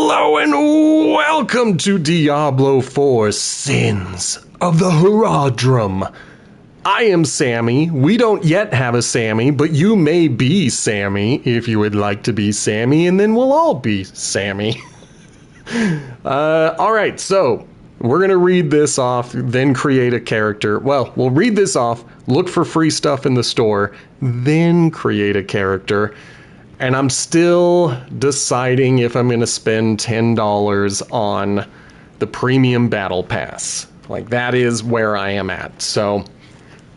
Hello and welcome to Diablo 4 Sins of the Horadrim. I am Sammy. We don't yet have a Sammy, but you may be Sammy if you would like to be Sammy, and then we'll all be Sammy. Alright, so we're going to read this off, then create a character. Well, we'll read this off, look for free stuff in the store, then create a character. And I'm still deciding if I'm going to spend $10 on the premium battle pass. Like, that is where I am at. So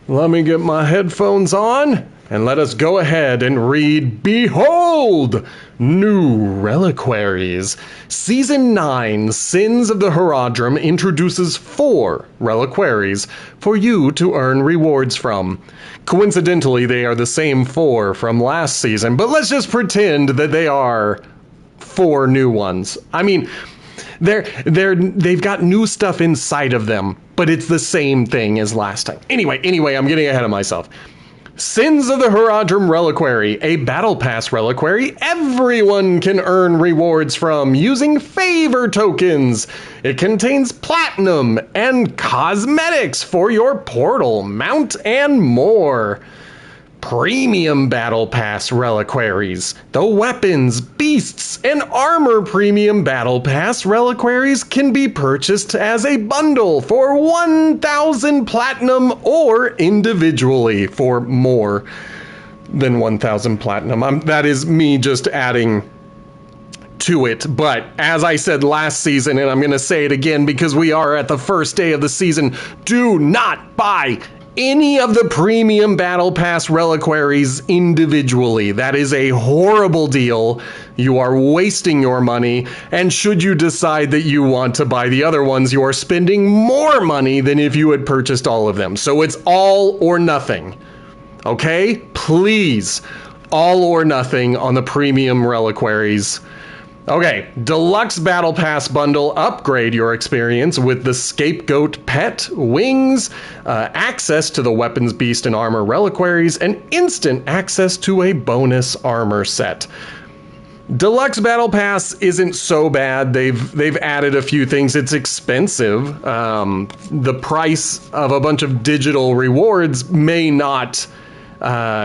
let me get my headphones on and let us go ahead and read Behold! New Reliquaries. Season 9, Sins of the Horadrim introduces 4 reliquaries for you to earn rewards from. Coincidentally, they are the same 4 from last season, but let's just pretend that they are 4 new ones. I mean, they've got new stuff inside of them, but it's the same thing as last time. Anyway, I'm getting ahead of myself. Sins of the Horadrim Reliquary, a Battle Pass reliquary everyone can earn rewards from using favor tokens. It contains platinum and cosmetics for your portal, mount, and more. Premium Battle Pass reliquaries. The weapons, beasts, and armor premium Battle Pass reliquaries can be purchased as a bundle for 1,000 platinum or individually for more than 1,000 platinum. That is me just adding to it, but as I said last season, and I'm going to say it again because we are at the first day of the season, do not buy any of the premium battle pass reliquaries individually. That is a horrible deal. You are wasting your money, and should you decide that you want to buy the other ones, you are spending more money than if you had purchased all of them. So it's all or nothing. Okay? Please, all or nothing on the premium reliquaries. Okay, Deluxe Battle Pass Bundle, upgrade your experience with the Scapegoat Pet, Wings, access to the Weapons, Beast, and Armor Reliquaries, and instant access to a bonus armor set. Deluxe Battle Pass isn't so bad. They've added a few things. It's expensive. The price of a bunch of digital rewards may not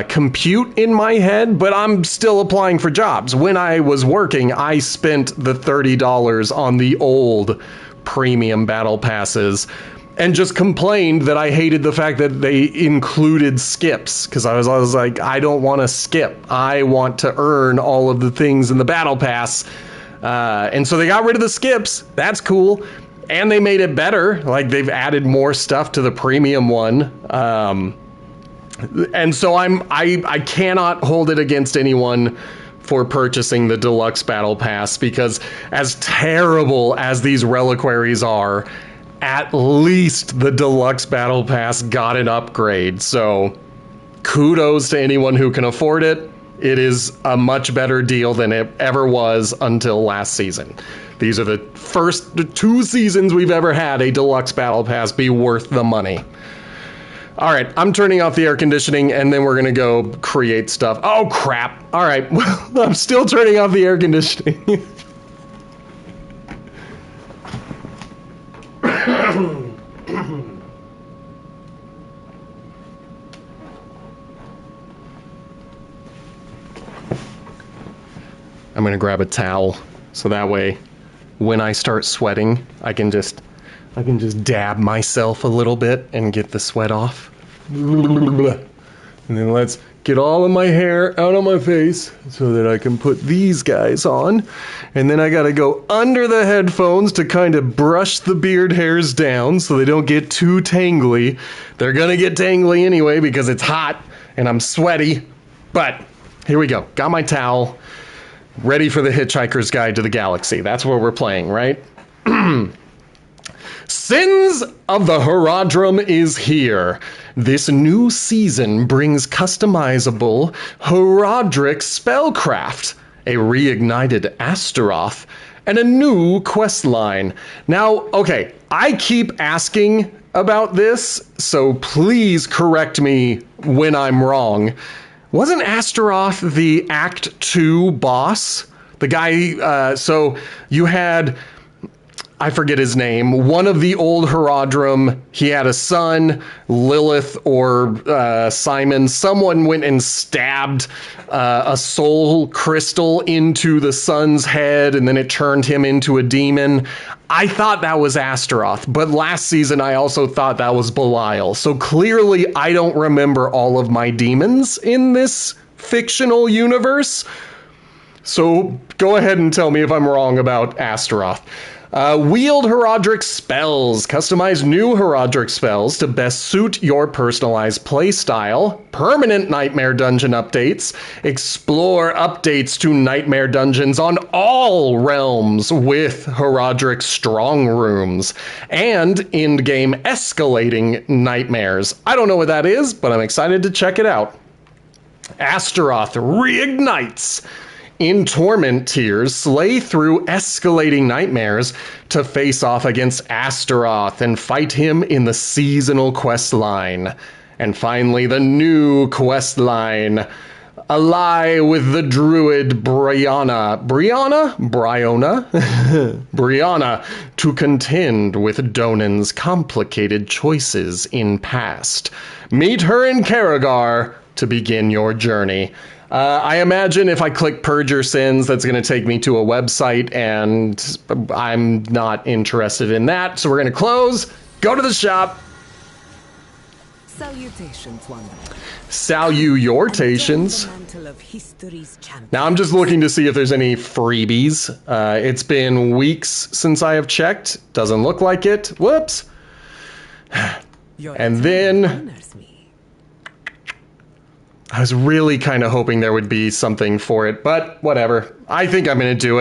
compute in my head, but I'm still applying for jobs. When I was working, I spent the $30 on the old premium battle passes and just complained that I hated the fact that they included skips, because I was like, I don't want to skip. I want to earn all of the things in the battle pass. And so they got rid of the skips. That's cool. And they made it better. Like, they've added more stuff to the premium one. And so I cannot hold it against anyone for purchasing the Deluxe Battle Pass, because as terrible as these reliquaries are, at least the Deluxe Battle Pass got an upgrade. So kudos to anyone who can afford it. It is a much better deal than it ever was until last season. These are the first 2 seasons we've ever had a Deluxe Battle Pass be worth the money. All right, I'm turning off the air conditioning, and then we're going to go create stuff. Oh, crap. All right, well, I'm still turning off the air conditioning. I'm going to grab a towel, so that way when I start sweating, I can just dab myself a little bit and get the sweat off. And then let's get all of my hair out of my face so that I can put these guys on. And then I gotta go under the headphones to kind of brush the beard hairs down so they don't get too tangly. They're gonna get tangly anyway because it's hot and I'm sweaty. But here we go. Got my towel. Ready for the Hitchhiker's Guide to the Galaxy. That's what we're playing, right? Sins of the Horadrim is here. This new season brings customizable Horadric spellcraft, a reignited Astaroth, and a new quest line. Now, okay, I keep asking about this, so please correct me when I'm wrong. Wasn't Astaroth the Act 2 boss? The guy, so you had, I forget his name, one of the old Horadrim, he had a son, Lilith or Simon. Someone went and stabbed a soul crystal into the son's head, and then it turned him into a demon. I thought that was Astaroth, but last season I also thought that was Belial. So clearly I don't remember all of my demons in this fictional universe. So go ahead and tell me if I'm wrong about Astaroth. Wield Horadric spells. Customize new Horadric spells to best suit your personalized playstyle. Permanent Nightmare Dungeon updates. Explore updates to Nightmare Dungeons on all realms with Horadric Strong Rooms. And in-game escalating nightmares. I don't know what that is, but I'm excited to check it out. Astaroth reignites. In Torment tiers, slay through escalating nightmares to face off against Astaroth and fight him in the seasonal quest line. And finally, the new quest line. Ally with the druid Brianna to contend with Donan's complicated choices in past. Meet her in Karagar to begin your journey. I imagine if I click Purge Your Sins, that's going to take me to a website, and I'm not interested in that. So we're going to close, go to the shop. Salutations, Wanderer. Salutations. Now I'm just looking to see if there's any freebies. It's been weeks since I have checked. Doesn't look like it. Whoops. And then I was really kind of hoping there would be something for it, but whatever. I think I'm going to do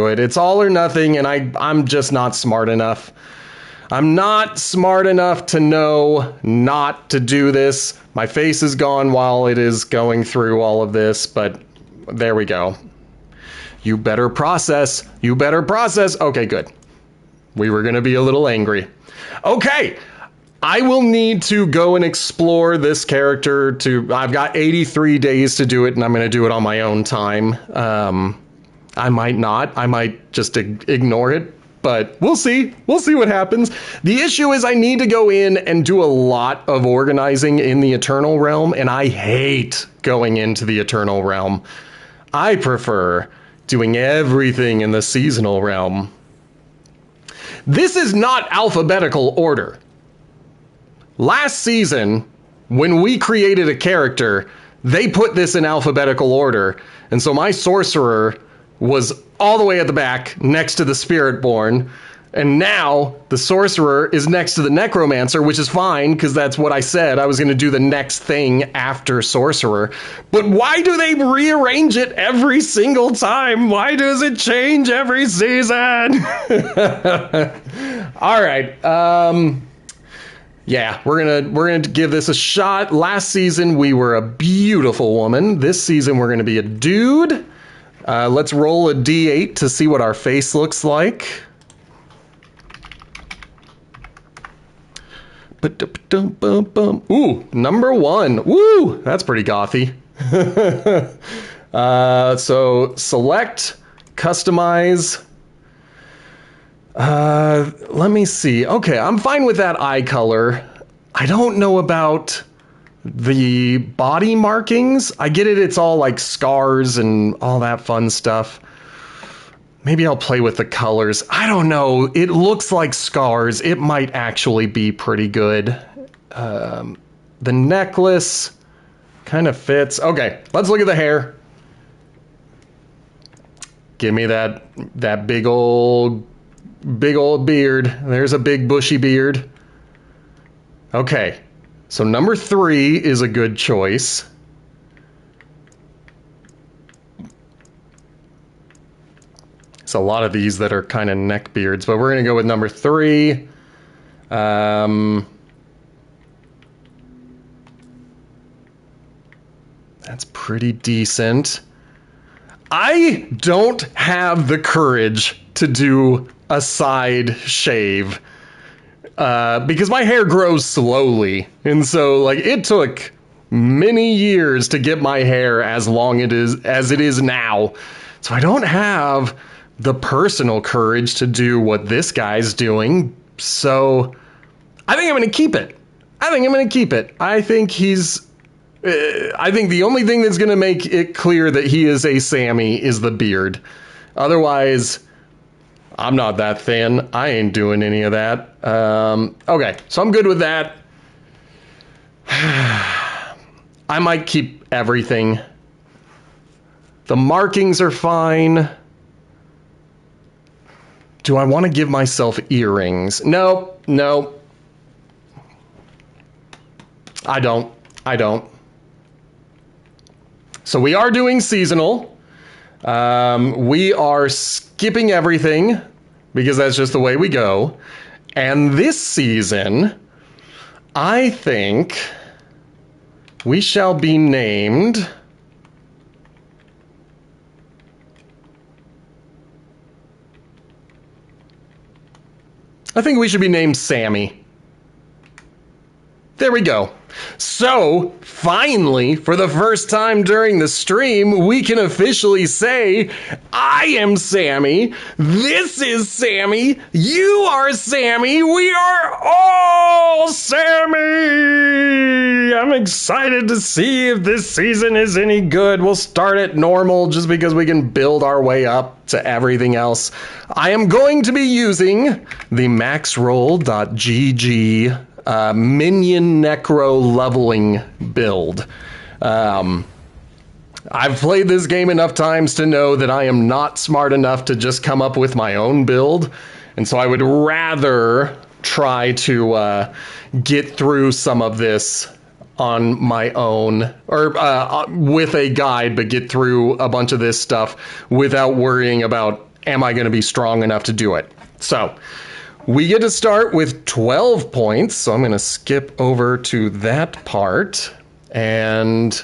it. It's all or nothing, and I'm just not smart enough. I'm not smart enough to know not to do this. My face is gone while it is going through all of this, but there we go. You better process. Okay, good. We were going to be a little angry. Okay. I will need to go and explore this character I've got 83 days to do it, and I'm going to do it on my own time. I might not. I might just ignore it, but we'll see. We'll see what happens. The issue is I need to go in and do a lot of organizing in the Eternal Realm, and I hate going into the Eternal Realm. I prefer doing everything in the Seasonal Realm. This is not alphabetical order. Last season, when we created a character, they put this in alphabetical order. And so my sorcerer was all the way at the back next to the Spiritborn. And now the sorcerer is next to the necromancer, which is fine because that's what I said. I was going to do the next thing after sorcerer. But why do they rearrange it every single time? Why does it change every season? All right. Yeah, we're gonna give this a shot. Last season we were a beautiful woman. This season we're gonna be a dude. Let's roll a d8 to see what our face looks like. Ooh, number 1. Woo, that's pretty gothy. So select, customize. Let me see. Okay, I'm fine with that eye color. I don't know about the body markings. I get it, it's all like scars and all that fun stuff. Maybe I'll play with the colors. I don't know. It looks like scars. It might actually be pretty good. The necklace kind of fits. Okay, let's look at the hair. Give me that big old beard. There's a big bushy beard. Okay, so number 3 is a good choice. It's a lot of these that are kind of neck beards, but we're going to go with number 3. That's pretty decent. I don't have the courage to do a side shave because my hair grows slowly, and so like it took many years to get my hair as long as it is now. So I don't have the personal courage to do what this guy's doing. So I think I'm going to keep it. I think I think the only thing that's going to make it clear that he is a Sammy is the beard. Otherwise, I'm not that thin. I ain't doing any of that. Okay, so I'm good with that. I might keep everything. The markings are fine. Do I want to give myself earrings? No. I don't. So we are doing seasonal. We are skipping everything because that's just the way we go. And this season, I think we shall be named... I think we should be named Sammy. There we go. So, finally, for the first time during the stream, we can officially say, I am Sammy, this is Sammy, you are Sammy, we are all Sammy! I'm excited to see if this season is any good. We'll start at normal just because we can build our way up to everything else. I am going to be using the maxroll.gg minion necro leveling build. I've played this game enough times to know that I am not smart enough to just come up with my own build, and so I would rather try to get through some of this on my own, or with a guide, but get through a bunch of this stuff without worrying about, am I going to be strong enough to do it? So we get to start with 12 points, so I'm going to skip over to that part, and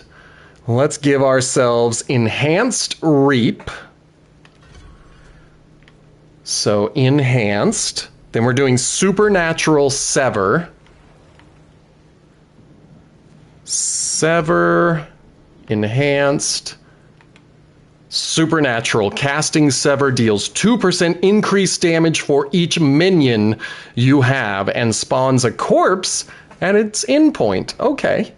let's give ourselves Enhanced Reap. So Enhanced, then we're doing Supernatural Sever. Sever, Enhanced, Supernatural. Casting Sever deals 2% increased damage for each minion you have and spawns a corpse at its endpoint. Okay.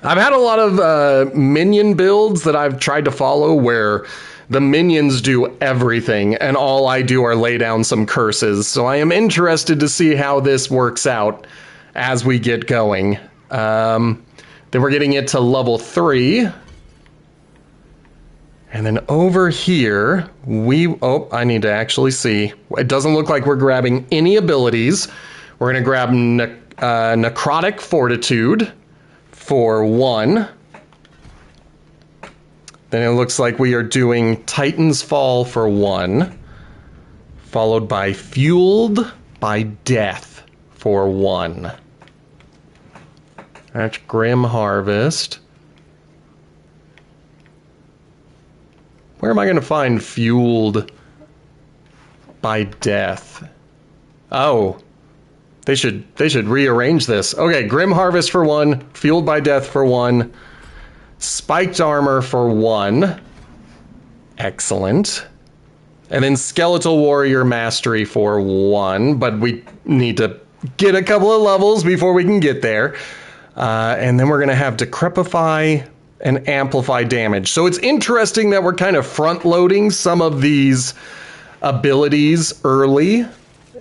I've had a lot of minion builds that I've tried to follow where the minions do everything and all I do are lay down some curses. So I am interested to see how this works out as we get going. Then we're getting it to level 3. And then over here, I need to actually see. It doesn't look like we're grabbing any abilities. We're going to grab Necrotic Fortitude for 1. Then it looks like we are doing Titan's Fall for 1. Followed by Fueled by Death for 1. That's Grim Harvest. Where am I going to find Fueled by Death? Oh, they should rearrange this. Okay, Grim Harvest for 1, Fueled by Death for 1, Spiked Armor for 1. Excellent. And then Skeletal Warrior Mastery for 1, but we need to get a couple of levels before we can get there. And then we're going to have Decrepify and Amplify damage. So it's interesting that we're kind of front-loading some of these abilities early.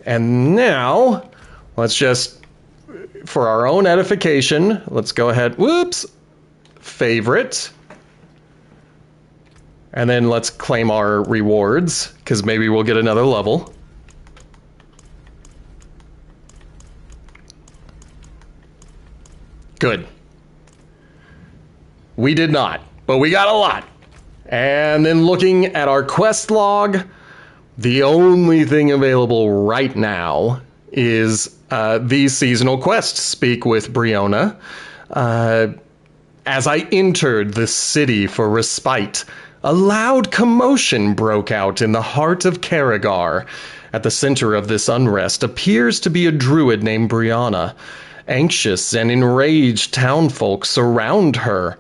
And now, let's just, for our own edification, let's go ahead, favorite. And then let's claim our rewards, because maybe we'll get another level. Good. We did not, but we got a lot. And then looking at our quest log, the only thing available right now is these seasonal quests. Speak with Briona. As I entered the city for respite, a loud commotion broke out in the heart of Karagar. At the center of this unrest appears to be a druid named Briona. Anxious and enraged townfolk surround her.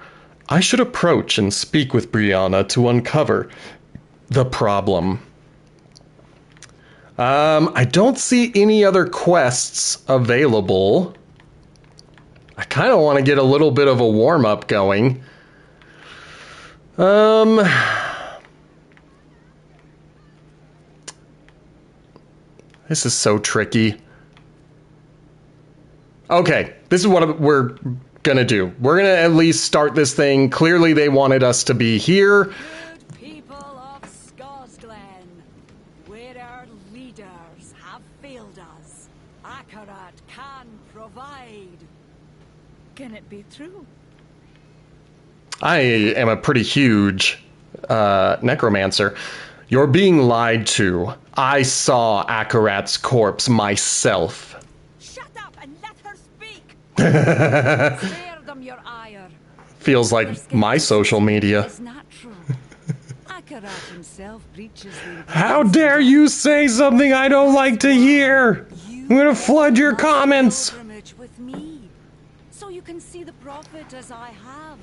I should approach and speak with Brianna to uncover the problem. I don't see any other quests available. I kind of want to get a little bit of a warm-up going. This is so tricky. Okay, this is what we're gonna do. We're gonna at least start this thing. Clearly they wanted us to be here. Good people of Scotsglen, where our leaders have failed us, Akarat can provide. Can it be true? I am a pretty huge necromancer. You're being lied to. I saw Akarat's corpse myself. Shut up and let her speak! Spare them your ire. Feels like my social media. It's natural. Akarat himself breaches the... How dare you say something I don't like to hear? I'm gonna flood your comments. Pilgrimage with me, so you can see the prophet as I have,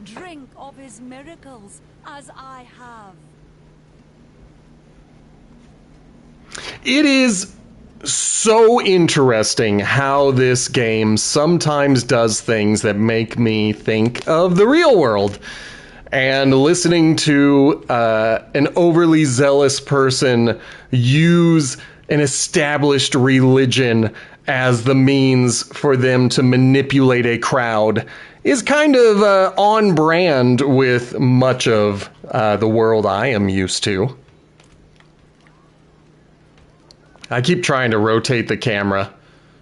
drink of his miracles as I have. It is so interesting how this game sometimes does things that make me think of the real world. And listening to an overly zealous person use an established religion as the means for them to manipulate a crowd is kind of on brand with much of the world I am used to. I keep trying to rotate the camera.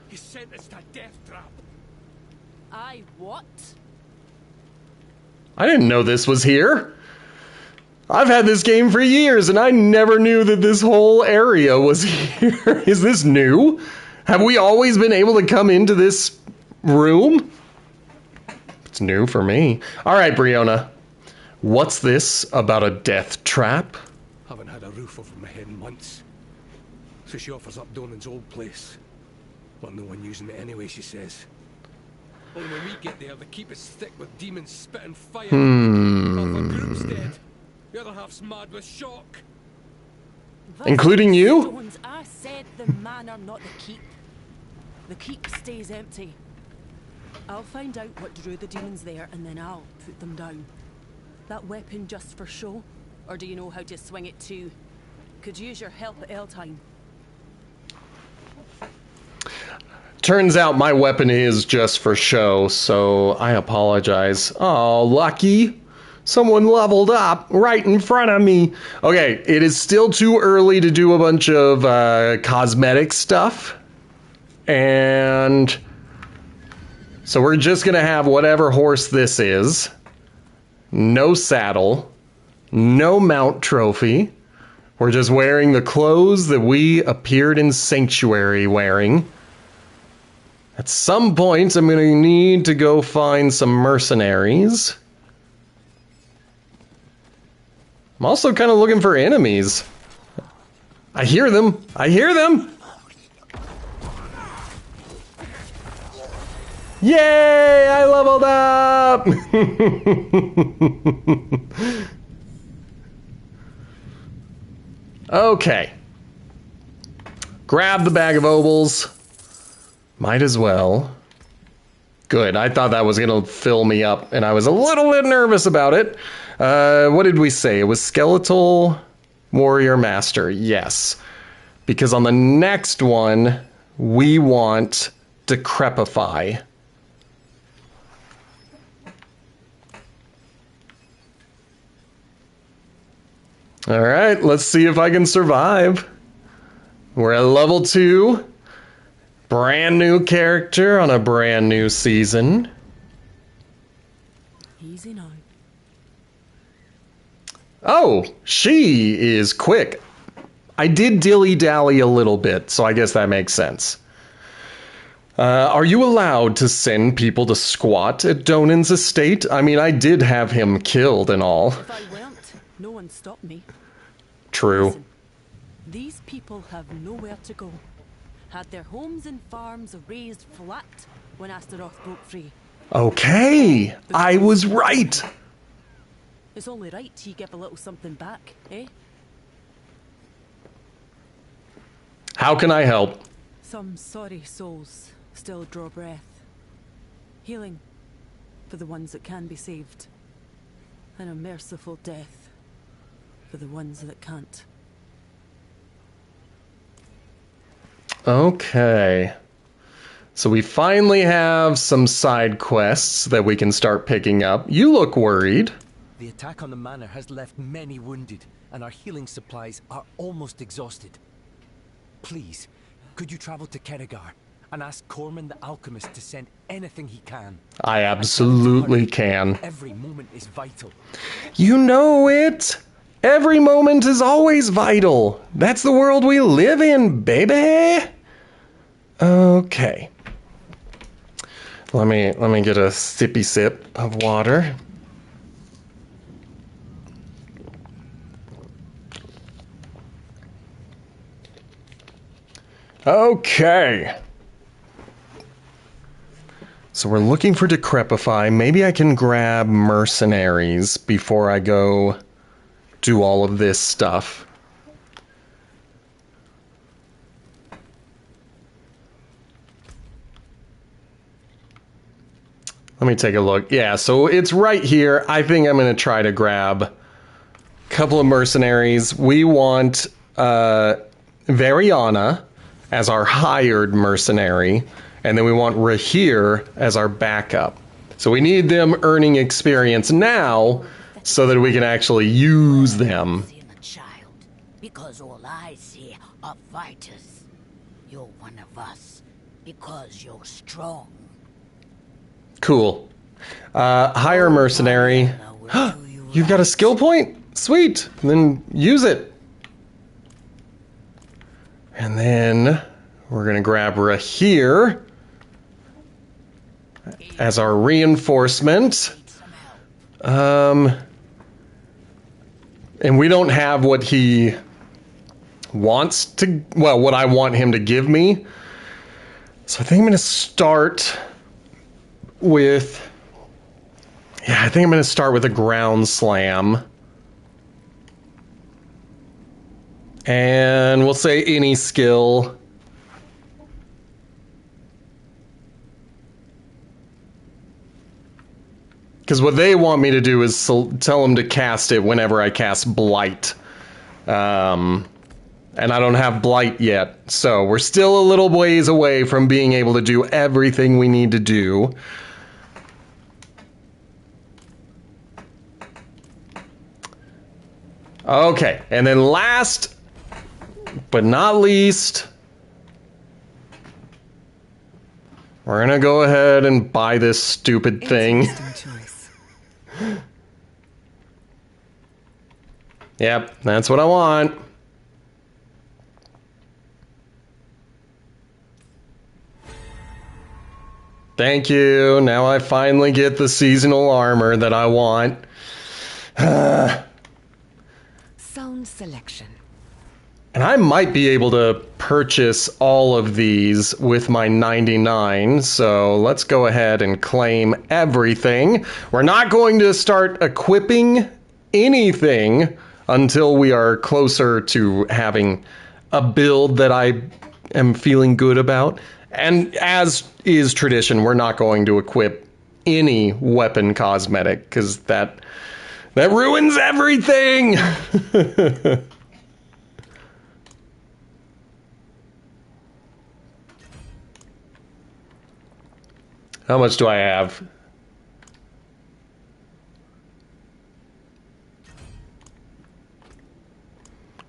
He sent us to death trap. I what? I didn't know this was here. I've had this game for years and I never knew that this whole area was here. Is this new? Have we always been able to come into this room? It's new for me. All right, Brianna. What's this about a death trap? Haven't had a roof over my head in months. So she offers up Donan's old place. But no one using it anyway, she says. Only when we get there, the keep is thick with demons spitting fire. Half our group's dead. The other half's mad with shock. Including you? Stones, I said the manor, not the keep. The keep stays empty. I'll find out what drew the demons there and then I'll put them down. That weapon just for show? Or do you know how to swing it too? Could use your help at Eltime. Turns out my weapon is just for show, so I apologize. Oh, lucky. Someone leveled up right in front of me. Okay, it is still too early to do a bunch of cosmetic stuff. And so we're just going to have whatever horse this is. No saddle. No mount trophy. We're just wearing the clothes that we appeared in Sanctuary wearing. At some point, I'm going to need to go find some mercenaries. I'm also kind of looking for enemies. I hear them. I hear them. Yay! I leveled up! Okay. Grab the bag of obols. Might as well. Good. I thought that was going to fill me up, and I was a little bit nervous about it. What did we say? It was Skeletal Warrior Master. Yes. Because on the next one, we want Decrepify. All right, let's see if I can survive. We're at level 2. Brand new character on a brand new season. Easy now. Oh, she is quick. I did dilly-dally a little bit, so I guess that makes sense. Are you allowed to send people to squat at Donan's estate? I mean, I did have him killed and all. If I weren't, no one stopped me. True. Listen, these people have nowhere to go. Had their homes and farms razed flat when Astaroth broke free. Okay, I was right. It's only right he give a little something back, eh? How can I help? Some sorry souls still draw breath. Healing for the ones that can be saved. And a merciful death for the ones that can't. Okay. So we finally have some side quests that we can start picking up. You look worried. The attack on the manor has left many wounded, and our healing supplies are almost exhausted. Please, could you travel to Keregar and ask Corman the alchemist to send anything he can? I absolutely can. Every moment is vital. You know it. Every moment is always vital. That's the world we live in, baby. Okay. Let me get a sippy sip of water. Okay. So we're looking for Decrepify. Maybe I can grab mercenaries before I go do all of this stuff. Let me take a look. Yeah, so it's right here. I think I'm going to try to grab a couple of mercenaries. We want Variana as our hired mercenary, and then we want Rahir as our backup. So we need them earning experience now so that we can actually use them. Because all I see are fighters. You're one of us because you're strong. Cool. Hire mercenary. You've got a skill point? Sweet. Then use it. And then we're going to grab Rahir as our reinforcement. And we don't have what he wants to, well, what I want him to give me. So I think I'm going to start with, I think I'm going to start with a ground slam. And we'll say any skill. Because what they want me to do is tell them to cast it whenever I cast Blight. And I don't have Blight yet. So we're still a little ways away from being able to do everything we need to do. Okay, and then last but not least, we're gonna go ahead and buy this stupid thing. Yep, that's what I want. Thank you. Now I finally get the seasonal armor that I want. Sound selection. And I might be able to purchase all of these with my 99, so let's go ahead and claim everything. We're not going to start equipping anything until we are closer to having a build that I am feeling good about. And as is tradition, we're not going to equip any weapon cosmetic, because that ruins everything! How much do I have?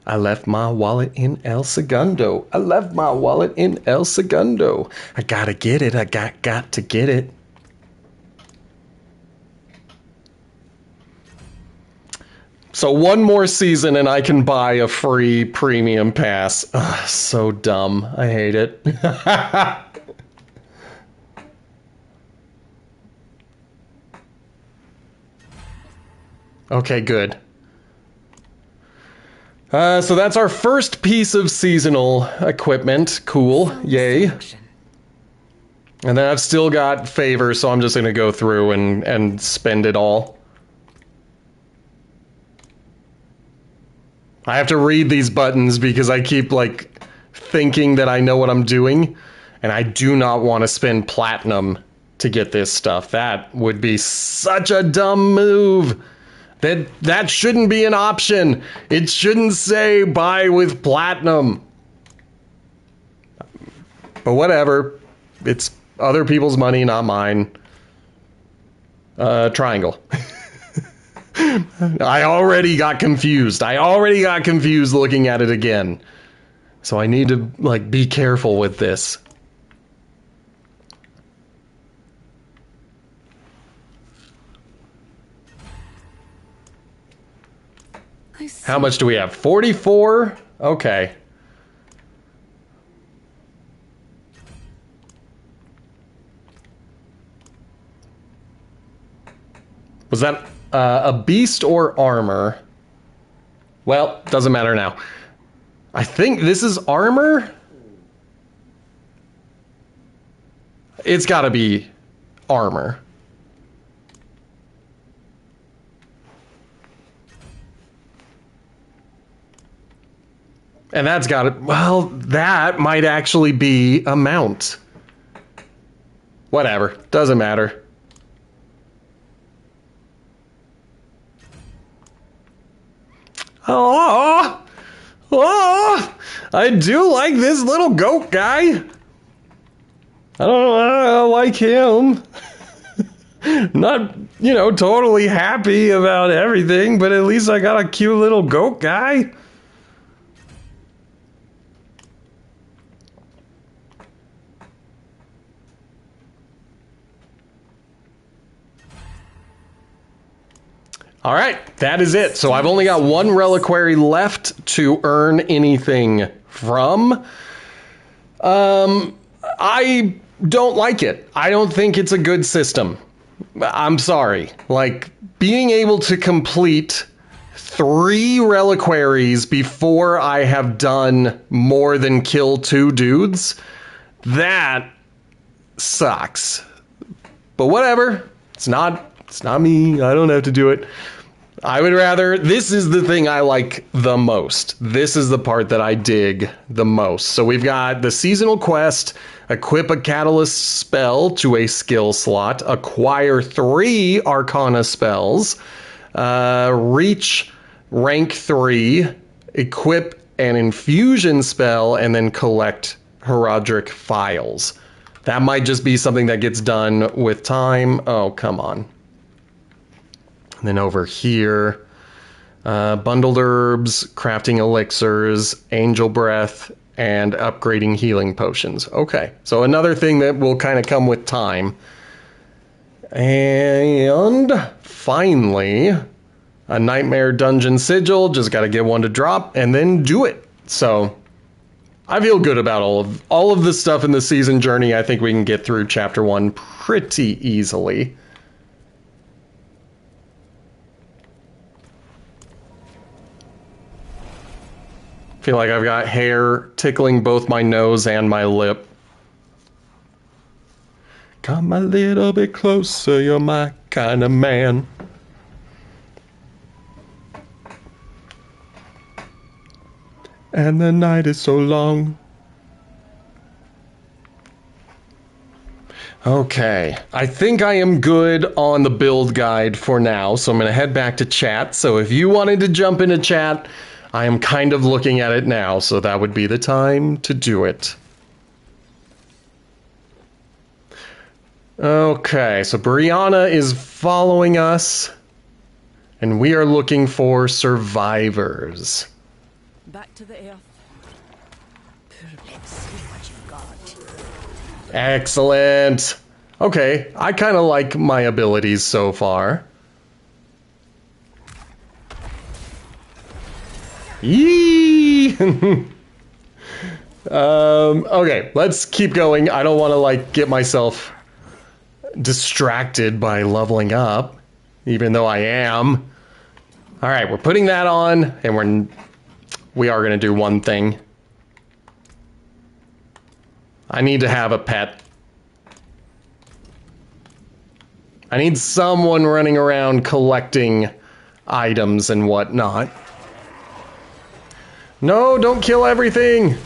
I left my wallet in El Segundo. I left my wallet in El Segundo. I gotta get it. I got to get it. So one more season and I can buy a free premium pass. Ugh, so dumb. I hate it. Okay, good. So that's our first piece of seasonal equipment. Cool. Yay. And then I've still got favor, so I'm just going to go through and spend it all. I have to read these buttons because I keep, like, thinking that I know what I'm doing. And I do not want to spend platinum to get this stuff. That would be such a dumb move. That shouldn't be an option. It shouldn't say buy with platinum. But whatever. It's other people's money, not mine. Triangle. I already got confused. Looking at it again. So I need to, like, be careful with this. How much do we have? 44? Okay. Was that a beast or armor? Well, doesn't matter now. I think this is armor? It's gotta be armor. And that's got it. Well, that might actually be a mount. Whatever. Doesn't matter. Oh, I do like this little goat guy. I don't like him. Not, totally happy about everything, but at least I got a cute little goat guy. All right, that is it. So I've only got one reliquary left to earn anything from. I don't like it. I don't think it's a good system. I'm sorry. Like, being able to complete 3 reliquaries before I have done more than kill 2 dudes, that sucks. But whatever. It's not me. I don't have to do it. I would rather, this is the thing I like the most. This is the part that I dig the most. So we've got the seasonal quest, equip a catalyst spell to a skill slot, acquire 3 arcana spells, reach rank 3, equip an infusion spell, and then collect Horadrim files. That might just be something that gets done with time. Oh, come on. And then over here, bundled herbs, crafting elixirs, angel breath, and upgrading healing potions. Okay, so another thing that will kind of come with time. And finally, a nightmare dungeon sigil. Just got to get one to drop and then do it. So I feel good about all of the stuff in the season journey. I think we can get through chapter 1 pretty easily. Feel like I've got hair tickling both my nose and my lip. Come a little bit closer, you're my kind of man. And the night is so long. Okay, I think I am good on the build guide for now, so I'm going to head back to chat. So if you wanted to jump into chat, I am kind of looking at it now, so that would be the time to do it. Okay, so Brianna is following us, and we are looking for survivors. Back to the earth. Let's see what you've got. Excellent. Okay, I kind of like my abilities so far. Yee! Okay, let's keep going. I don't want to, like, get myself distracted by leveling up, even though I am. All right, we're putting that on, and we are going to do one thing. I need to have a pet. I need someone running around collecting items and whatnot. No, don't kill everything!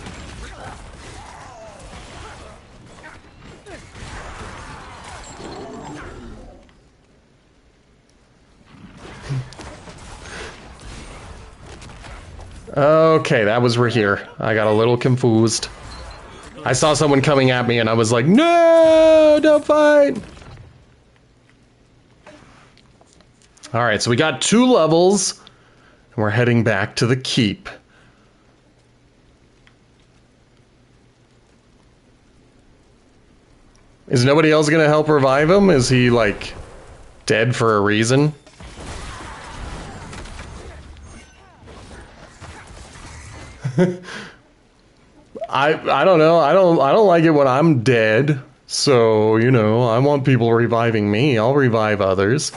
Okay, that was we're here. I got a little confused. I saw someone coming at me and I was like, no, don't fight! Alright, so we got 2 levels, and we're heading back to the keep. Is nobody else gonna help revive him? Is he, like, dead for a reason? I don't know. I don't like it when I'm dead. So, you know, I want people reviving me. I'll revive others.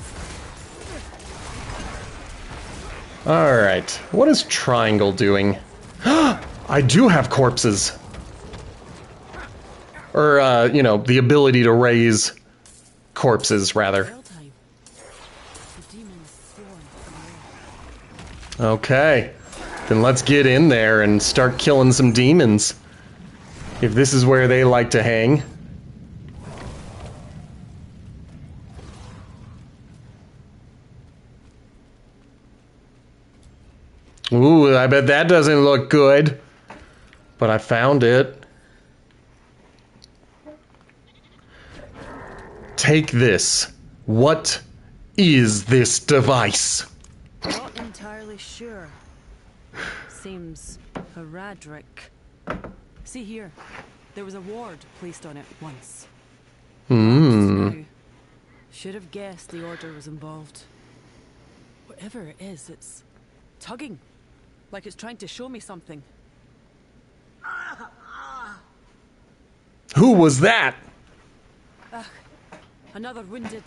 Alright, what is triangle doing? I do have corpses. Or, you know, the ability to raise corpses, rather. Okay, then let's get in there and start killing some demons. If this is where they like to hang. Ooh, I bet that doesn't look good. But I found it. Take this. What is this device? Not entirely sure. Seems Horadrim. See here. There was a ward placed on it once. Now, should have guessed the order was involved. Whatever it is, it's tugging. Like it's trying to show me something. Who was that? Another wounded.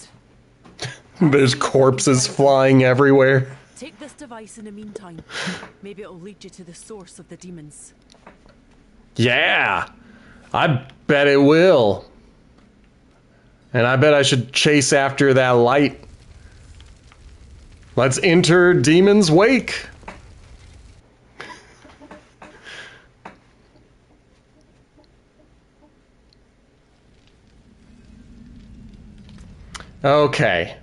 There's corpses flying everywhere. Take this device in the meantime. Maybe it'll lead you to the source of the demons. Yeah, I bet it will. And I bet I should chase after that light. Let's enter Demon's Wake. Okay.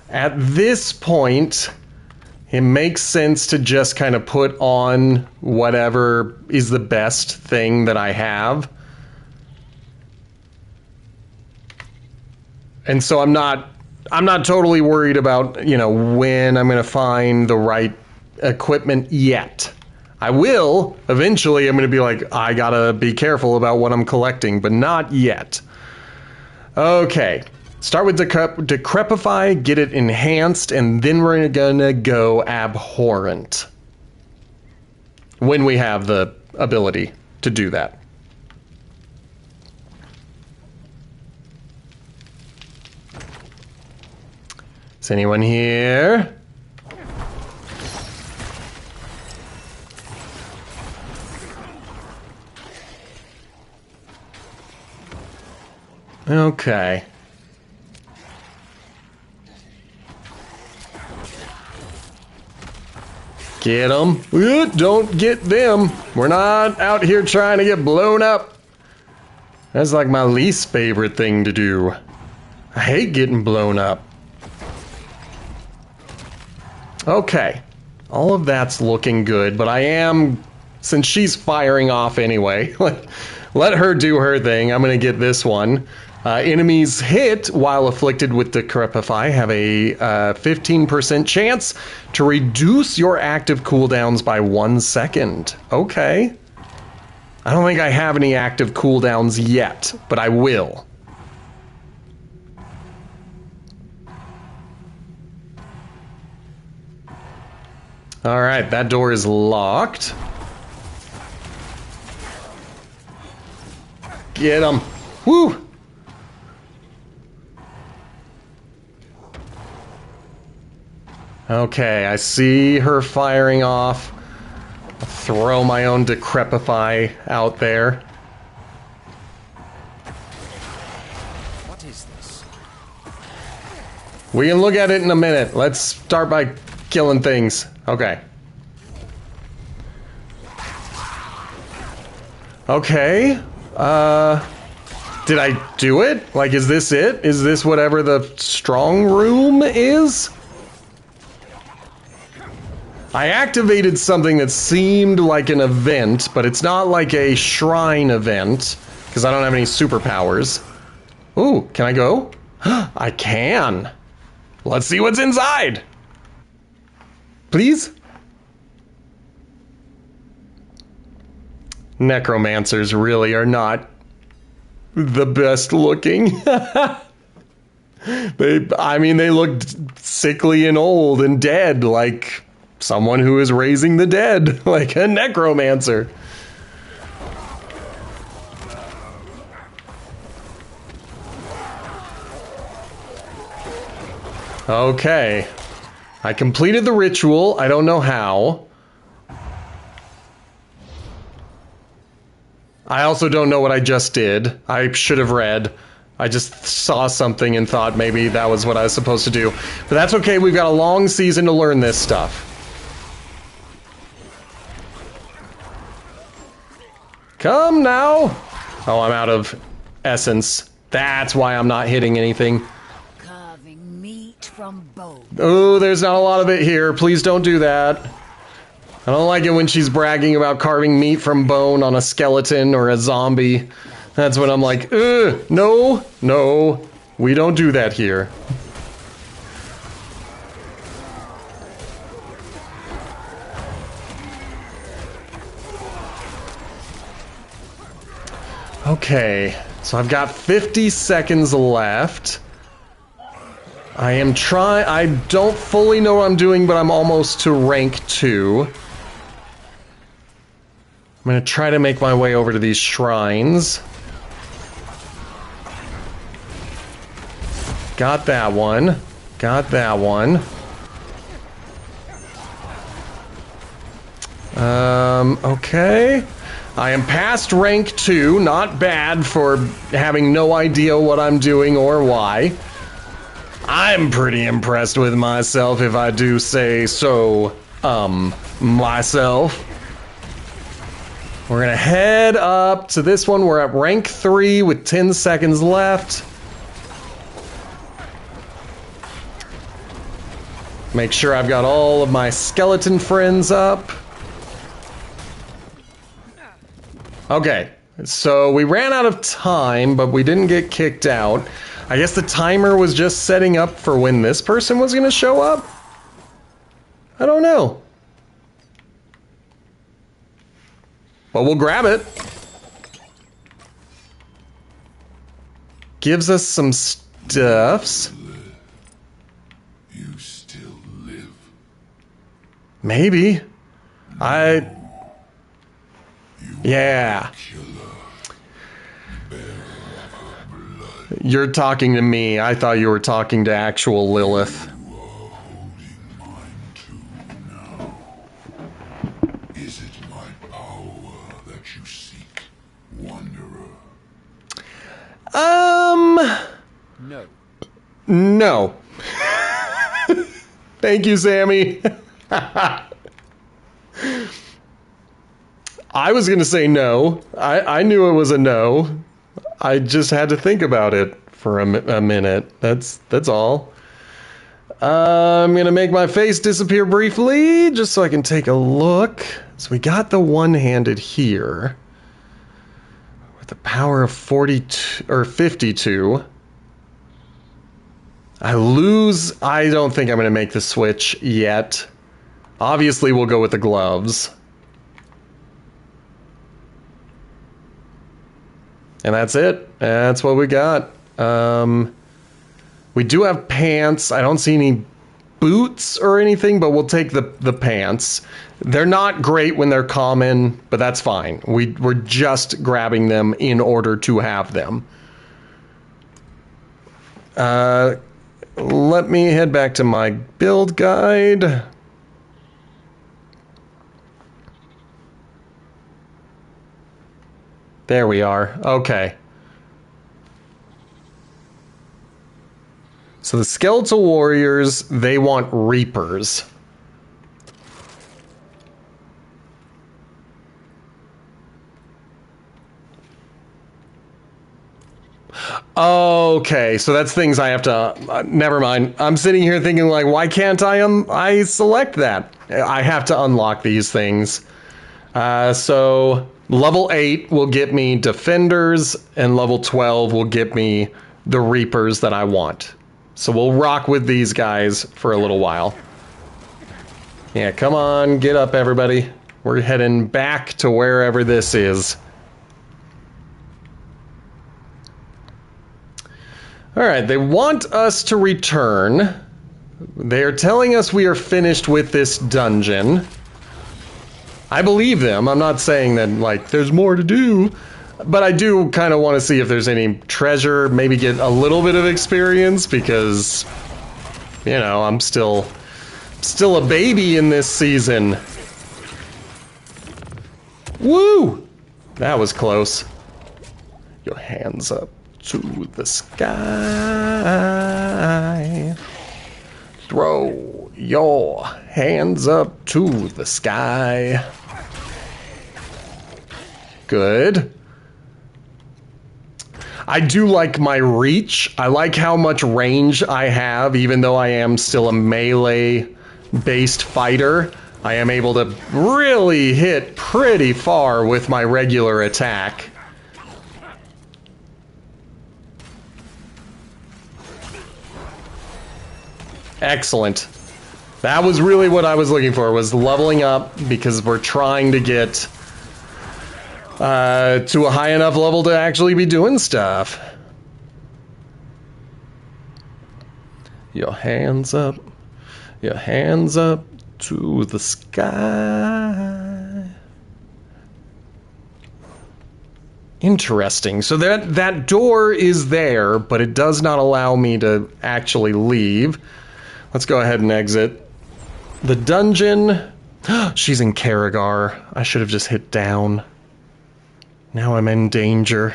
At this point, it makes sense to just kind of put on whatever is the best thing that I have. And so I'm not totally worried about, you know, when I'm going to find the right equipment yet. I will. Eventually, I'm going to be like, I got to be careful about what I'm collecting, but not yet. Okay. Start with Decrepify, get it enhanced, and then we're going to go Abhorrent. When we have the ability to do that. Is anyone here? Okay. Get them. Don't get them. We're not out here trying to get blown up. That's like my least favorite thing to do. I hate getting blown up. Okay. All of that's looking good, but I am, since she's firing off anyway, let her do her thing. I'm going to get this one. Enemies hit while afflicted with Decrepify have a 15% chance to reduce your active cooldowns by 1 second. Okay. I don't think I have any active cooldowns yet, but I will. Alright, that door is locked. Get him. Woo! Okay, I see her firing off. I'll throw my own Decrepify out there. What is this? We can look at it in a minute. Let's start by killing things. Okay. Okay. Did I do it? Like, is this it? Is this whatever the strong room is? I activated something that seemed like an event, but it's not like a shrine event, because I don't have any superpowers. Ooh, can I go? I can. Let's see what's inside. Please? Necromancers really are not the best looking. They look sickly and old and dead, like someone who is raising the dead, like a necromancer. Okay. I completed the ritual. I don't know how. I also don't know what I just did. I should have read. I just saw something and thought maybe that was what I was supposed to do. But that's okay, we've got a long season to learn this stuff. Come now! Oh, I'm out of essence. That's why I'm not hitting anything. Carving meat from bone. Oh, there's not a lot of it here. Please don't do that. I don't like it when she's bragging about carving meat from bone on a skeleton or a zombie. That's when I'm like, ugh, no, no, we don't do that here. Okay, so I've got 50 seconds left. I don't fully know what I'm doing, but I'm almost to rank 2. I'm gonna try to make my way over to these shrines. Got that one. Got that one. Okay. I am past rank 2. Not bad for having no idea what I'm doing or why. I'm pretty impressed with myself, if I do say so, myself. We're gonna head up to this one. We're at rank 3 with 10 seconds left. Make sure I've got all of my skeleton friends up. Okay, so we ran out of time, but we didn't get kicked out. I guess the timer was just setting up for when this person was gonna show up? I don't know. But we'll grab it. Gives us some stuffs. You still live. Maybe. Yeah. You're talking to me. I thought you were talking to actual Lilith. Is it my power that you seek, Wanderer? No. No. Thank you, Sammy. I was gonna say no. I knew it was a no. I just had to think about it for a minute. That's all. I'm gonna make my face disappear briefly, just so I can take a look. So we got the one-handed here. With the power of 42 or 52. I lose. I don't think I'm gonna make the switch yet. Obviously, we'll go with the gloves. And that's it. That's what we got. We do have pants. I don't see any boots or anything, but we'll take the pants. They're not great when they're common, but that's fine. We're just grabbing them in order to have them. Let me head back to my build guide. There we are. Okay. So the skeletal warriors, they want reapers. Okay, so that's things I have to... never mind. I'm sitting here thinking, like, why can't I select that? I have to unlock these things. So level 8 will get me defenders, and level 12 will get me the reapers that I want. So we'll rock with these guys for a little while. Yeah, come on, get up, everybody. We're heading back to wherever this is. All right, they want us to return. They're telling us we are finished with this dungeon. I believe them. I'm not saying that, like, there's more to do. But I do kind of want to see if there's any treasure, maybe get a little bit of experience, because, you know, I'm still a baby in this season. Woo! That was close. Your hands up to the sky. Throw your hands up to the sky. Good. I do like my reach. I like how much range I have, even though I am still a melee-based fighter. I am able to really hit pretty far with my regular attack. Excellent. That was really what I was looking for, was leveling up, because we're trying to get to a high enough level to actually be doing stuff. Your hands up to the sky. Interesting. So that door is there, but it does not allow me to actually leave. Let's go ahead and exit. The dungeon. She's in Karagar. I should have just hit down. Now I'm in danger.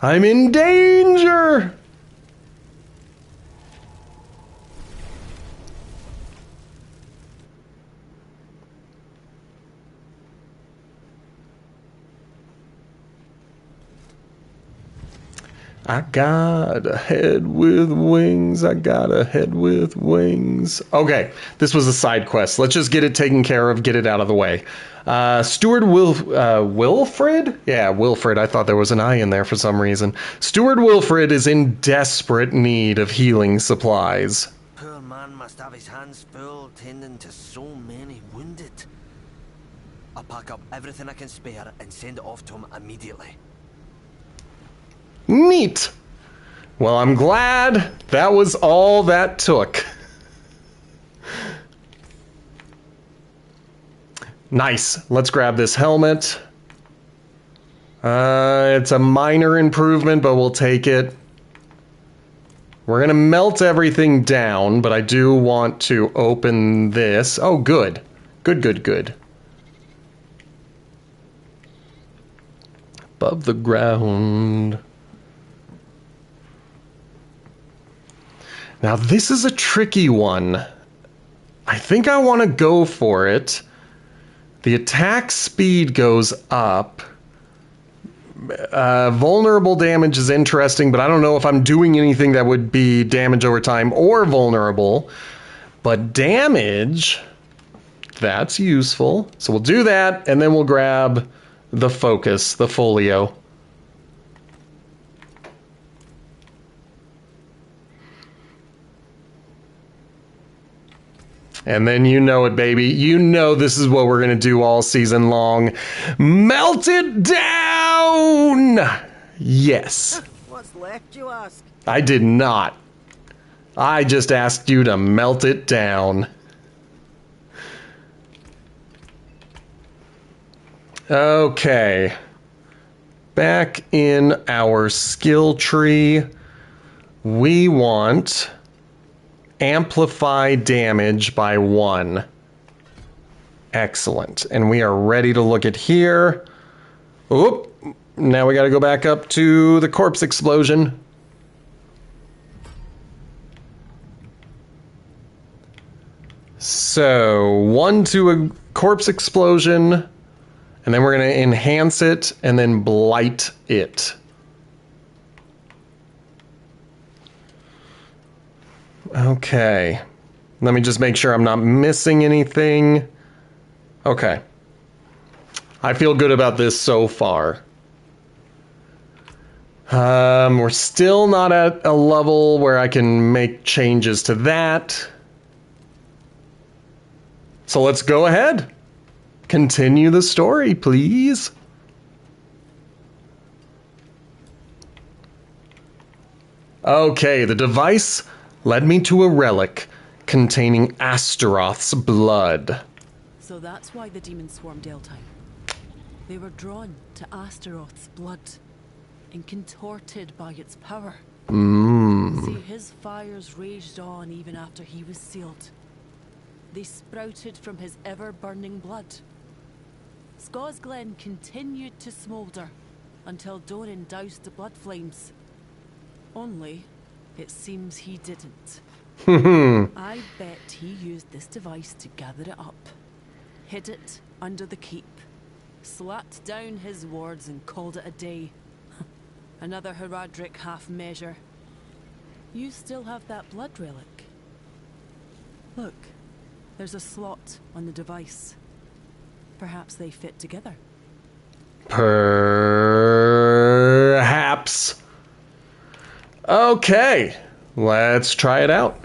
I'm in danger! I got a head with wings. I got a head with wings. Okay, this was a side quest. Let's just get it taken care of, get it out of the way. Steward Wilfred? Yeah, Wilfred. I thought there was an I in there for some reason. Steward Wilfred is in desperate need of healing supplies. Poor man must have his hands full tending to so many wounded. I'll pack up everything I can spare and send it off to him immediately. Neat. Well, I'm glad that was all that took. Nice. Let's grab this helmet. It's a minor improvement, but we'll take it. We're gonna melt everything down, but I do want to open this. Oh, good. Good. Above the ground. Now, this is a tricky one. I think I want to go for it. The attack speed goes up. Vulnerable damage is interesting, but I don't know if I'm doing anything that would be damage over time or vulnerable. But damage, that's useful. So we'll do that, and then we'll grab the focus, the folio. And then you know it, baby. You know this is what we're going to do all season long. Melt it down! Yes. What's left, you ask? I did not. I just asked you to melt it down. Okay. Back in our skill tree, we want... amplify damage by 1. Excellent. And we are ready to look at here. Oop. Now we got to go back up to the corpse explosion. So 1 to a corpse explosion, and then we're going to enhance it and then blight it. Okay. Let me just make sure I'm not missing anything. Okay. I feel good about this so far. We're still not at a level where I can make changes to that. So let's go ahead. Continue the story, please. Okay, the device led me to a relic containing Astaroth's blood. So that's why the demons swarmed Deltime. They were drawn to Astaroth's blood and contorted by its power. See, his fires raged on even after he was sealed. They sprouted from his ever-burning blood. Scaw's Glen continued to smoulder until Doran doused the blood flames. Only, it seems he didn't. I bet he used this device to gather it up, hid it under the keep, slapped down his wards and called it a day. Another Horadrim half-measure. You still have that blood relic. Look, there's a slot on the device. Perhaps they fit together. Perhaps. Okay, let's try it out.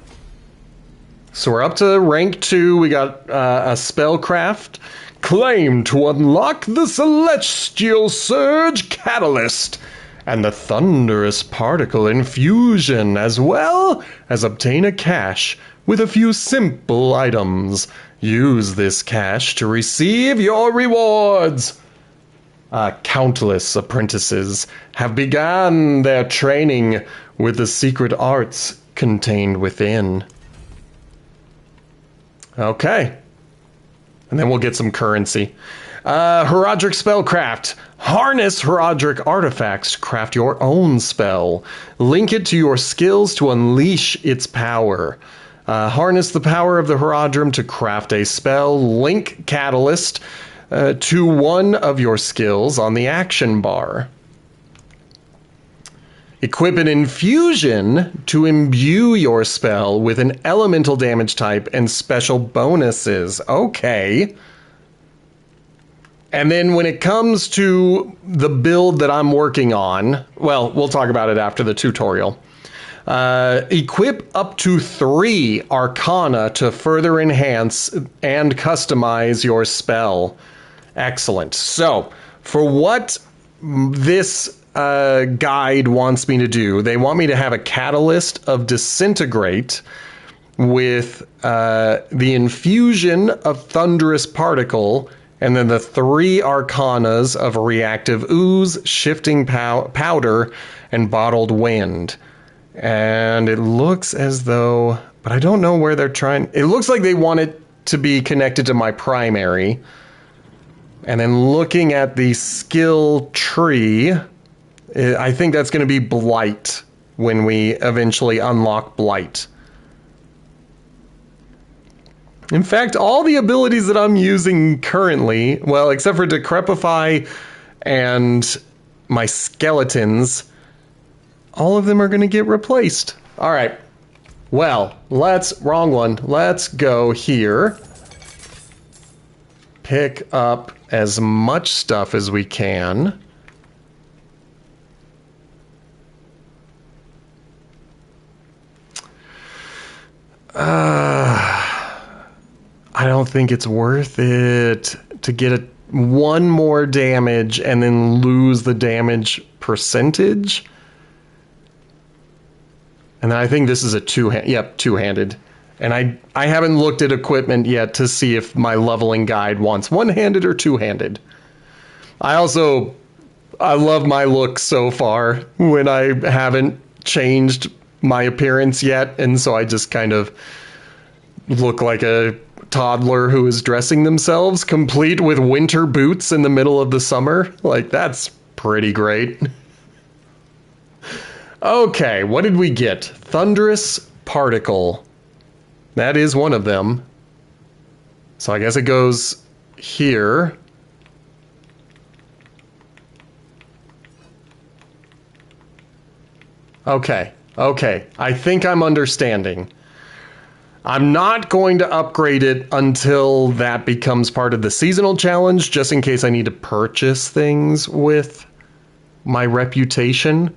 So we're up to rank 2. We got a spellcraft. Claim to unlock the Celestial Surge Catalyst and the Thunderous Particle Infusion, as well as obtain a cache with a few simple items. Use this cache to receive your rewards. Countless apprentices have begun their training with the secret arts contained within. Okay. And then we'll get some currency. Horadrim Spellcraft. Harness Horadrim artifacts to craft your own spell. Link it to your skills to unleash its power. Harness the power of the Horadrim to craft a spell. Link Catalyst to one of your skills on the action bar. Equip an infusion to imbue your spell with an elemental damage type and special bonuses. Okay. And then when it comes to the build that I'm working on, well, we'll talk about it after the tutorial. Equip up to 3 Arcana to further enhance and customize your spell. Excellent. So, for what this guide wants me to do, they want me to have a catalyst of disintegrate with the infusion of thunderous particle, and then the 3 arcanas of reactive ooze, shifting powder, and bottled wind. And it looks as though, but I don't know where they're trying. It looks like they want it to be connected to my primary. And then looking at the skill tree, I think that's going to be Blight when we eventually unlock Blight. In fact, all the abilities that I'm using currently, well, except for Decrepify and my skeletons, all of them are going to get replaced. All right. Well, wrong one. Let's go here. Pick up as much stuff as we can. I don't think it's worth it to get one more damage and then lose the damage percentage. And then I think this is a two-handed. And I haven't looked at equipment yet to see if my leveling guide wants one-handed or two-handed. I love my look so far when I haven't changed my appearance yet, and so I just kind of look like a toddler who is dressing themselves, complete with winter boots in the middle of the summer. Like, that's pretty great. Okay, what did we get? Thunderous Particle. That is one of them. So I guess it goes here. Okay. I think I'm understanding. I'm not going to upgrade it until that becomes part of the seasonal challenge, just in case I need to purchase things with my reputation.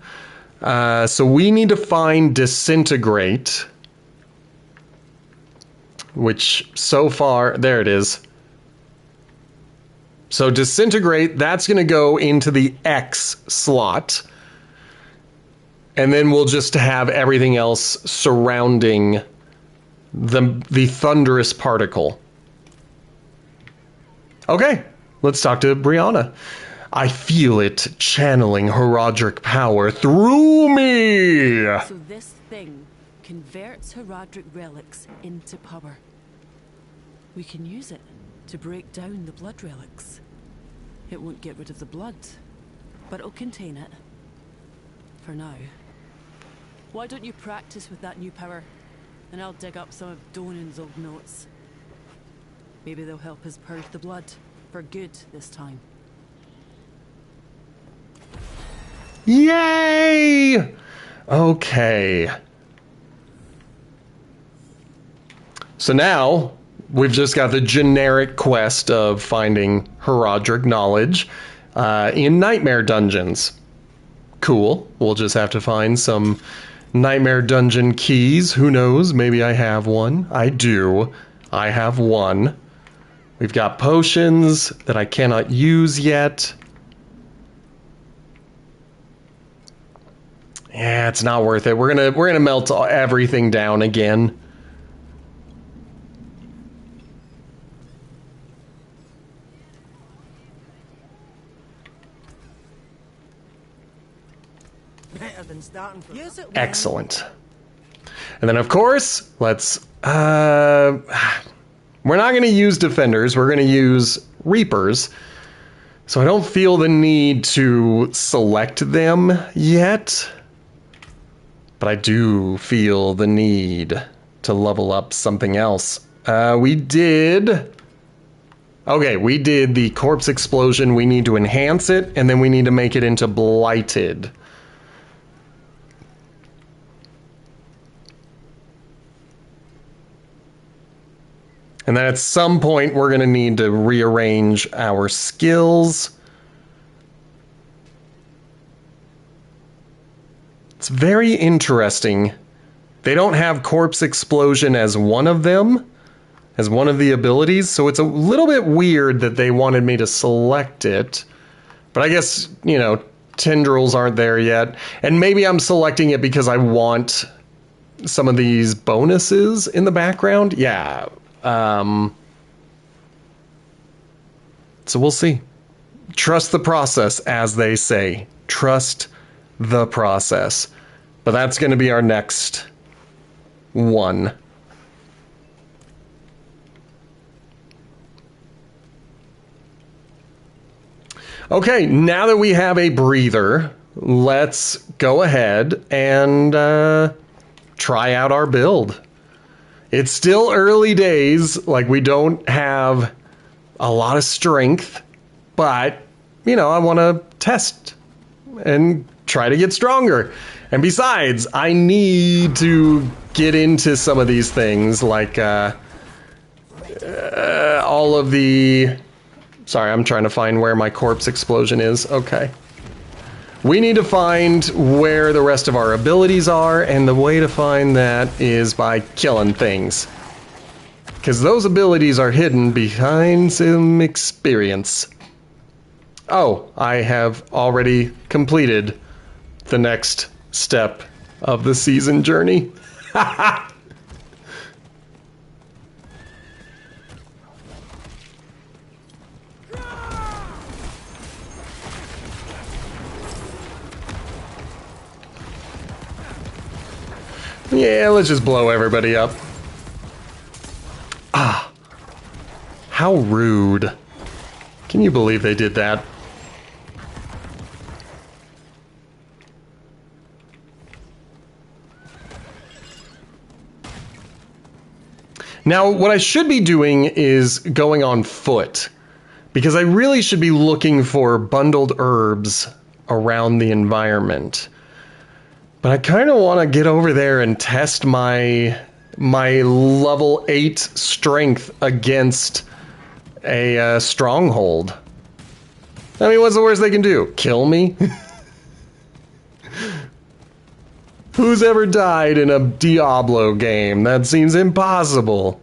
So we need to find Disintegrate, which so far, there it is. So Disintegrate, that's going to go into the X slot. And then we'll just have everything else surrounding the thunderous particle. Okay, let's talk to Brianna. I feel it channeling Horadric power through me. So this thing converts Horadric relics into power. We can use it to break down the blood relics. It won't get rid of the blood, but it'll contain it. For now. Why don't you practice with that new power? And I'll dig up some of Donan's old notes. Maybe they'll help us purge the blood for good this time. Yay! Okay. So now we've just got the generic quest of finding Horadric knowledge in nightmare dungeons. Cool. We'll just have to find some nightmare dungeon keys. Who knows? Maybe I have one. I do. I have one. We've got potions that I cannot use yet. Yeah, it's not worth it. We're gonna melt everything down again. Better than starting from Use it. Excellent. And then, of course, let's... we're not going to use defenders. We're going to use reapers. So I don't feel the need to select them yet. But I do feel the need to level up something else. We did... Okay, we did the corpse explosion. We need to enhance it, and then we need to make it into blighted. And then at some point, we're going to need to rearrange our skills. It's very interesting. They don't have corpse explosion as one of them, as one of the abilities. So it's a little bit weird that they wanted me to select it. But I guess, you know, tendrils aren't there yet. And maybe I'm selecting it because I want some of these bonuses in the background. Yeah. So we'll see. Trust the process, as they say. Trust the process. But that's going to be our next one. Okay, now that we have a breather, let's go ahead and try out our build. It's still early days, like we don't have a lot of strength, but, you know, I want to test and try to get stronger. And besides, I need to get into some of these things, like all of the... Sorry, I'm trying to find where my corpse explosion is. Okay. We need to find where the rest of our abilities are, and the way to find that is by killing things. Because those abilities are hidden behind some experience. Oh, I have already completed the next step of the season journey. Yeah, let's just blow everybody up. Ah. How rude. Can you believe they did that? Now, what I should be doing is going on foot, because I really should be looking for bundled herbs around the environment. But I kind of want to get over there and test my my level 8 strength against a stronghold. I mean, what's the worst they can do? Kill me? Who's ever died in a Diablo game? That seems impossible.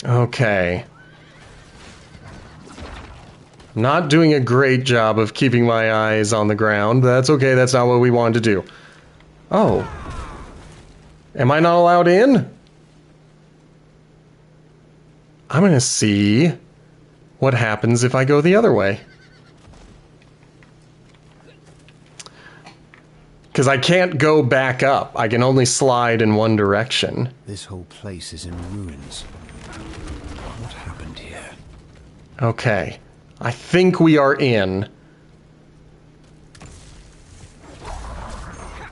Okay. I'm not doing a great job of keeping my eyes on the ground, but that's okay, that's not what we wanted to do. Oh. Am I not allowed in? I'm gonna see what happens if I go the other way. Because I can't go back up. I can only slide in one direction. This whole place is in ruins. What happened here? Okay. I think we are in.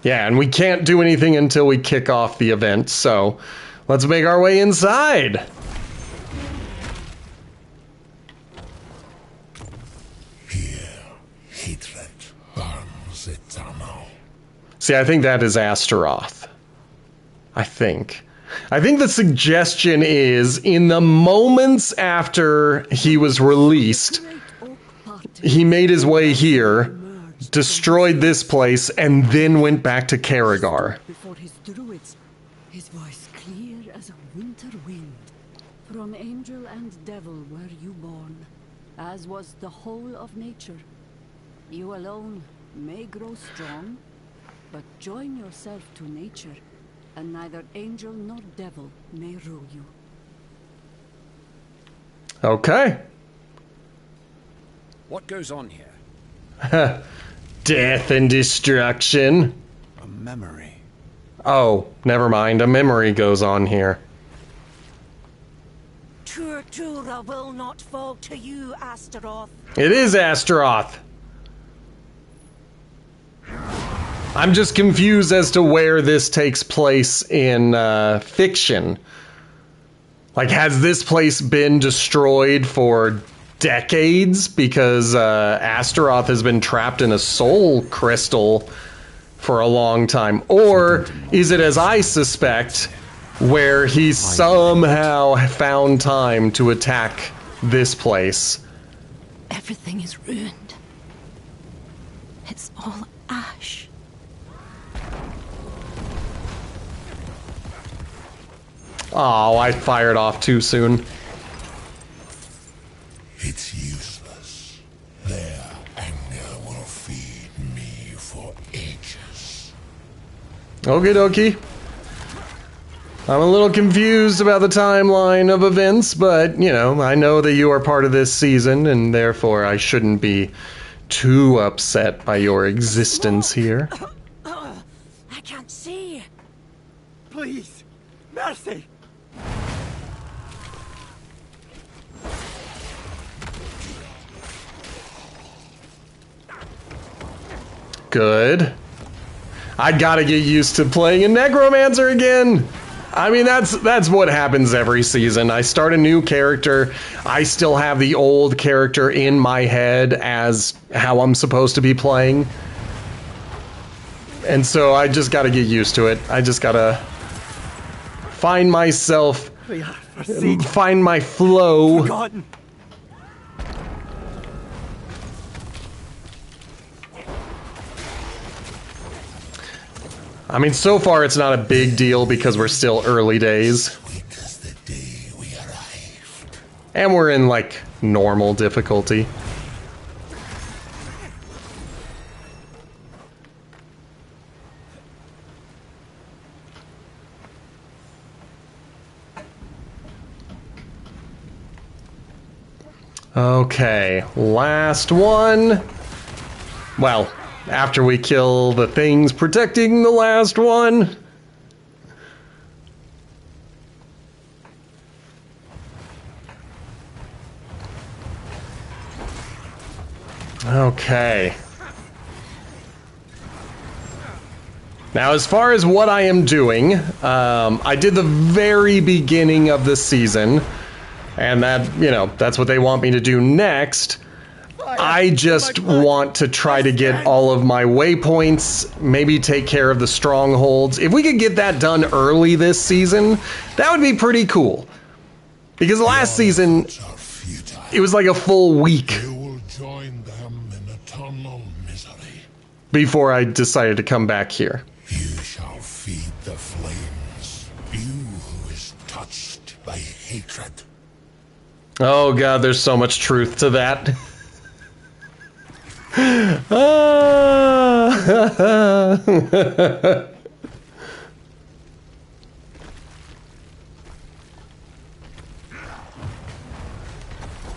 Yeah, and we can't do anything until we kick off the event, so let's make our way inside. See, I think that is Astaroth. I think the suggestion is, in the moments after he was released, he made his way here, destroyed this place, and then went back to Karagar. Before his druids, his voice clear as a winter wind. From angel and devil were you born, as was the whole of nature. You alone may grow strong, but join yourself to nature, and neither angel nor devil may rule you. Okay. What goes on here? Death and destruction. A memory. Oh, never mind. A memory goes on here. Tortura will not fall to you, Astaroth. It is Astaroth. I'm just confused as to where this takes place in fiction. Like, has this place been destroyed for decades? Because Astaroth has been trapped in a soul crystal for a long time. Or is it, as I suspect, where he somehow found time to attack this place? Everything is ruined. It's all ash. Oh, I fired off too soon. It's useless. Their anger will feed me for ages. Okie dokie. I'm a little confused about the timeline of events, but, you know, I know that you are part of this season, and therefore I shouldn't be too upset by your existence here. I can't see. Please, mercy. Good. I gotta get used to playing a necromancer again. I mean, that's what happens every season. I start a new character. I still have the old character in my head as how I'm supposed to be playing. And so I just gotta get used to it. I just gotta find myself, find my flow. Forgotten. I mean, so far it's not a big deal because we're still early days. And we're in, like, normal difficulty. Okay, last one. Well, after we kill the things protecting the last one. Okay. Now, as far as what I am doing, I did the very beginning of the season, and that, you know, that's what they want me to do next. I just want to try to get all of my waypoints, maybe take care of the strongholds. If we could get that done early this season, that would be pretty cool. Because last season, it was like a full week before I decided to come back here. You shall feed the flames, you who is touched by hatred. Oh god, there's so much truth to that.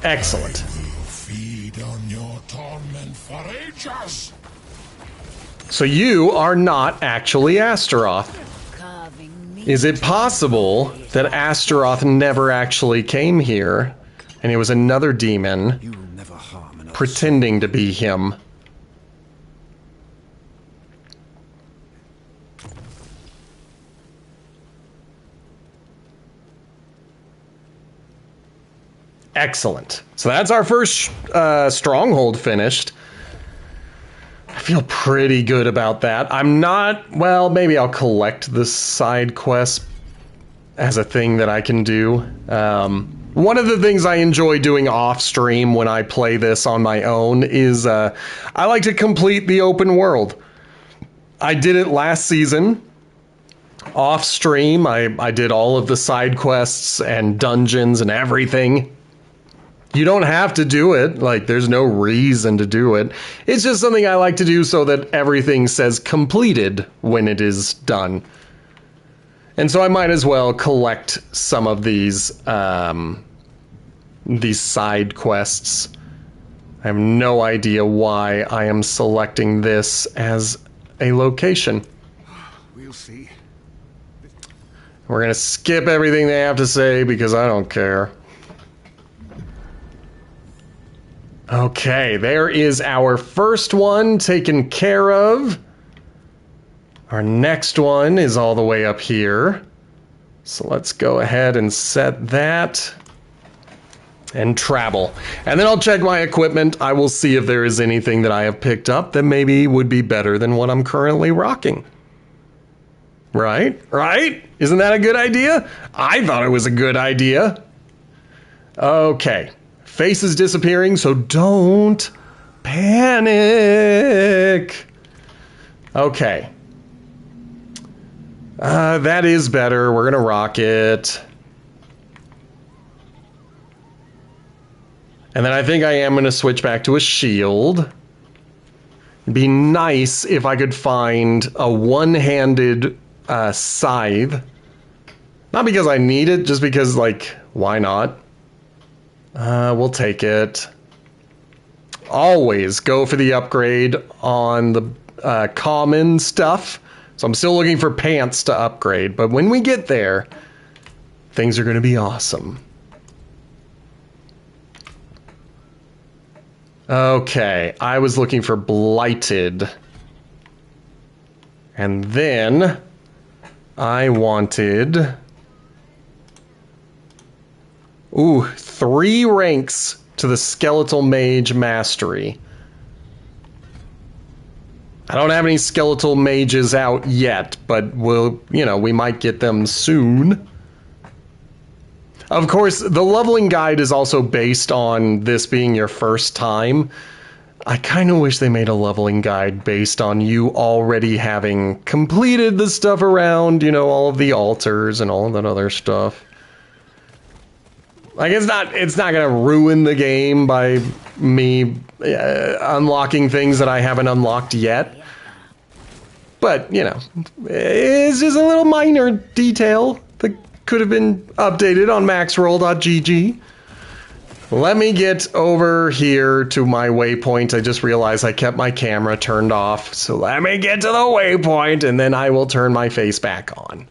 Excellent. I will feed on your torment for ages. So you are not actually Astaroth. Is it possible that Astaroth never actually came here, and it was another demon pretending to be him? Excellent. So that's our first stronghold finished. I feel pretty good about that. I'm not, well, maybe I'll collect the side quest as a thing that I can do. One of the things I enjoy doing off stream when I play this on my own is I like to complete the open world. I did it last season. Off stream, I did all of the side quests and dungeons and everything. You don't have to do it, like there's no reason to do it. It's just something I like to do so that everything says completed when it is done. And so I might as well collect some of these side quests. I have no idea why I am selecting this as a location. We'll see. We're gonna skip everything they have to say because I don't care. Okay, there is our first one taken care of. Our next one is all the way up here. So let's go ahead and set that and travel. And then I'll check my equipment. I will see if there is anything that I have picked up that maybe would be better than what I'm currently rocking. Right? Right? Isn't that a good idea? I thought it was a good idea. Okay. Face is disappearing, so don't panic. Okay. That is better. We're gonna rock it. And then I think I am gonna switch back to a shield. It'd be nice if I could find a one-handed scythe. Not because I need it, just because, like, why not? We'll take it. Always go for the upgrade on the common stuff. So I'm still looking for pants to upgrade, but when we get there, things are going to be awesome. Okay, I was looking for blighted. And then I wanted... Ooh, 3 ranks to the Skeletal Mage Mastery. I don't have any Skeletal Mages out yet, but we'll, we might get them soon. Of course, the leveling guide is also based on this being your first time. I kind of wish they made a leveling guide based on you already having completed the stuff around, all of the altars and all of that other stuff. Like, it's not going to ruin the game by me unlocking things that I haven't unlocked yet. But, it's just a little minor detail that could have been updated on maxroll.gg. Let me get over here to my waypoint. I just realized I kept my camera turned off. So let me get to the waypoint, and then I will turn my face back on.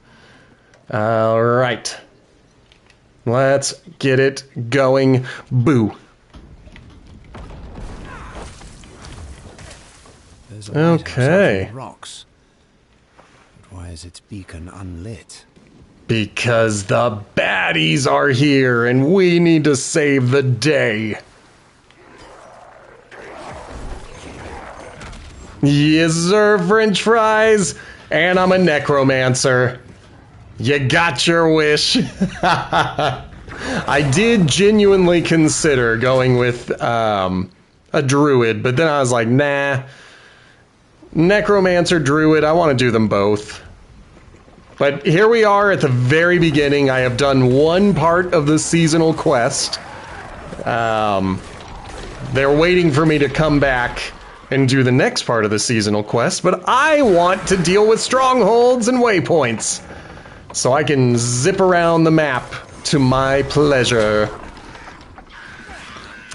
All right. Let's get it going. Boo. There's a okay. Rocks. But why is its beacon unlit? Because the baddies are here and we need to save the day. Yes, sir, French fries. And I'm a necromancer. You got your wish. I did genuinely consider going with a druid, but then I was like, nah. Necromancer, druid, I want to do them both. But here we are at the very beginning. I have done one part of the seasonal quest. They're waiting for me to come back and do the next part of the seasonal quest, but I want to deal with strongholds and waypoints so I can zip around the map to my pleasure.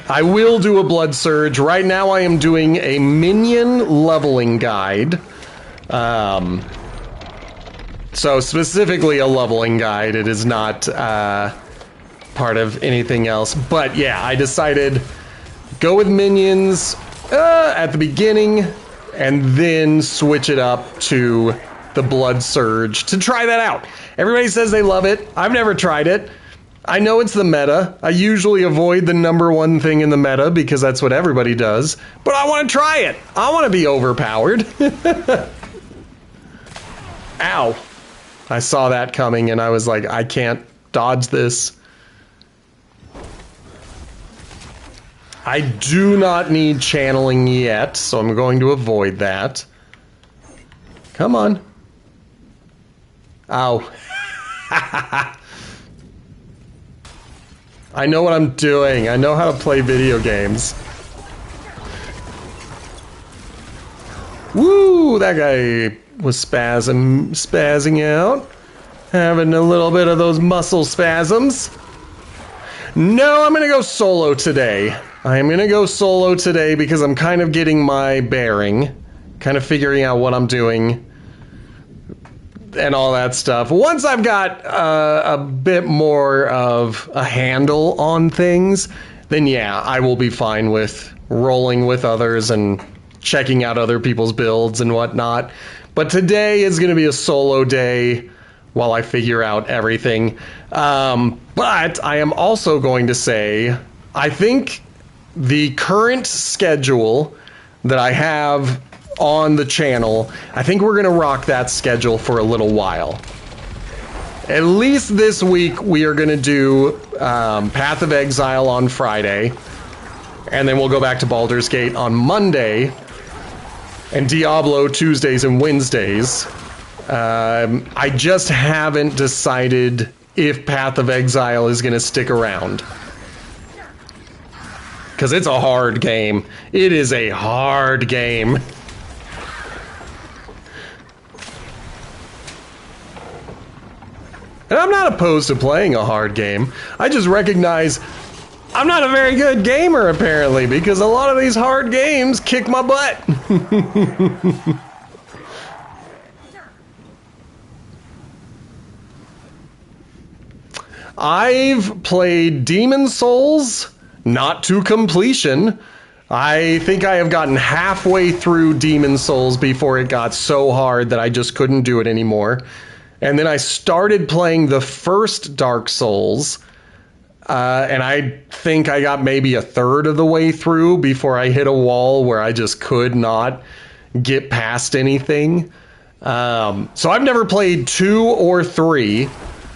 I will do a blood surge. Right now I am doing a minion leveling guide. So specifically a leveling guide. It is not part of anything else. But yeah, I decided go with minions at the beginning and then switch it up to the blood surge to try that out. Everybody says they love it. I've never tried it. I know it's the meta. I usually avoid the number one thing in the meta because that's what everybody does. But I want to try it. I want to be overpowered. Ow. I saw that coming and I was like, I can't dodge this. I do not need channeling yet, so I'm going to avoid that. Come on. Ow. I know what I'm doing. I know how to play video games. Woo! That guy was spazzing out. Having a little bit of those muscle spasms. No, I'm going to go solo today. I am going to go solo today because I'm kind of getting my bearing. Kind of figuring out what I'm doing. And all that stuff. Once I've got a bit more of a handle on things, then yeah, I will be fine with rolling with others and checking out other people's builds and whatnot. But today is going to be a solo day while I figure out everything. But I am also going to say, I think the current schedule that I have on the channel, I think we're going to rock that schedule for a little while. At least this week we are going to do Path of Exile on Friday, and then we'll go back to Baldur's Gate on Monday, and Diablo Tuesdays and Wednesdays. I just haven't decided if Path of Exile is going to stick around. Because it's a hard game. It is a hard game. And I'm not opposed to playing a hard game. I just recognize I'm not a very good gamer, apparently, because a lot of these hard games kick my butt. I've played Demon Souls, not to completion. I think I have gotten halfway through Demon Souls before it got so hard that I just couldn't do it anymore. And then I started playing the first Dark Souls, and I think I got maybe a third of the way through before I hit a wall where I just could not get past anything. So I've never played 2 or 3,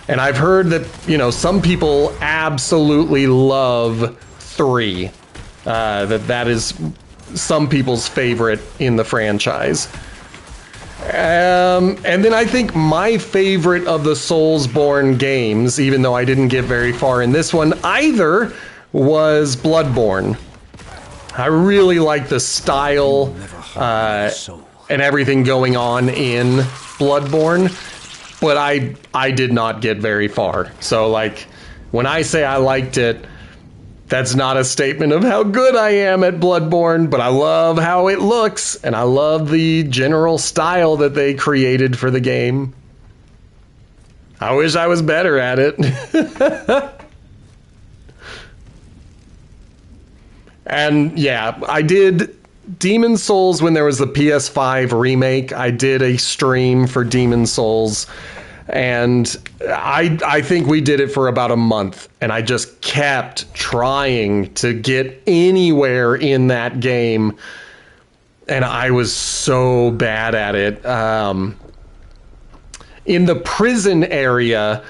and I've heard that, you know, some people absolutely love 3. That is some people's favorite in the franchise. And then I think my favorite of the Soulsborne games, even though I didn't get very far in this one either, was Bloodborne. I really like the style and everything going on in Bloodborne, but I did not get very far. So, like, when I say I liked it, that's not a statement of how good I am at Bloodborne, but I love how it looks, and I love the general style that they created for the game. I wish I was better at it. And yeah, I did Demon Souls when there was the PS5 remake. I did a stream for Demon Souls. And I think we did it for about a month, and I just kept trying to get anywhere in that game. and I was so bad at it. In the prison area,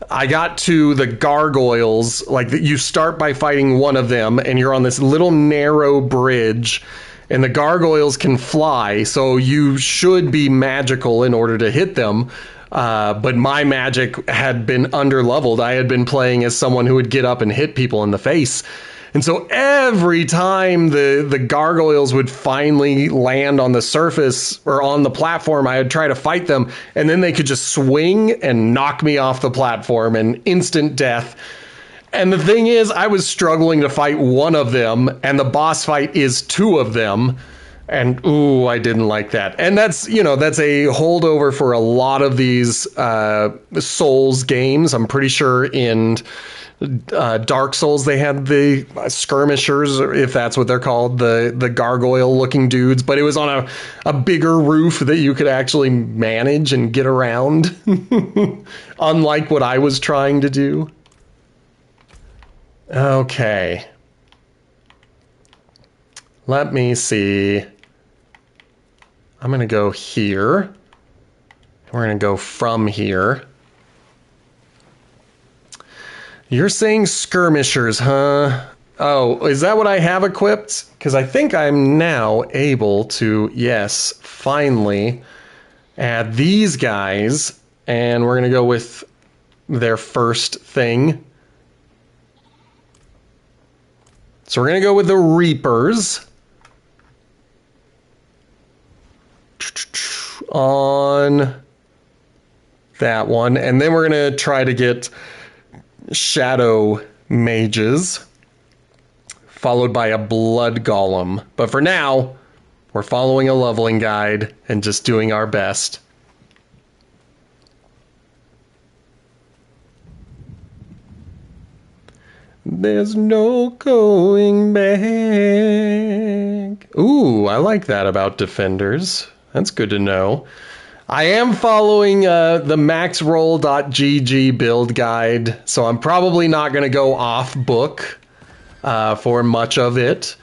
I got to the gargoyles. Like, you start by fighting one of them, and you're on this little narrow bridge, and the gargoyles can fly, so you should be magical in order to hit them. But my magic had been underleveled. I had been playing as someone who would get up and hit people in the face. And so every time the gargoyles would finally land on the surface or on the platform, I would try to fight them, and then they could just swing and knock me off the platform and instant death. And the thing is, I was struggling to fight one of them, and the boss fight is two of them. And ooh, I didn't like that. And that's, that's a holdover for a lot of these Souls games. I'm pretty sure in Dark Souls they had the skirmishers, if that's what they're called, the gargoyle looking dudes, but it was on a bigger roof that you could actually manage and get around. Unlike what I was trying to do. Okay, let me see. I'm gonna go here. We're gonna go from here. You're saying skirmishers, huh? Oh, is that what I have equipped? Because I think I'm now able to, yes, finally add these guys. And we're going to go with their first thing. So we're going to go with the Reapers. On that one. And then we're going to try to get Shadow Mages, followed by a Blood Golem. But for now, we're following a leveling guide and just doing our best. There's no going back. Ooh, I like that about Defenders. That's good to know. I am following the maxroll.gg build guide, so I'm probably not going to go off book for much of it.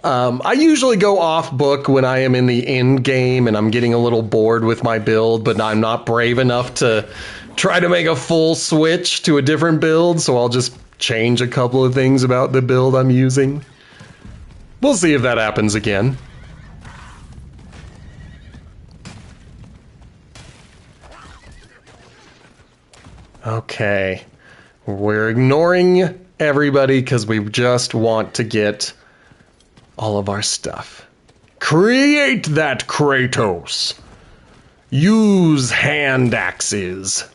I usually go off book when I am in the end game and I'm getting a little bored with my build, but I'm not brave enough to try to make a full switch to a different build, so I'll just change a couple of things about the build I'm using. We'll see if that happens again. Okay, we're ignoring everybody because we just want to get all of our stuff. Create that, Kratos. Use hand axes.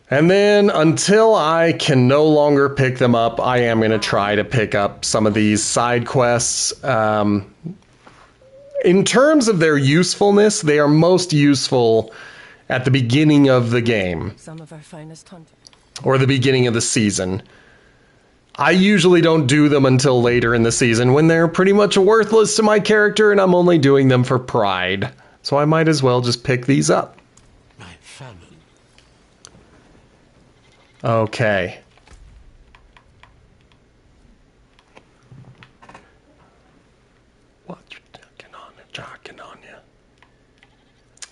And then until I can no longer pick them up, I am going to try to pick up some of these side quests. In terms of their usefulness, they are most useful at the beginning of the game. Some of our finest hunters. Or the beginning of the season. I usually don't do them until later in the season when they're pretty much worthless to my character and I'm only doing them for pride. So I might as well just pick these up. My family. Okay. What you jocking on you?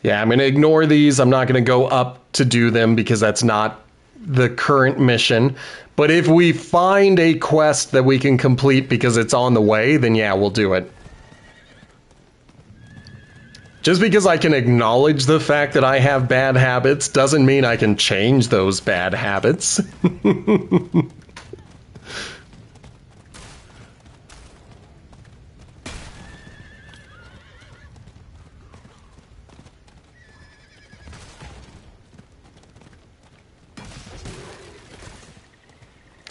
Yeah, I'm going to ignore these. I'm not going to go up to do them because that's not the current mission. But if we find a quest that we can complete because it's on the way, then yeah, we'll do it. Just because I can acknowledge the fact that I have bad habits doesn't mean I can change those bad habits.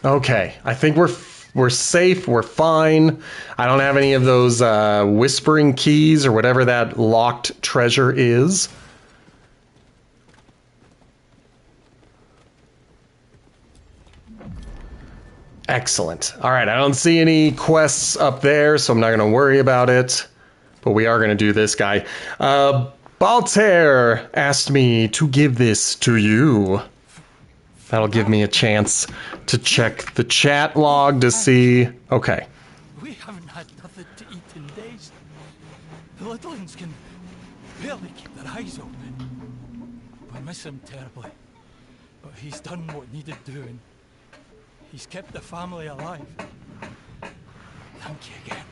Okay, I think we're safe, we're fine. I don't have any of those whispering keys or whatever that locked treasure is. Excellent. All right, I don't see any quests up there, so I'm not going to worry about it. But we are going to do this guy. Baltair asked me to give this to you. That'll give me a chance to check the chat log to see. Okay. We haven't had nothing to eat in days. The little ones can barely keep their eyes open. We miss him terribly, but he's done what needed doing. He's kept the family alive. Thank you again.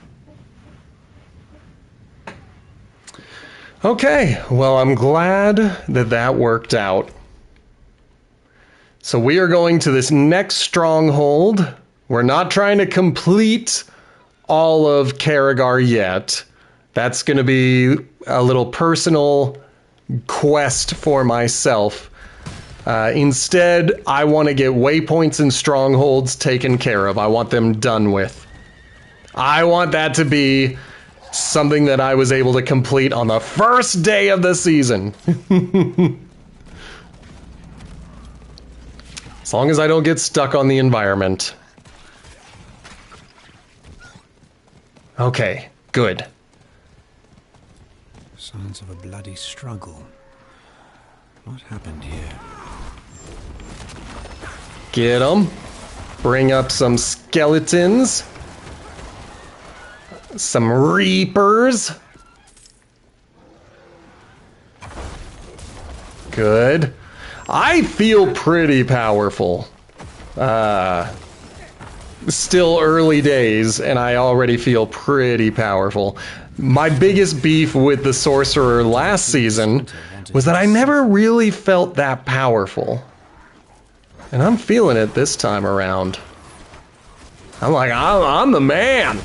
Okay, well, I'm glad that that worked out. So we are going to this next stronghold. We're not trying to complete all of Karagar yet. That's going to be a little personal quest for myself. Instead, I want to get waypoints and strongholds taken care of. I want them done with. I want that to be something that I was able to complete on the first day of the season. As long as I don't get stuck on the environment. Okay, good. Signs of a bloody struggle. What happened here? Get them. Bring up some skeletons. Some reapers. Good. I feel pretty powerful. Still early days, and I already feel pretty powerful. My biggest beef with the sorcerer last season was that I never really felt that powerful. And I'm feeling it this time around. I'm like, I'm the man.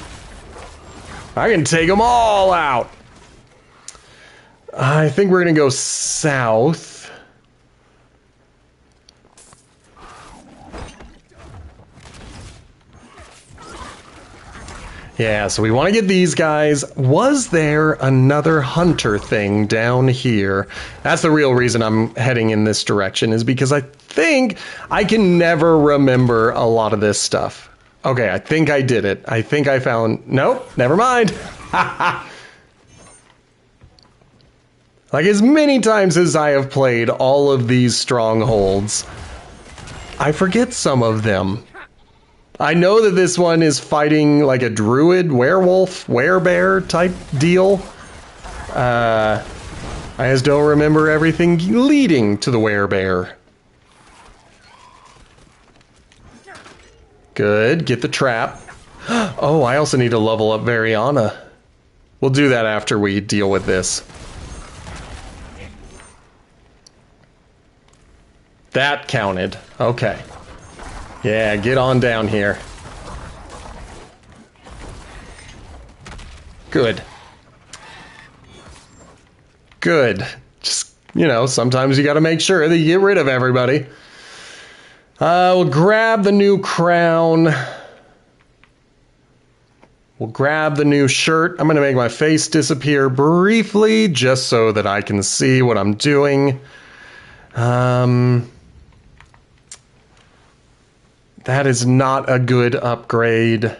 I can take them all out. I think we're going to go south. Yeah, so we want to get these guys. Was there another hunter thing down here? That's the real reason I'm heading in this direction, is because I think I can never remember a lot of this stuff. Okay, I think I did it. I think I found... Nope, never mind. Like, as many times as I have played all of these strongholds, I forget some of them. I know that this one is fighting like a druid, werewolf, werebear type deal. I just don't remember everything leading to the werebear. Good, get the trap. Oh, I also need to level up Variana. We'll do that after we deal with this. That counted. Okay. Yeah, get on down here. Good. Good. Just, you know, sometimes you gotta make sure that you get rid of everybody. We'll grab the new crown. We'll grab the new shirt. I'm gonna make my face disappear briefly, just so that I can see what I'm doing. That is not a good upgrade.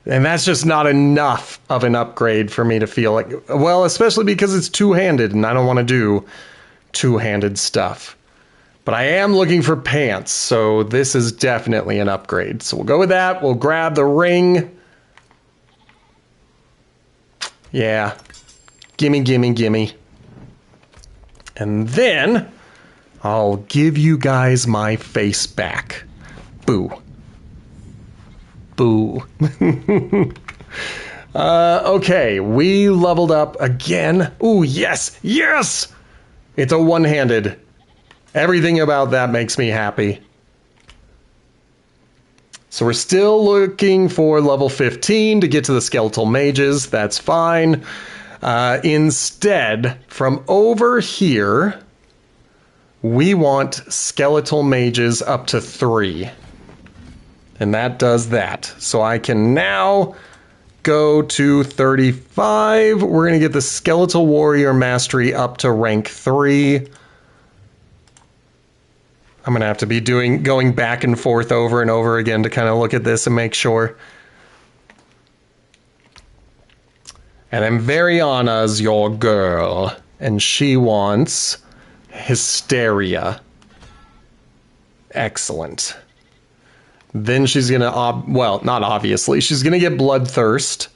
And that's just not enough of an upgrade for me to feel like... Well, especially because it's two-handed, and I don't want to do two-handed stuff. But I am looking for pants, so this is definitely an upgrade. So we'll go with that. We'll grab the ring. Yeah. Gimme, gimme, gimme. And then I'll give you guys my face back. Boo. Boo. Okay, we leveled up again. Ooh, yes, yes! It's a one-handed. Everything about that makes me happy. So we're still looking for level 15 to get to the skeletal mages. That's fine. Instead, from over here, we want skeletal mages up to 3. And that does that. So I can now go to 35. We're going to get the Skeletal Warrior Mastery up to rank 3. I'm going to have to be going back and forth over and over again to kind of look at this and make sure. And then Variana's your girl. And she wants Hysteria. Excellent. Then she's gonna, well, not obviously, she's gonna get bloodthirst.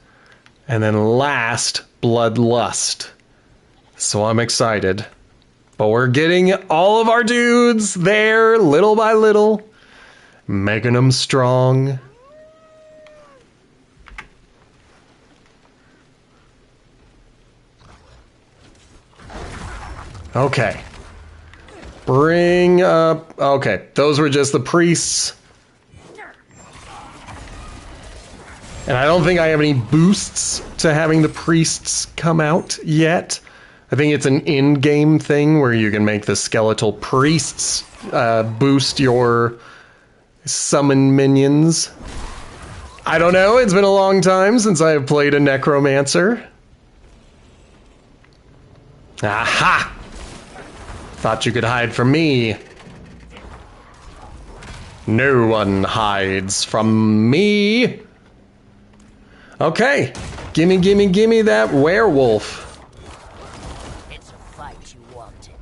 And then last, bloodlust. So I'm excited. But we're getting all of our dudes there, little by little. Making them strong. Okay. Bring up... Okay, those were just the priests. And I don't think I have any boosts to having the priests come out yet. I think it's an in-game thing where you can make the skeletal priests boost your summon minions. I don't know, it's been a long time since I have played a necromancer. Aha! Thought you could hide from me. No one hides from me. Okay, gimme, gimme, gimme that werewolf. It's a fight you wanted.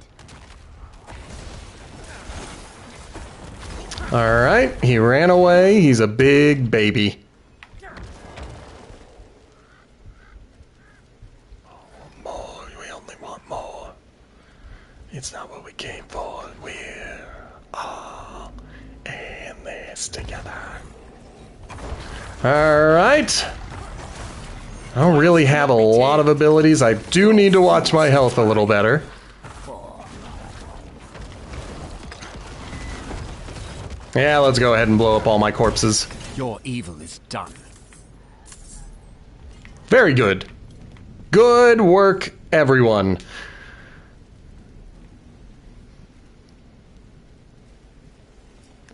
Alright, he ran away. He's a big baby. More, we only want more. It's not what we came for. We're all in this together. Alright. I don't really have a lot of abilities. I do need to watch my health a little better. Yeah, let's go ahead and blow up all my corpses. Your evil is done. Very good. Good work, everyone.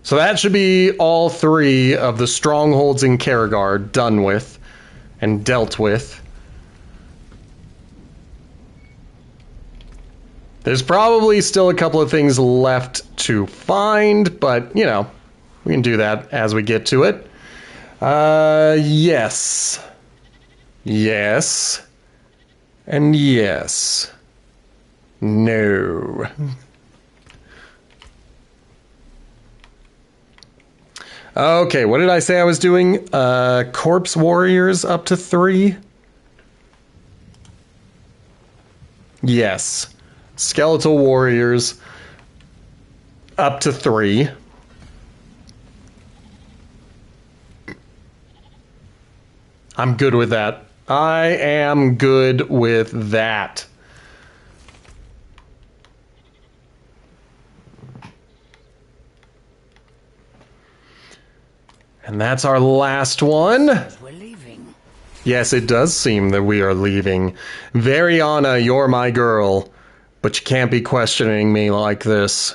So that should be all 3 of the strongholds in Karagar done with and dealt with. There's probably still a couple of things left to find, but, you know, we can do that as we get to it. Yes. Yes. And yes. No. Okay, what did I say I was doing? Corpse warriors up to 3? Yes. Skeletal warriors up to 3. I'm good with that. I am good with that. And that's our last one. We're leaving. Yes, it does seem that we are leaving. Variana, you're my girl, but you can't be questioning me like this.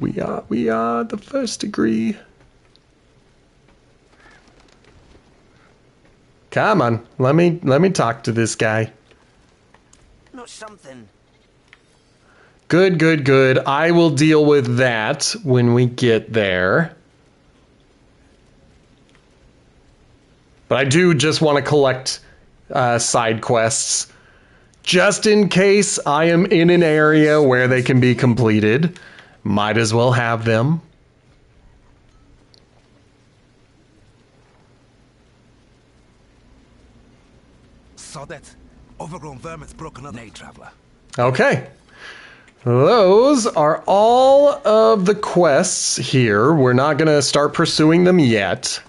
We are the first degree. Come on, let me talk to this guy. Not something. Good, good, good. I will deal with that when we get there. But I do just want to collect side quests. Just in case I am in an area where they can be completed. Might as well have them. Saw that. Overgrown vermin's broken up. Nay, traveler. Okay. Those are all of the quests here. We're not going to start pursuing them yet.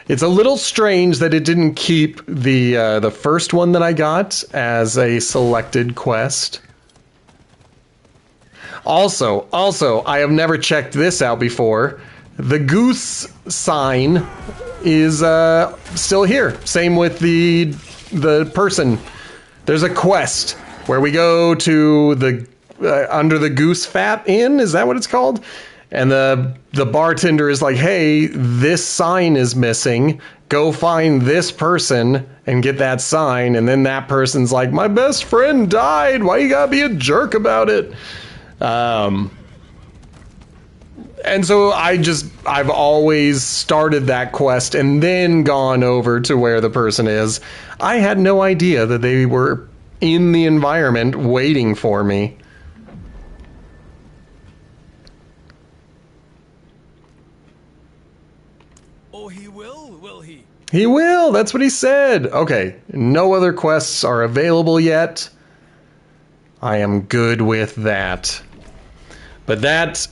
It's a little strange that it didn't keep the first one that I got as a selected quest. Also, I have never checked this out before. The goose sign is still here. Same with the person. There's a quest where we go to the under the Goose Fat Inn. Is that what it's called? And the bartender is like, hey, this sign is missing. Go find this person and get that sign. And then that person's like, my best friend died. Why you gotta be a jerk about it? And so I've always started that quest and then gone over to where the person is. I had no idea that they were in the environment waiting for me. Oh, he will he? He will, that's what he said. Okay, no other quests are available yet. I am good with that. But that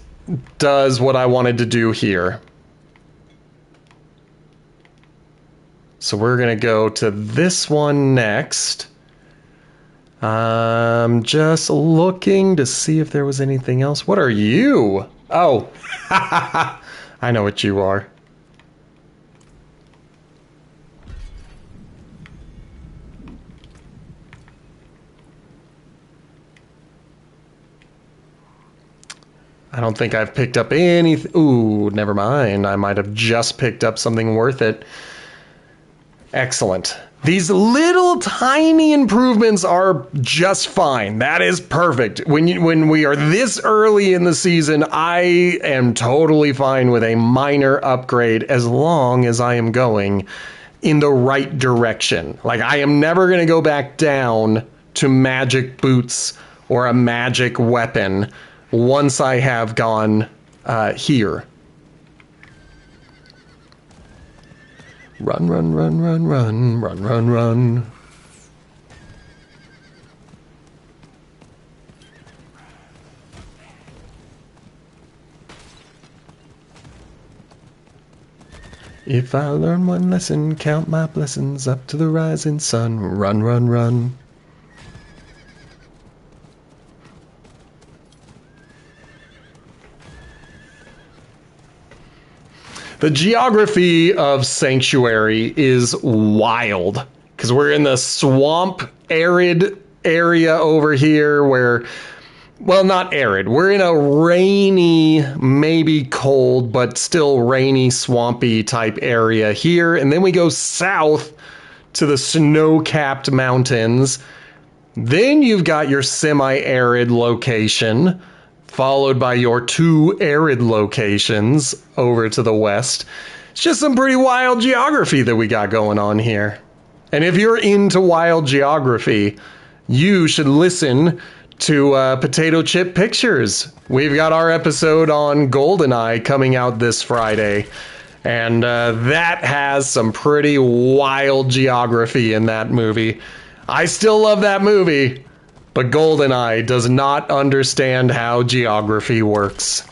does what I wanted to do here. So we're going to go to this one next. I'm just looking to see if there was anything else. What are you? Oh, I know what you are. I don't think I've picked up anything. Ooh, never mind. I might have just picked up something worth it. Excellent. These little tiny improvements are just fine. That is perfect. When we are this early in the season, I am totally fine with a minor upgrade as long as I am going in the right direction. Like, I am never going to go back down to magic boots or a magic weapon once I have gone here. Run, run, run, run, run, run, run, run. If I learn one lesson, count my blessings up to the rising sun. Run, run, run. The geography of Sanctuary is wild because we're in the swamp, arid area over here where, well, not arid. We're in a rainy, maybe cold, but still rainy, swampy type area here. And then we go south to the snow-capped mountains. Then you've got your semi-arid location, followed by your two arid locations over to the west. It's just some pretty wild geography that we got going on here. And if you're into wild geography, you should listen to Potato Chip Pictures. We've got our episode on GoldenEye coming out this Friday. And that has some pretty wild geography in that movie. I still love that movie. But GoldenEye does not understand how geography works.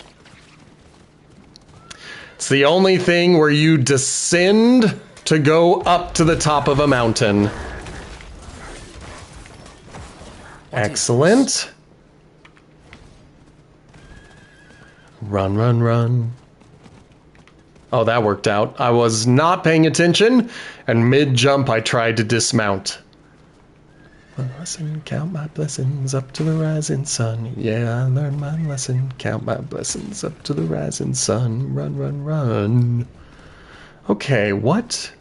It's the only thing where you descend to go up to the top of a mountain. Excellent. Run, run, run. Oh, that worked out. I was not paying attention, and mid-jump I tried to dismount. One lesson, count my blessings up to the rising sun. Yeah, I learned my lesson. Count my blessings up to the rising sun. Run, run, run. Okay, what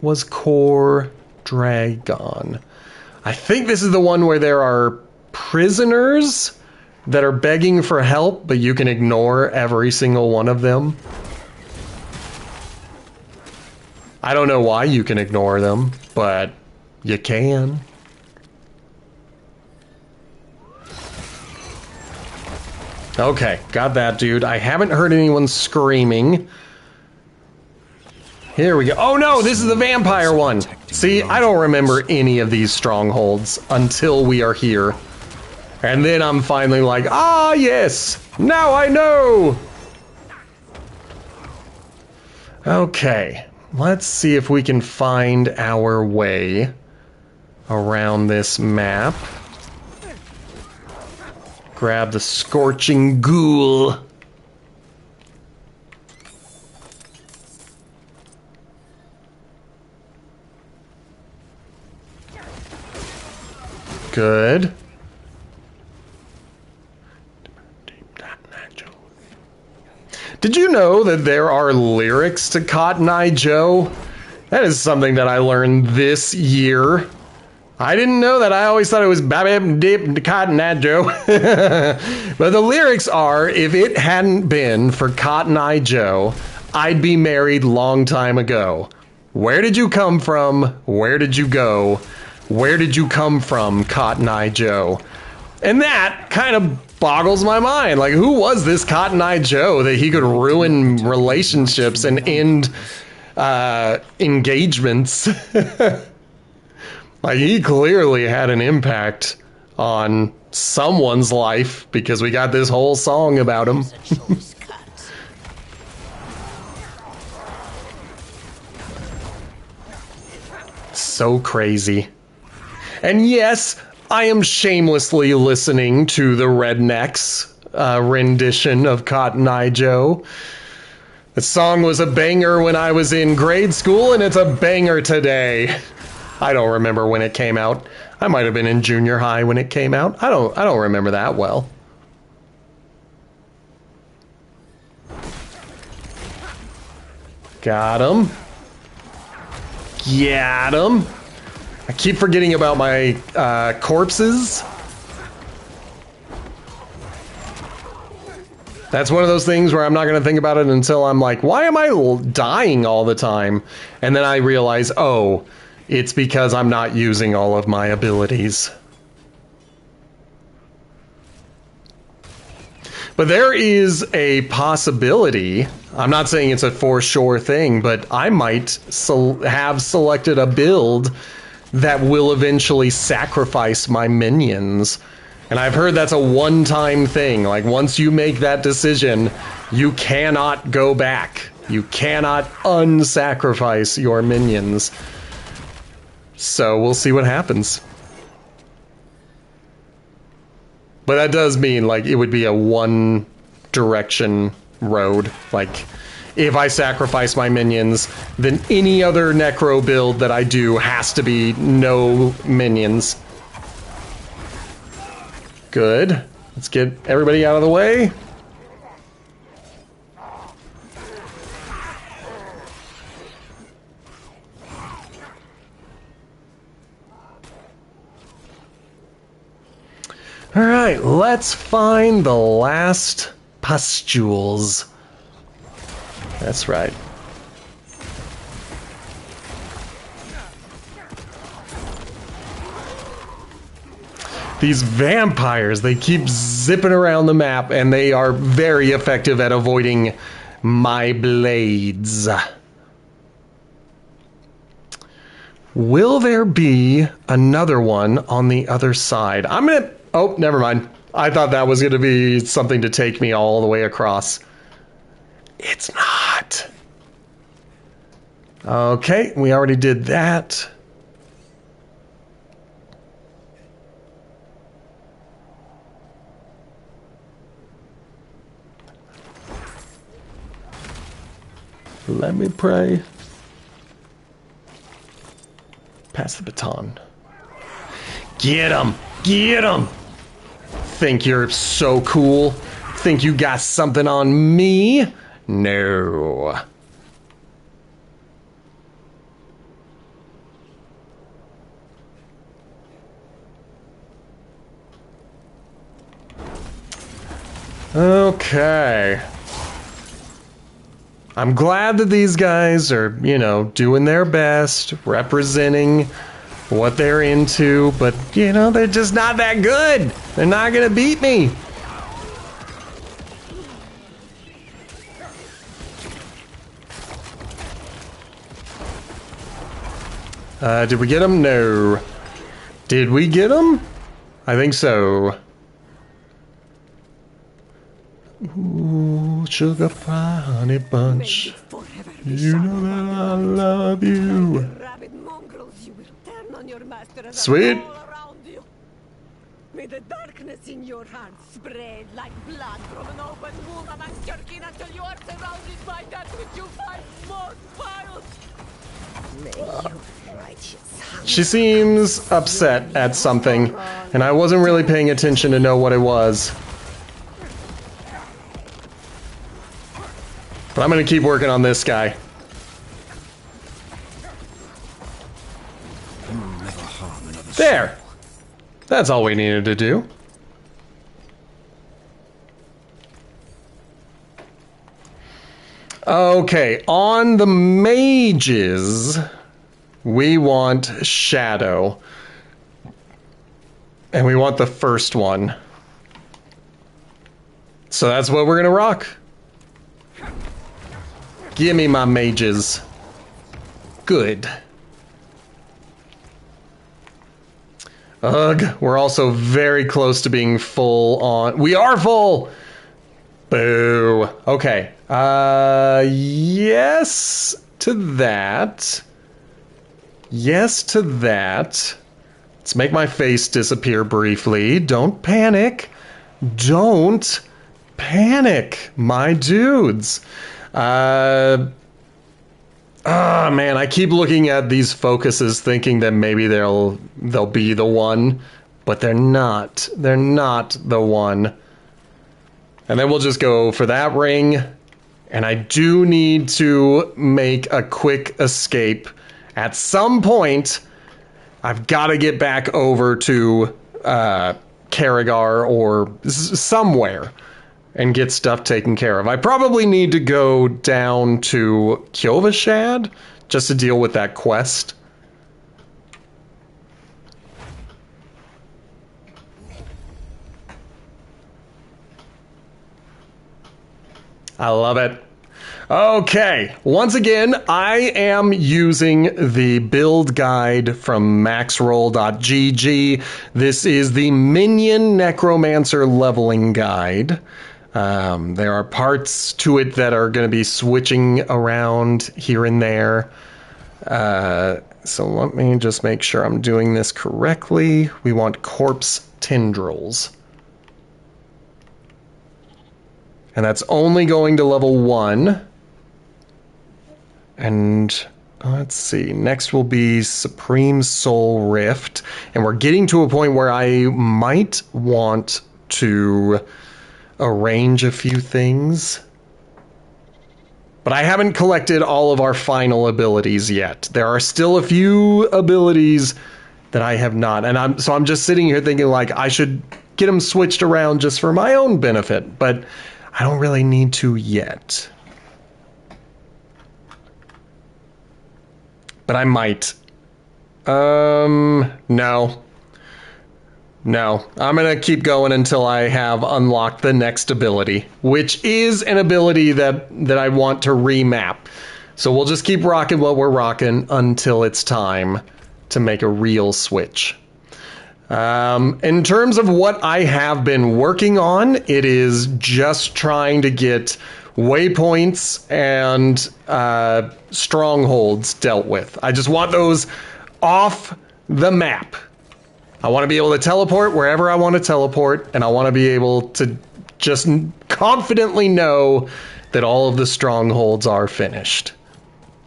was Core Dragon? I think this is the one where there are prisoners that are begging for help, but you can ignore every single one of them. I don't know why you can ignore them, but you can. Okay, got that, dude. I haven't heard anyone screaming. Here we go. Oh no, this is the vampire one. See, I don't remember any of these strongholds until we are here. And then I'm finally like, ah, yes, now I know. Okay, let's see if we can find our way around this map. Grab the scorching ghoul. Good. Did you know that there are lyrics to Cotton Eye Joe? That is something that I learned this year. I didn't know that. I always thought it was Babib Dip Cotton Eye Joe. But the lyrics are, if it hadn't been for Cotton Eye Joe, I'd be married long time ago. Where did you come from? Where did you go? Where did you come from, Cotton Eye Joe? And that kind of boggles my mind. Like, who was this Cotton Eye Joe that he could ruin relationships and end engagements? Like, he clearly had an impact on someone's life because we got this whole song about him. So crazy. And yes, I am shamelessly listening to the Rednecks rendition of Cotton Eye Joe. The song was a banger when I was in grade school, and it's a banger today. I don't remember when it came out. I might have been in junior high when it came out. I don't remember that well. Got him. Got him. I keep forgetting about my corpses. That's one of those things where I'm not going to think about it until I'm like, why am I dying all the time? And then I realize, oh, it's because I'm not using all of my abilities. But there is a possibility, I'm not saying it's a for sure thing, but I might have selected a build that will eventually sacrifice my minions. And I've heard that's a one-time thing. Like, once you make that decision, you cannot go back. You cannot unsacrifice your minions. So we'll see what happens. But that does mean, like, it would be a one-direction road. Like, if I sacrifice my minions, then any other Necro build that I do has to be no minions. Good. Let's get everybody out of the way. All right, let's find the last pustules. That's right. These vampires, they keep zipping around the map, and they are very effective at avoiding my blades. Will there be another one on the other side? I'm gonna... Oh, never mind. I thought that was gonna be something to take me all the way across. It's not. Okay, we already did that. Let me pray. Pass the baton. Get him! Get him! Think you're so cool? Think you got something on me? No. Okay. I'm glad that these guys are, you know, doing their best, representing what they're into, but, you know, they're just not that good. They're not gonna beat me. Did we get him? No. Did we get him? I think so. Ooh, sugar pie, honey bunch. You know that I love you. Sweet. May the darkness in your heart spread like blood from an open wound amongst your kin until you are surrounded by that which you find most vile. She seems upset at something, and I wasn't really paying attention to know what it was. But I'm gonna keep working on this guy. There! That's all we needed to do. Okay, on the mages, we want Shadow. And we want the first one. So that's what we're gonna rock. Give me my mages. Good. Ugh, we're also very close to being full on. We are full! Boo. Okay. Yes to that. Yes to that. Let's make my face disappear briefly. Don't panic. Don't panic, my dudes. Man, I keep looking at these focuses thinking that maybe they'll be the one, but they're not. They're not the one. And then we'll just go for that ring. And I do need to make a quick escape. At some point, I've got to get back over to Karagar or somewhere and get stuff taken care of. I probably need to go down to Kyovashad just to deal with that quest. I love it. Okay, once again, I am using the build guide from maxroll.gg. This is the Minion Necromancer leveling guide. There are parts to it that are going to be switching around here and there. So let me just make sure I'm doing this correctly. We want corpse tendrils. And that's only going to level 1. And let's see, next will be Supreme Soul Rift. And we're getting to a point where I might want to arrange a few things. But I haven't collected all of our final abilities yet. There are still a few abilities that I have not. And I'm just sitting here thinking like I should get them switched around just for my own benefit. But I don't really need to yet. But I might. No. No. I'm going to keep going until I have unlocked the next ability, which is an ability that I want to remap. So we'll just keep rocking what we're rocking until it's time to make a real switch. In terms of what I have been working on, it is just trying to get waypoints and strongholds dealt with. I just want those off the map. I want to be able to teleport wherever I want to teleport, and I want to be able to just confidently know that all of the strongholds are finished.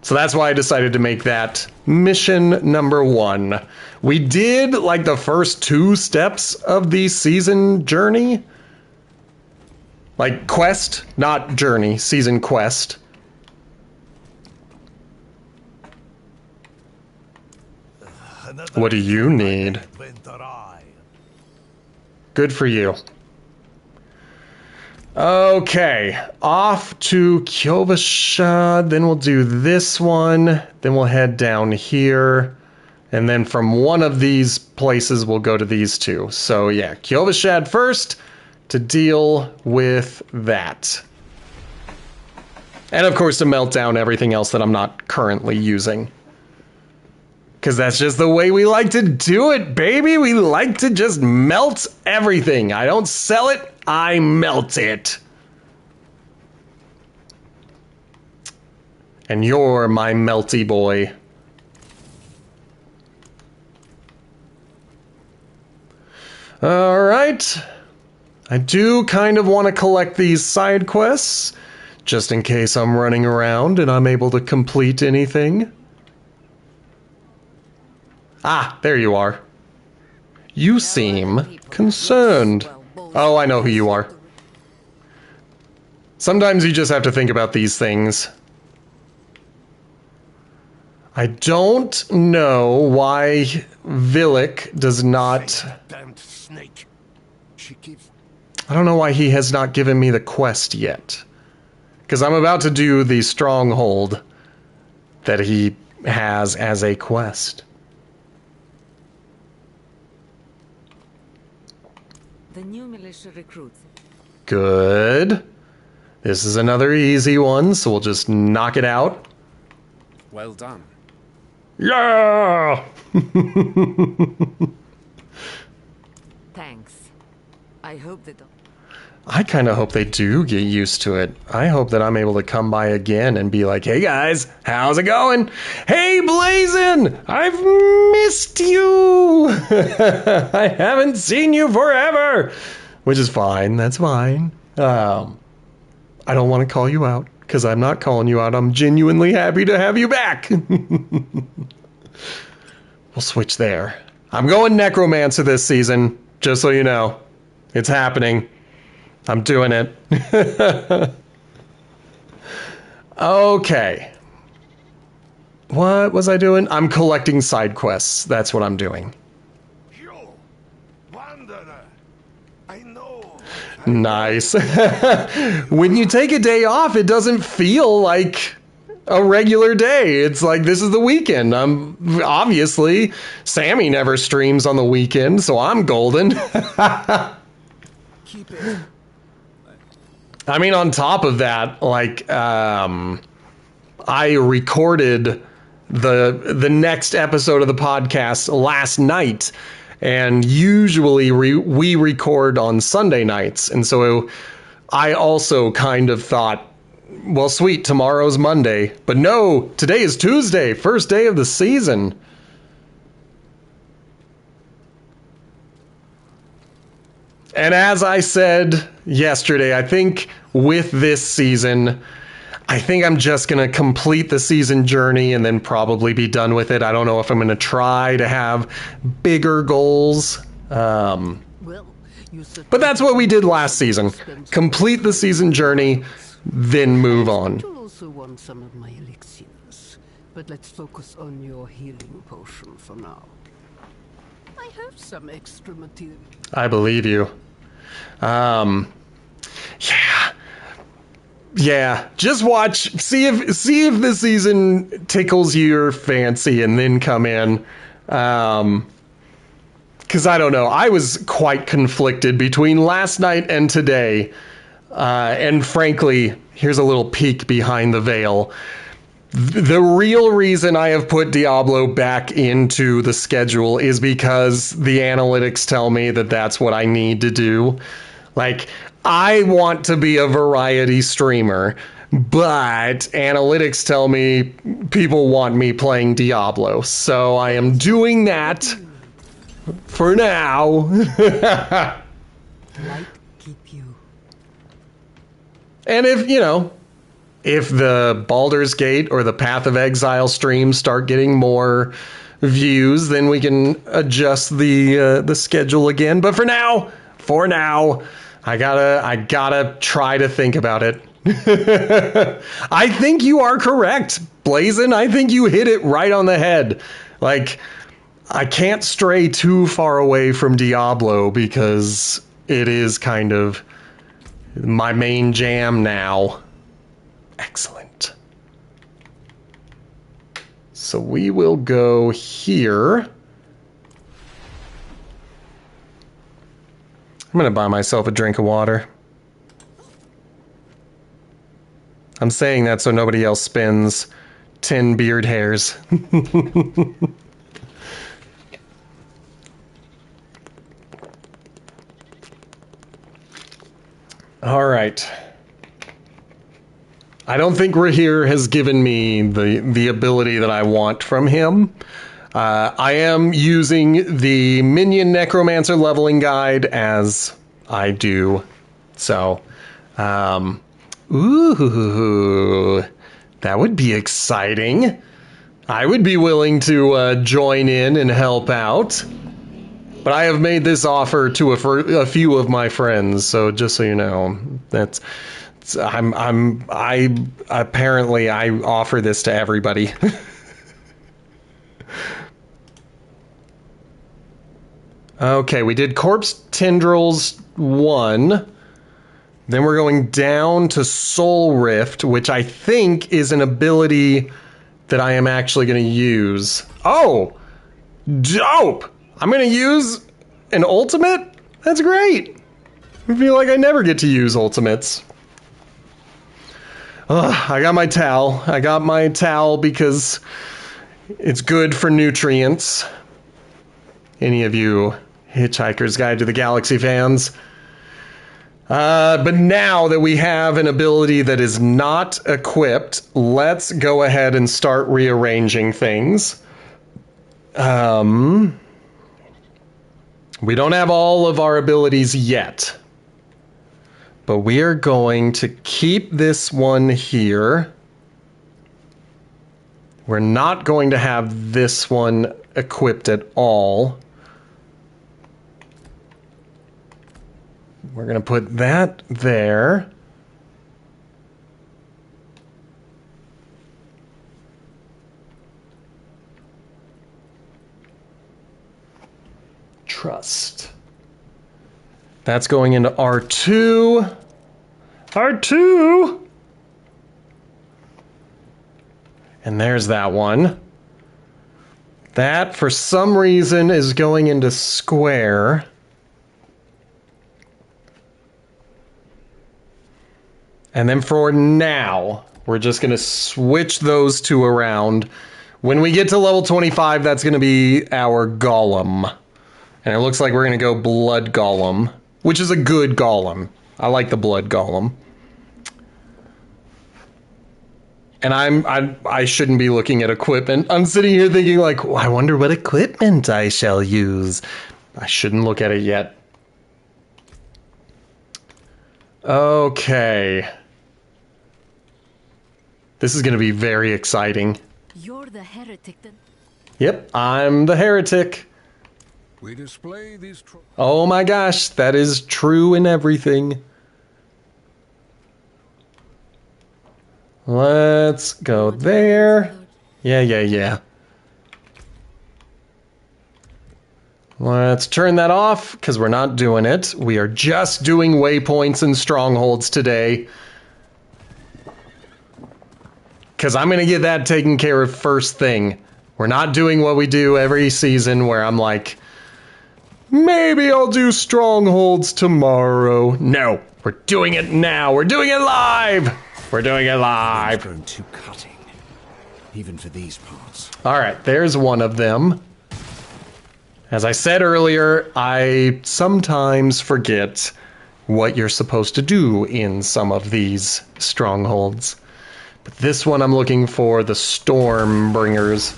So that's why I decided to make that mission number 1. We did like the first 2 steps of the season journey. Like quest, not journey, season quest. What do you need? Good for you. Okay, off to Kyovashad, then we'll do this one, then we'll head down here, and then from one of these places we'll go to these 2. So yeah, Kyovashad first to deal with that. And of course to melt down everything else that I'm not currently using. Because that's just the way we like to do it, baby. We like to just melt everything. I don't sell it, I melt it. And you're my melty boy. All right. I do kind of want to collect these side quests, just in case I'm running around and I'm able to complete anything. Ah, there you are. You seem concerned. Oh, I know who you are. Sometimes you just have to think about these things. I don't know why Villic does not... Damned snake. She keeps... I don't know why he has not given me the quest yet. Because I'm about to do the stronghold that he has as a quest. the new militia recruits. Good. This is another easy one, so we'll just knock it out. Well done. Yeah! Thanks. I hope they don't. I kind of hope they do get used to it. I hope that I'm able to come by again and be like, hey guys, how's it going? Hey Blazin, I've missed you. I haven't seen you forever. Which is fine, that's fine. I don't want to call you out, because I'm not calling you out. I'm genuinely happy to have you back. We'll switch there. I'm going Necromancer this season, just so you know. It's happening. I'm doing it. Okay. What was I doing? I'm collecting side quests. That's what I'm doing. Nice. When you take a day off, it doesn't feel like a regular day. It's like, this is the weekend. Obviously, Sammy never streams on the weekend, so I'm golden. Keep it. I mean, on top of that, like, I recorded the next episode of the podcast last night, and usually we record on Sunday nights, and so I also kind of thought, well, sweet, tomorrow's Monday, but no, today is Tuesday, first day of the season. And as I said yesterday, I think with this season, I think I'm just going to complete the season journey and then probably be done with it. I don't know if I'm going to try to have bigger goals. But that's what we did last season. Complete the season journey, then move on. I also want some of my elixirs, but let's focus on your healing potion for now. I have some extra material. I believe you. Yeah, just watch, see if the season tickles your fancy and then come in. Because I don't know, I was quite conflicted between last night and today. And frankly, here's a little peek behind the veil. The real reason I have put Diablo back into the schedule is because the analytics tell me that that's what I need to do. Like, I want to be a variety streamer, but analytics tell me people want me playing Diablo. So I am doing that for now. Light keep you. And if the Baldur's Gate or the Path of Exile streams start getting more views, then we can adjust the schedule again. But for now, I gotta try to think about it. I think you are correct, Blazin. I think you hit it right on the head. Like, I can't stray too far away from Diablo because it is kind of my main jam now. Excellent. So we will go here. I'm going to buy myself a drink of water. I'm saying that so nobody else spends 10 beard hairs. All right. I don't think Rahir has given me the ability that I want from him. I am using the Minion Necromancer leveling guide as I do. So, ooh, that would be exciting. I would be willing to join in and help out. But I have made this offer to a few of my friends, so just so you know, I apparently offer this to everybody. Okay, we did Corpse Tendrils 1. Then we're going down to Soul Rift, which I think is an ability that I am actually going to use. Oh, dope! I'm going to use an ultimate? That's great. I feel like I never get to use ultimates. Ugh, I got my towel. I got my towel because it's good for nutrients. Any of you Hitchhiker's Guide to the Galaxy fans? But now that we have an ability that is not equipped, let's go ahead and start rearranging things. We don't have all of our abilities yet. But we are going to keep this one here. We're not going to have this one equipped at all. We're going to put that there. Trust. That's going into R2. R2! And there's that one. That, for some reason, is going into square. And then for now, we're just going to switch those two around. When we get to level 25, that's going to be our golem. And it looks like we're going to go blood golem, which is a good golem. I like the blood golem. And I shouldn't be looking at equipment. I'm sitting here thinking like, oh, I wonder what equipment I shall use. I shouldn't look at it yet. Okay. This is going to be very exciting. You're the heretic then? Yep, I'm the heretic. We display these. Oh my gosh, that is true in everything. Let's go there. Yeah. Let's turn that off, because we're not doing it. We are just doing waypoints and strongholds today. Because I'm going to get that taken care of first thing. We're not doing what we do every season where I'm like, maybe I'll do strongholds tomorrow. No, we're doing it now. We're doing it live. We're doing it live. It's grown too cutting, even for these parts. All right, there's one of them. As I said earlier, I sometimes forget what you're supposed to do in some of these strongholds. But this one I'm looking for the Stormbringers.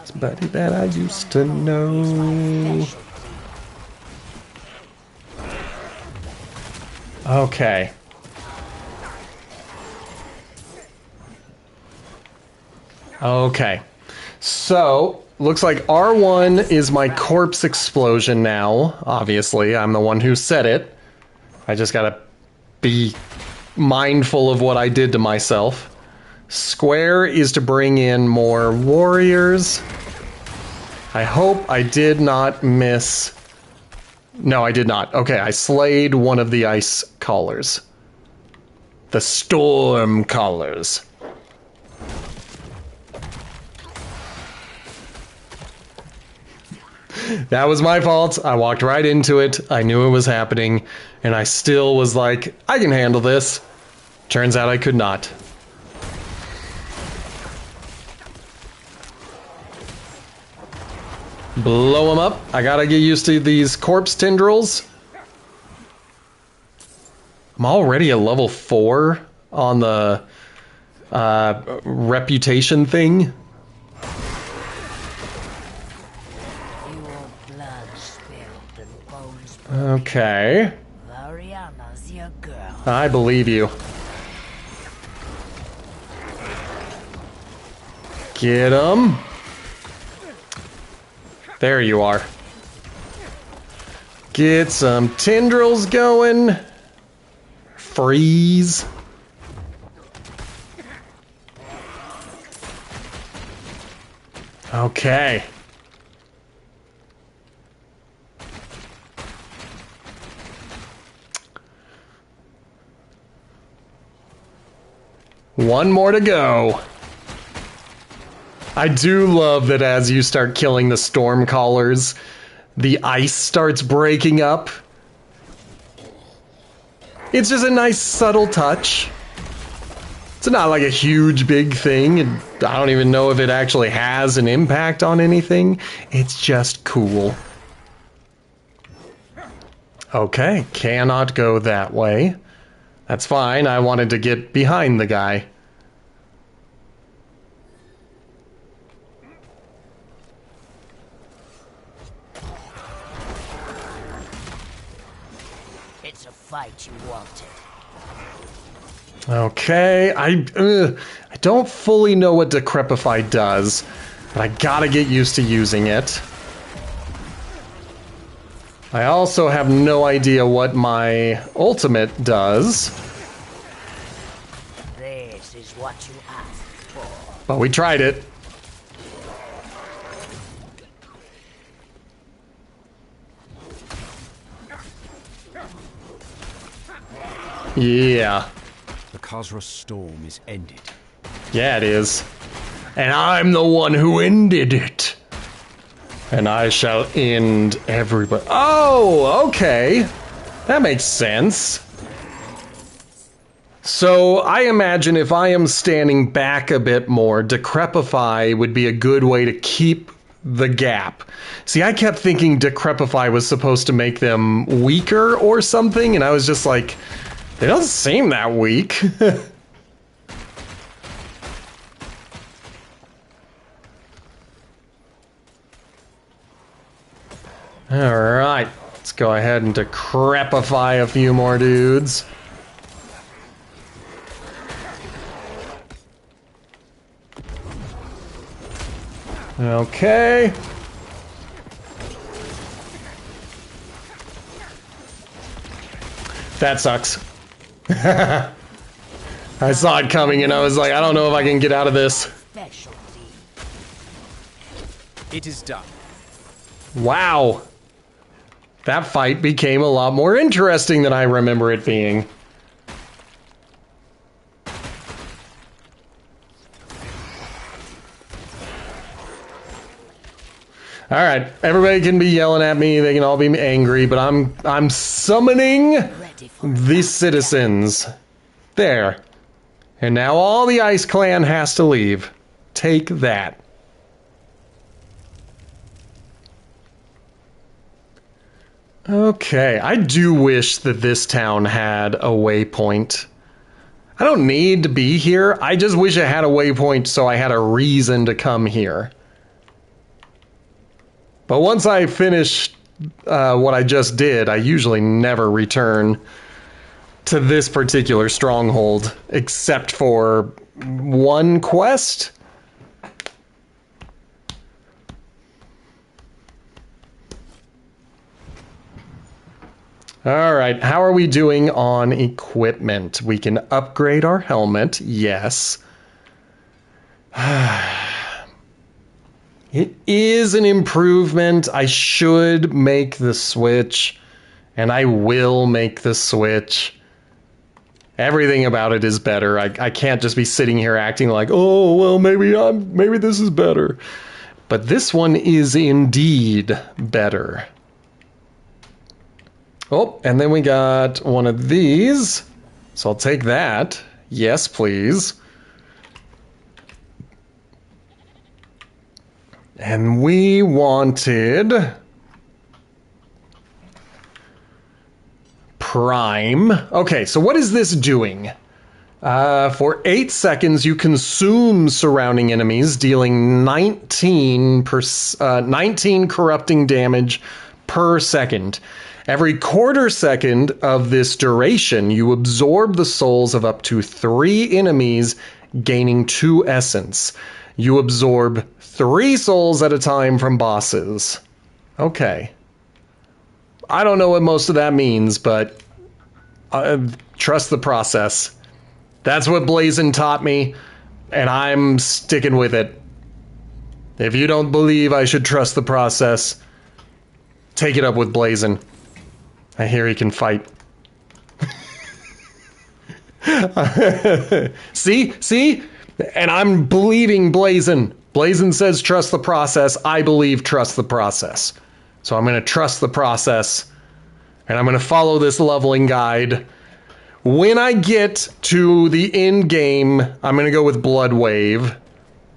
Somebody that I used to know. Okay. Okay. So, looks like R1 is my corpse explosion now. Obviously, I'm the one who said it. I just gotta be mindful of what I did to myself. Square is to bring in more warriors. I hope I did not miss... No, I did not. Okay, I slayed one of the ice callers. The storm callers. That was my fault. I walked right into it. I knew it was happening. And I still was like, I can handle this. Turns out I could not. Blow them up. I gotta get used to these corpse tendrils. I'm already a level 4 on the reputation thing. Okay. I believe you. Get him. There you are. Get some tendrils going. Freeze. Okay. One more to go. I do love that as you start killing the storm callers, the ice starts breaking up. It's just a nice subtle touch. It's not like a huge big thing, and I don't even know if it actually has an impact on anything. It's just cool. Okay, cannot go that way. That's fine, I wanted to get behind the guy. It's a fight you wanted. Okay, I don't fully know what Decrepify does, but I gotta get used to using it. I also have no idea what my ultimate does. This is what you asked for. But we tried it. Yeah. The Khazra storm is ended. Yeah, it is. And I'm the one who ended it. And I shall end everybody. Oh, okay. That makes sense. So I imagine if I am standing back a bit more, Decrepify would be a good way to keep the gap. See, I kept thinking Decrepify was supposed to make them weaker or something, and I was just like, they don't seem that weak. Alright, let's go ahead and Decrepify a few more dudes. Okay. That sucks. I saw it coming and I was like, I don't know if I can get out of this. It is done. Wow. That fight became a lot more interesting than I remember it being. All right, everybody can be yelling at me. They can all be angry, but I'm summoning the citizens. There. And now all the Ice Clan has to leave. Take that. Okay, I do wish that this town had a waypoint. I don't need to be here. I just wish it had a waypoint so I had a reason to come here. But once I finish what I just did, I usually never return to this particular stronghold, except for one quest. All right, how are we doing on equipment? We can upgrade our helmet, yes. It is an improvement. I should make the switch, and I will make the switch. Everything about it is better. I can't just be sitting here acting like, oh, well, maybe this is better. But this one is indeed better. Oh, and then we got one of these. So I'll take that. Yes, please. And we wanted Prime. Okay, so what is this doing? For 8 seconds, you consume surrounding enemies, dealing 19 corrupting damage per second. Every quarter second of this duration, you absorb the souls of up to 3 enemies, gaining 2 essence. You absorb 3 souls at a time from bosses. Okay. I don't know what most of that means, but trust the process. That's what Blazin taught me, and I'm sticking with it. If you don't believe I should trust the process, take it up with Blazin. I hear he can fight. See? And I'm believing Blazin. Blazin says trust the process. I believe trust the process. So I'm going to trust the process, and I'm going to follow this leveling guide. When I get to the end game, I'm going to go with Blood Wave.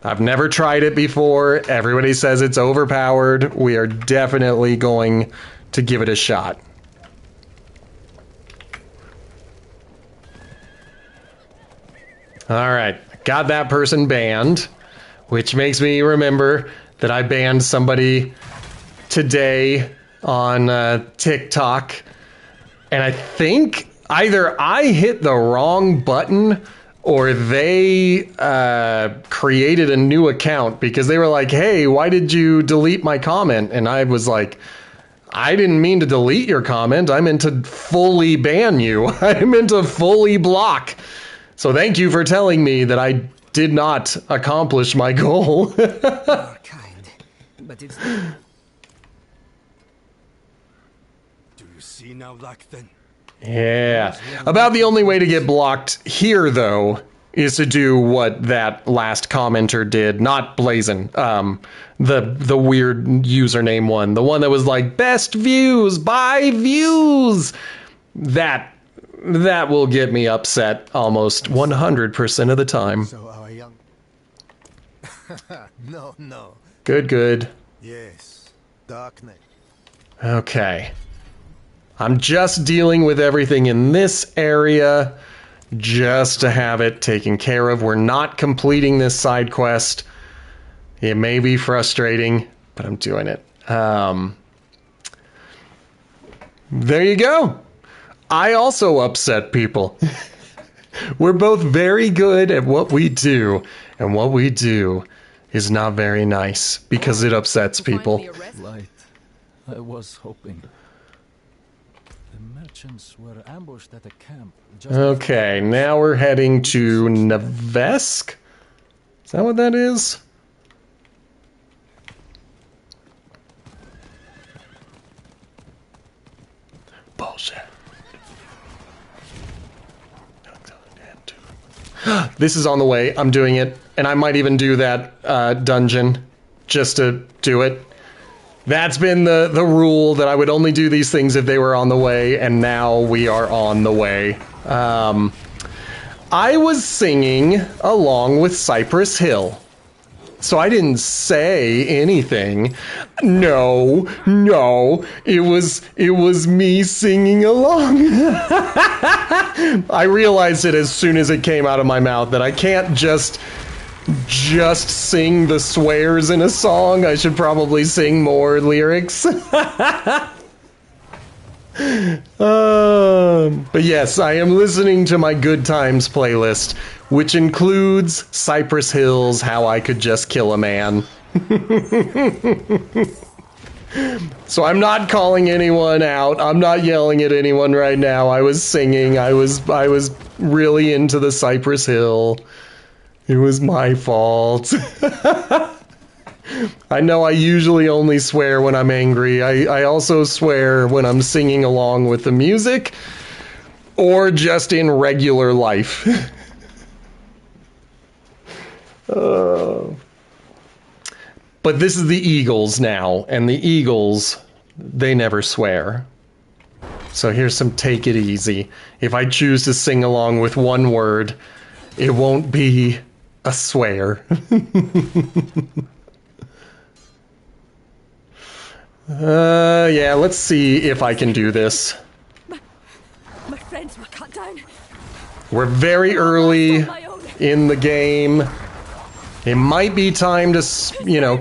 I've never tried it before. Everybody says it's overpowered. We are definitely going to give it a shot. All right, got that person banned, which makes me remember that I banned somebody today on TikTok, and I think either I hit the wrong button or they created a new account, because they were like, hey, why did you delete my comment? And I was like, I didn't mean to delete your comment. I meant to fully ban you. I meant to fully block. So thank you for telling me that I did not accomplish my goal. Kind, but it's... Do you see now, Blackfin? Yeah. About the only way to get blocked here, though, is to do what that last commenter did. Not Blazin. The weird username one. The one that was like, best views, buy views. That will get me upset almost 100% of the time. So our young... No. Good. Yes. Darkness. Okay. I'm just dealing with everything in this area just to have it taken care of. We're not completing this side quest. It may be frustrating, but I'm doing it. There you go. I also upset people. We're both very good at what we do, and what we do is not very nice because it upsets people. Light. I was hoping. The merchants were ambushed at a camp. Okay, now we're heading to Nevesk? Is that what that is? Bullshit. This is on the way. I'm doing it. And I might even do that dungeon just to do it. That's been the rule, that I would only do these things if they were on the way, and now we are on the way. I was singing along with Cypress Hill. So I didn't say anything. No, it was me singing along. I realized it as soon as it came out of my mouth that I can't just sing the swears in a song. I should probably sing more lyrics. But yes, I am listening to my Good Times playlist, which includes Cypress Hill's How I Could Just Kill a Man. So I'm not calling anyone out. I'm not yelling at anyone right now. I was singing. I was really into the Cypress Hill. It was my fault. I know I usually only swear when I'm angry. I also swear when I'm singing along with the music or just in regular life. But this is the Eagles now, and the Eagles, they never swear. So here's some take it easy. If I choose to sing along with one word, it won't be a swear. Yeah, let's see if I can do this. My friends were cut down. We're very early in the game. It might be time to,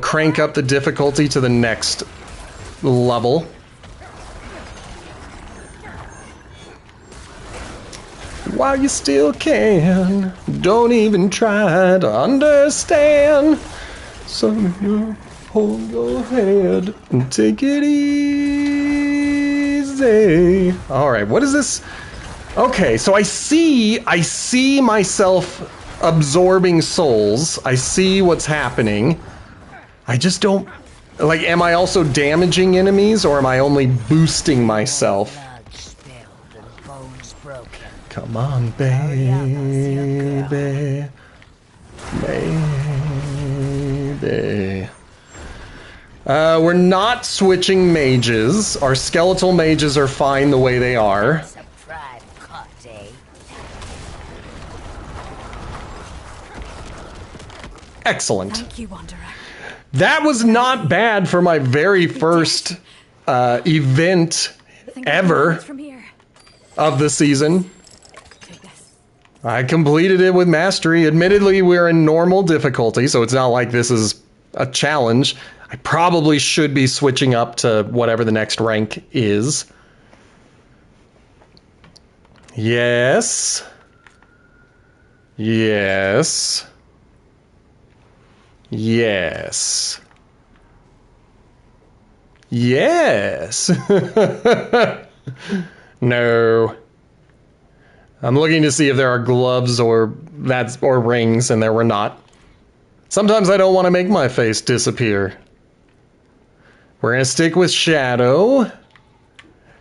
crank up the difficulty to the next level. While you still can, don't even try to understand. So you go ahead and take it easy. All right, what is this? Okay, so I see myself absorbing souls. I see what's happening. I just don't... am I also damaging enemies, or am I only boosting myself? Come on, baby. Baby. We're not switching mages. Our skeletal mages are fine the way they are. Surprise cut, eh? Excellent. Thank you, Wanderer. That was not bad for my very first event ever of the season. I completed it with mastery. Admittedly, we're in normal difficulty, so it's not like this is a challenge. I probably should be switching up to whatever the next rank is. Yes. Yes. Yes. Yes. No. I'm looking to see if there are gloves or rings, and there were not. Sometimes I don't want to make my face disappear. We're going to stick with Shadow.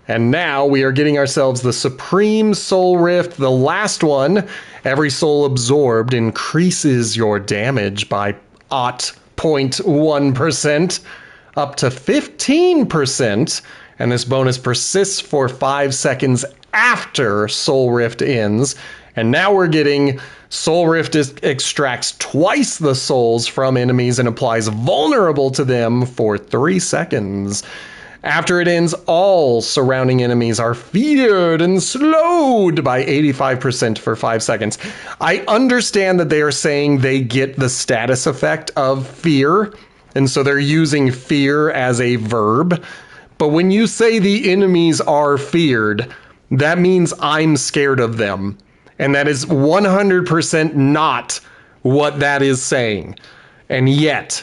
And now we are getting ourselves the Supreme Soul Rift, the last one. Every soul absorbed increases your damage by 0.1% up to 15%. And this bonus persists for 5 seconds after Soul Rift ends. And now we're getting Soul Rift extracts twice the souls from enemies and applies vulnerable to them for 3 seconds. After it ends, all surrounding enemies are feared and slowed by 85% for 5 seconds. I understand that they are saying they get the status effect of fear, and so they're using fear as a verb. But when you say the enemies are feared, that means I'm scared of them. And that is 100% not what that is saying. And yet,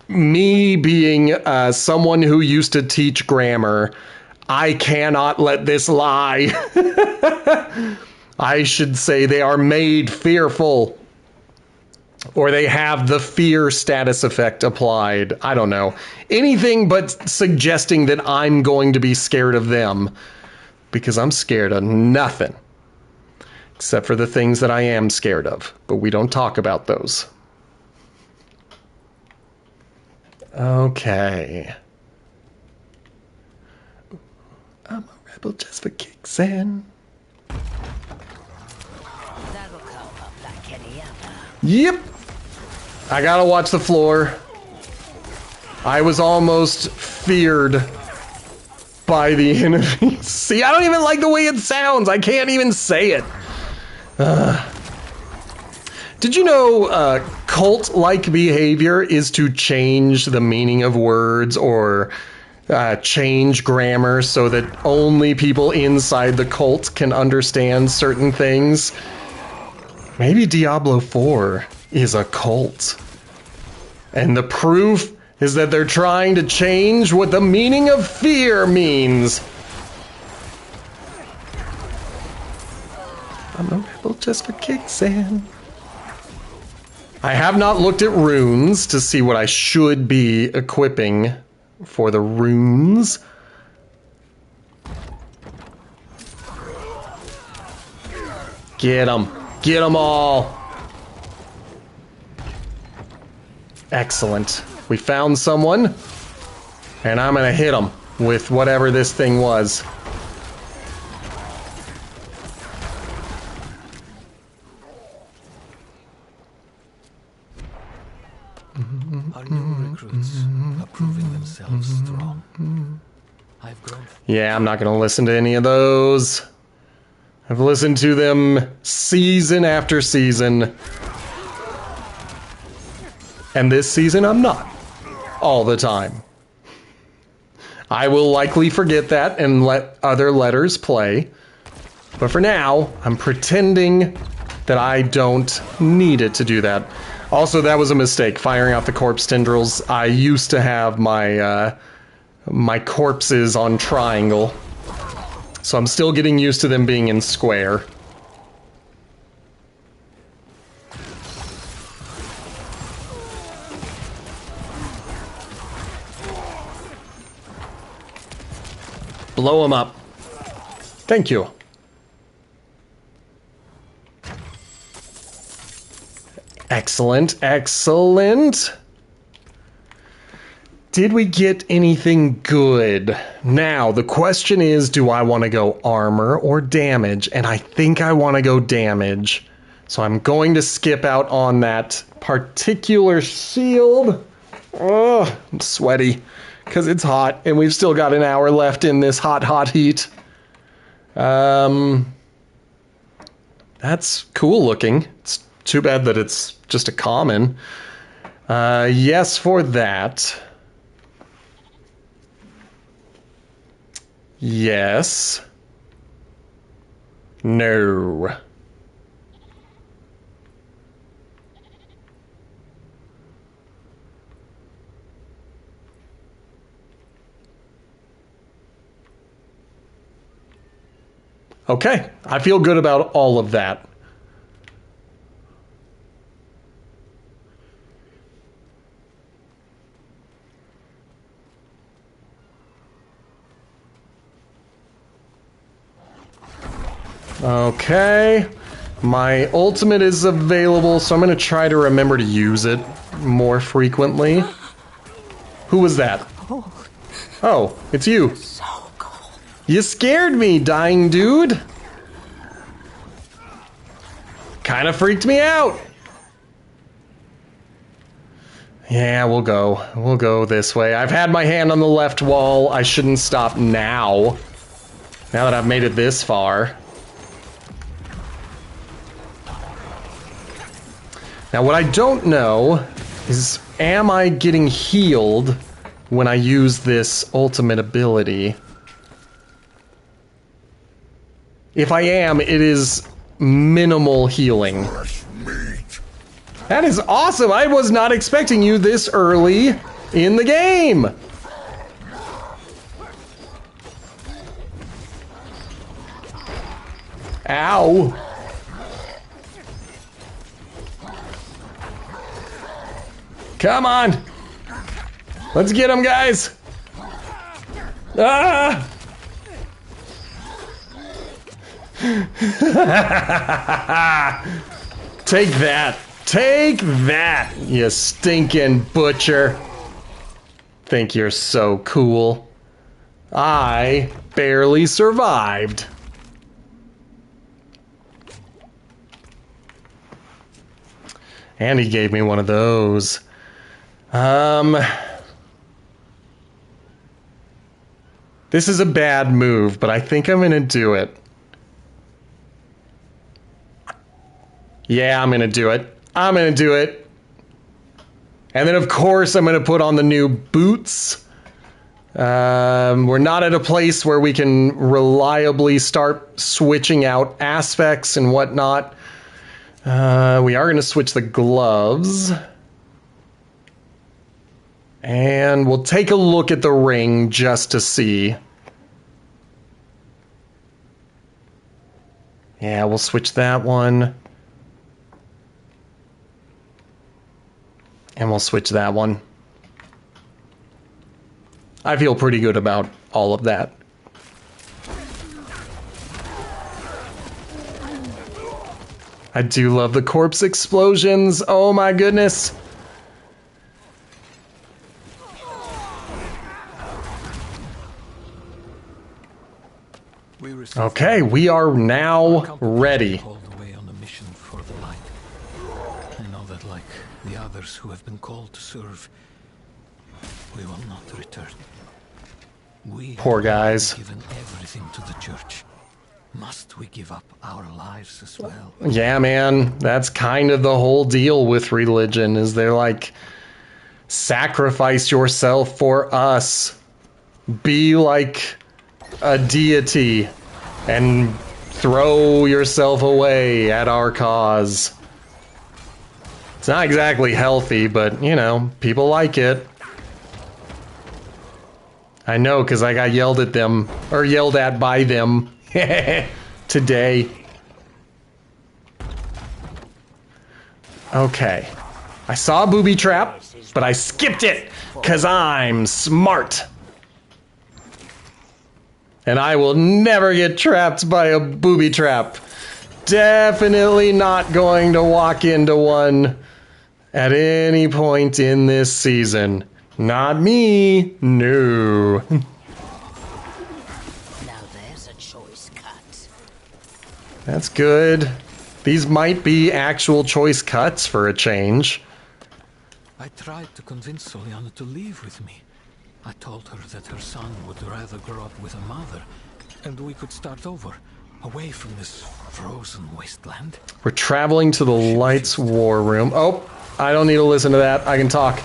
me being someone who used to teach grammar, I cannot let this lie. I should say they are made fearful. Or they have the fear status effect applied. I don't know. Anything but suggesting that I'm going to be scared of them. Because I'm scared of nothing. Except for the things that I am scared of. But we don't talk about those. Okay. I'm a rebel just for kicks in. That'll come up like any other. Yep. I gotta watch the floor. I was almost feared by the enemies. See, I don't even like the way it sounds. I can't even say it. Did you know cult-like behavior is to change the meaning of words or change grammar so that only people inside the cult can understand certain things? Maybe Diablo 4 is a cult. And the proof is that they're trying to change what the meaning of fear means. I'm a rebel just for kicks in. I have not looked at runes to see what I should be equipping for the runes. Get them. Get them all. Excellent. We found someone, and I'm gonna hit them with whatever this thing was. Our new recruits are proving themselves strong. I've grown. Yeah, I'm not gonna listen to any of those. I've listened to them season after season. And this season, I'm not. All the time. I will likely forget that and let other letters play. But for now, I'm pretending that I don't need it to do that. Also, that was a mistake, firing off the corpse tendrils. I used to have my my corpses on triangle. So I'm still getting used to them being in square. Blow them up. Thank you. Excellent, excellent. Did we get anything good? Now, the question is, do I want to go armor or damage? And I think I want to go damage. So I'm going to skip out on that particular shield. Oh, I'm sweaty because it's hot and we've still got an hour left in this hot heat. That's cool looking. It's too bad that it's just a common. Yes for that. Yes. No. Okay, I feel good about all of that. Okay, my ultimate is available, so I'm going to try to remember to use it more frequently. Who was that? Oh, it's you. So cold. You scared me, dying dude. Kind of freaked me out. Yeah, we'll go. We'll go this way. I've had my hand on the left wall. I shouldn't stop now. Now that I've made it this far. Now, what I don't know is, am I getting healed when I use this ultimate ability? If I am, it is minimal healing. That is awesome! I was not expecting you this early in the game! Ow! Come on! Let's get him, guys! Ah! Take that! Take that, you stinking butcher! Think you're so cool. I barely survived. And he gave me one of those. This is a bad move, but I think I'm gonna do it. Yeah, I'm gonna do it. I'm gonna do it. And then, of course, I'm gonna put on the new boots. We're not at a place where we can reliably start switching out aspects and whatnot. We are gonna switch the gloves. And we'll take a look at the ring just to see. Yeah, we'll switch that one. And we'll switch that one. I feel pretty good about all of that. I do love the corpse explosions. Oh my goodness. Okay, we are now ready. Called away on a mission for the light. I know that, like the others who have been called to serve, we will not return. We Poor guys. have given everything to the church. Must we give up our lives as well? Yeah, man, that's kind of the whole deal with religion, is they're like, sacrifice yourself for us. Be like a deity and throw yourself away at our cause. It's not exactly healthy, but, you know, people like it. I know, because I got yelled at them, or yelled at by them today. Okay. I saw a booby trap, but I skipped it, because I'm smart. And I will never get trapped by a booby trap. Definitely not going to walk into one at any point in this season. Not me. No. Now there's a choice cut. That's good. These might be actual choice cuts for a change. I tried to convince Soliana to leave with me. I told her that her son would rather grow up with a mother, and we could start over, away from this frozen wasteland. We're traveling to the Lights War Room. Oh, I don't need to listen to that. I can talk.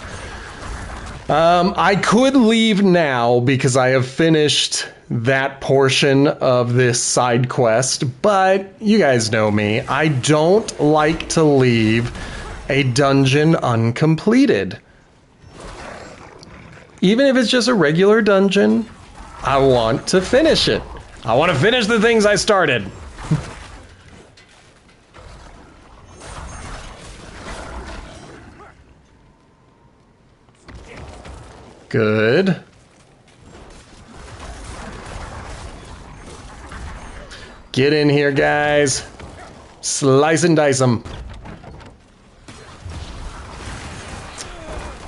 I could leave now because I have finished that portion of this side quest, but you guys know me. I don't like to leave a dungeon uncompleted. Even if it's just a regular dungeon, I want to finish it. I want to finish the things I started. Good. Get in here, guys. Slice and dice them.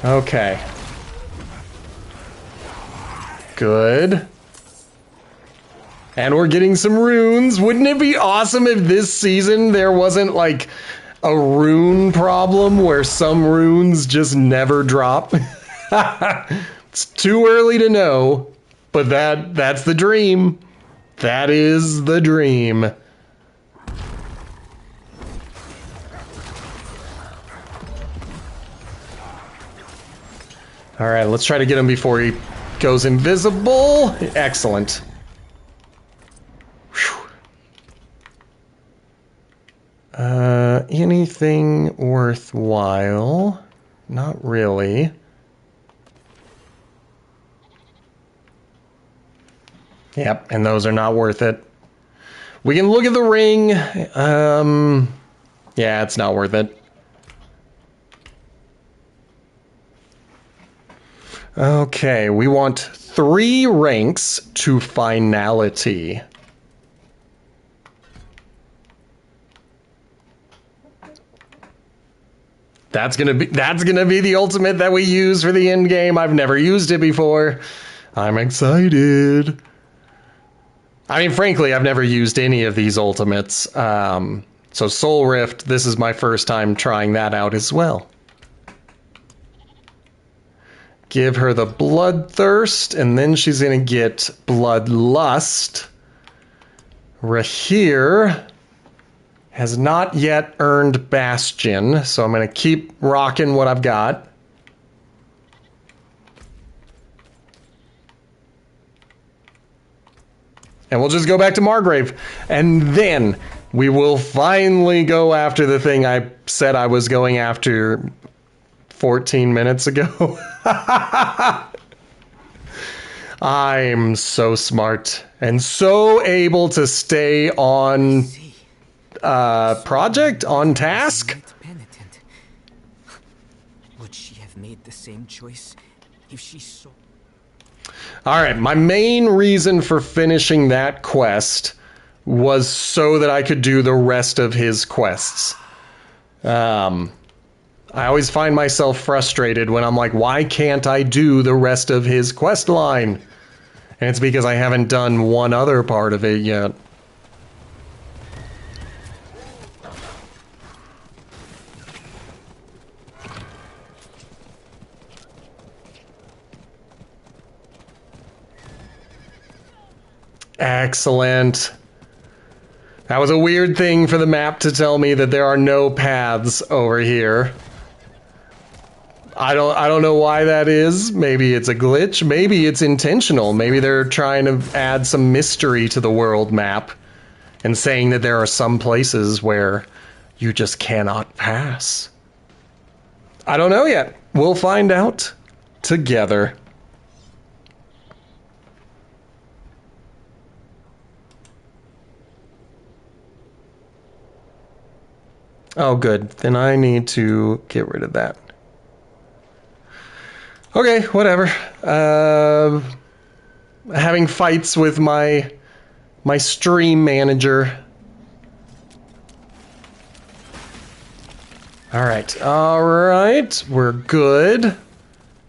Okay. Good. And we're getting some runes. Wouldn't it be awesome if this season there wasn't like a rune problem where some runes just never drop? It's too early to know, but that's the dream. That is the dream. All right, let's try to get him before he goes invisible. Excellent. Anything worthwhile? Not really. Yep, and those are not worth it. We can look at the ring. Yeah, it's not worth it. Okay, we want 3 ranks to finality. That's gonna be the ultimate that we use for the end game. I've never used it before. I'm excited. I mean, frankly, I've never used any of these ultimates. So Soul Rift, this is my first time trying that out as well. Give her the Bloodthirst, and then she's gonna get Bloodlust. Rahir has not yet earned Bastion, so I'm gonna keep rocking what I've got. And we'll just go back to Margrave. And then we will finally go after the thing I said I was going after 14 minutes ago. I'm so smart and so able to stay on project, on task. Would she have made the same choice if she saw? All right, my main reason for finishing that quest was so that I could do the rest of his quests. I always find myself frustrated when I'm like, why can't I do the rest of his quest line? And it's because I haven't done one other part of it yet. Excellent. That was a weird thing for the map to tell me that there are no paths over here. I don't know why that is. Maybe it's a glitch. Maybe it's intentional. Maybe they're trying to add some mystery to the world map and saying that there are some places where you just cannot pass. I don't know yet. We'll find out together. Oh, good. Then I need to get rid of that. Okay, whatever. Having fights with my stream manager. All right, we're good.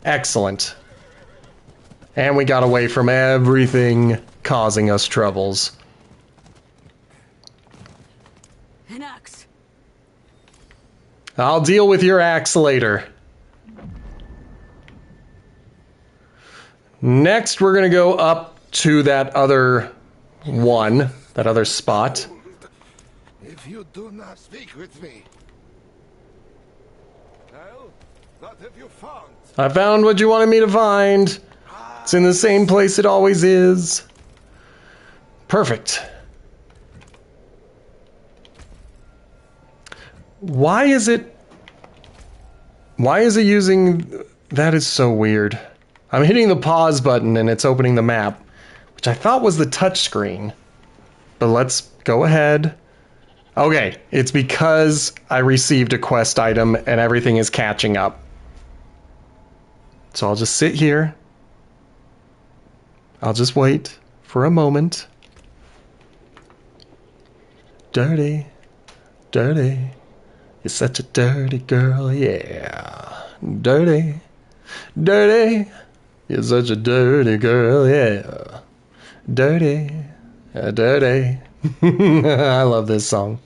Excellent. And we got away from everything causing us troubles. An axe. I'll deal with your axe later. Next, we're going to go up to that other one, that other spot. If you do not speak with me, well, what have you found? I found what you wanted me to find. It's in the same place it always is. Perfect. Why is it using... That is so weird. I'm hitting the pause button and it's opening the map, which I thought was the touch screen. But let's go ahead. Okay, it's because I received a quest item and everything is catching up. So I'll just sit here. I'll just wait for a moment. Dirty, dirty. You're such a dirty girl, yeah. Dirty, dirty. You're such a dirty girl, yeah. Dirty, dirty. I love this song.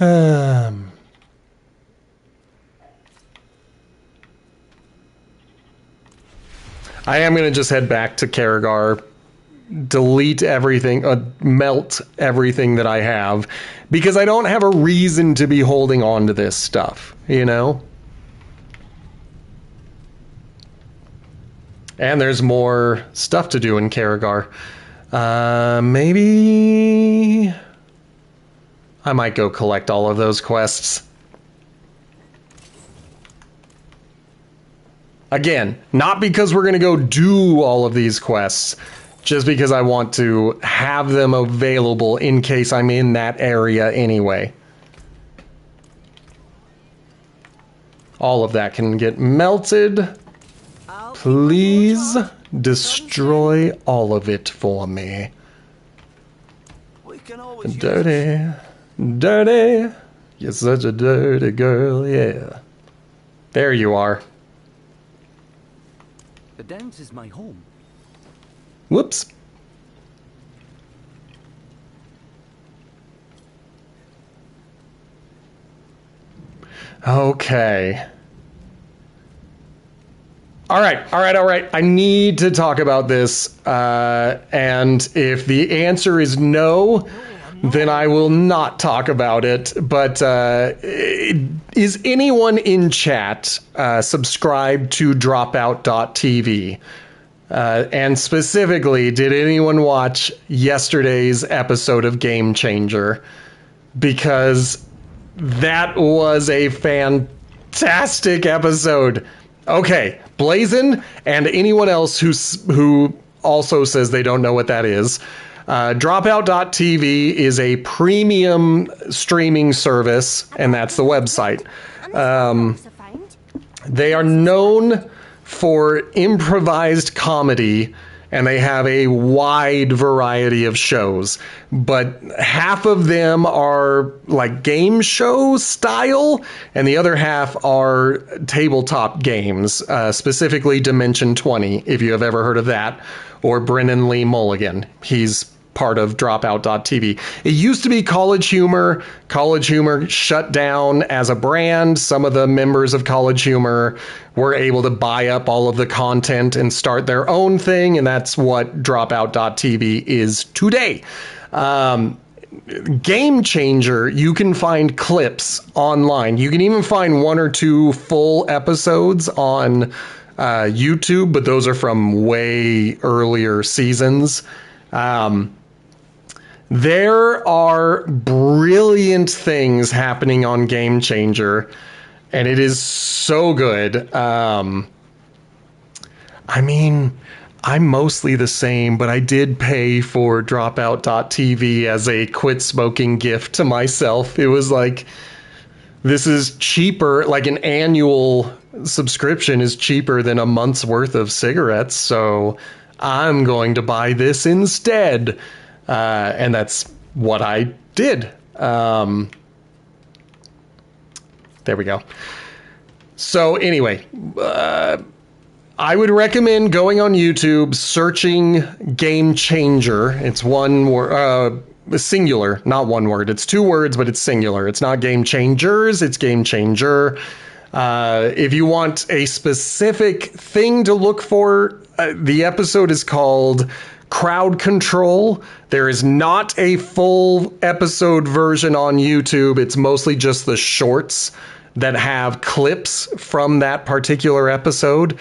I am going to just head back to Karagar, delete everything, melt everything that I have, because I don't have a reason to be holding on to this stuff, you know? And there's more stuff to do in Karagar. Maybe I might go collect all of those quests. Again, not because we're going to go do all of these quests, just because I want to have them available in case I'm in that area anyway. All of that can get melted. Please destroy all of it for me. Dirty, dirty. You're such a dirty girl, yeah. There you are. The dance is my home. Whoops. Okay. All right. I need to talk about this. And if the answer is no, then I will not talk about it. But is anyone in chat subscribed to dropout.tv? And specifically, did anyone watch yesterday's episode of Game Changer? Because that was a fantastic episode. Okay, Blazin and anyone else who also says they don't know what that is. Dropout.tv is a premium streaming service, and that's the website. They are known for improvised comedy, and they have a wide variety of shows, but half of them are like game show style, and the other half are tabletop games, specifically Dimension 20, if you have ever heard of that, or Brennan Lee Mulligan. He's part of Dropout.tv. It used to be College Humor. College Humor shut down as a brand. Some of the members of College Humor were able to buy up all of the content and start their own thing, and that's what Dropout.tv is today. Game Changer, you can find clips online. You can even find 1 or 2 full episodes on YouTube, but those are from way earlier seasons. There are brilliant things happening on Game Changer, and it is so good. I mean, I'm mostly the same, but I did pay for Dropout.tv as a quit smoking gift to myself. It was like, this is cheaper, like an annual subscription is cheaper than a month's worth of cigarettes, so I'm going to buy this instead. And that's what I did. There we go. So anyway, I would recommend going on YouTube, searching Game Changer. It's one word, singular, not one word. It's 2 words, but it's singular. It's not Game Changers, it's Game Changer. If you want a specific thing to look for, the episode is called Crowd Control. There is not a full episode version on YouTube. It's mostly just the shorts that have clips from that particular episode.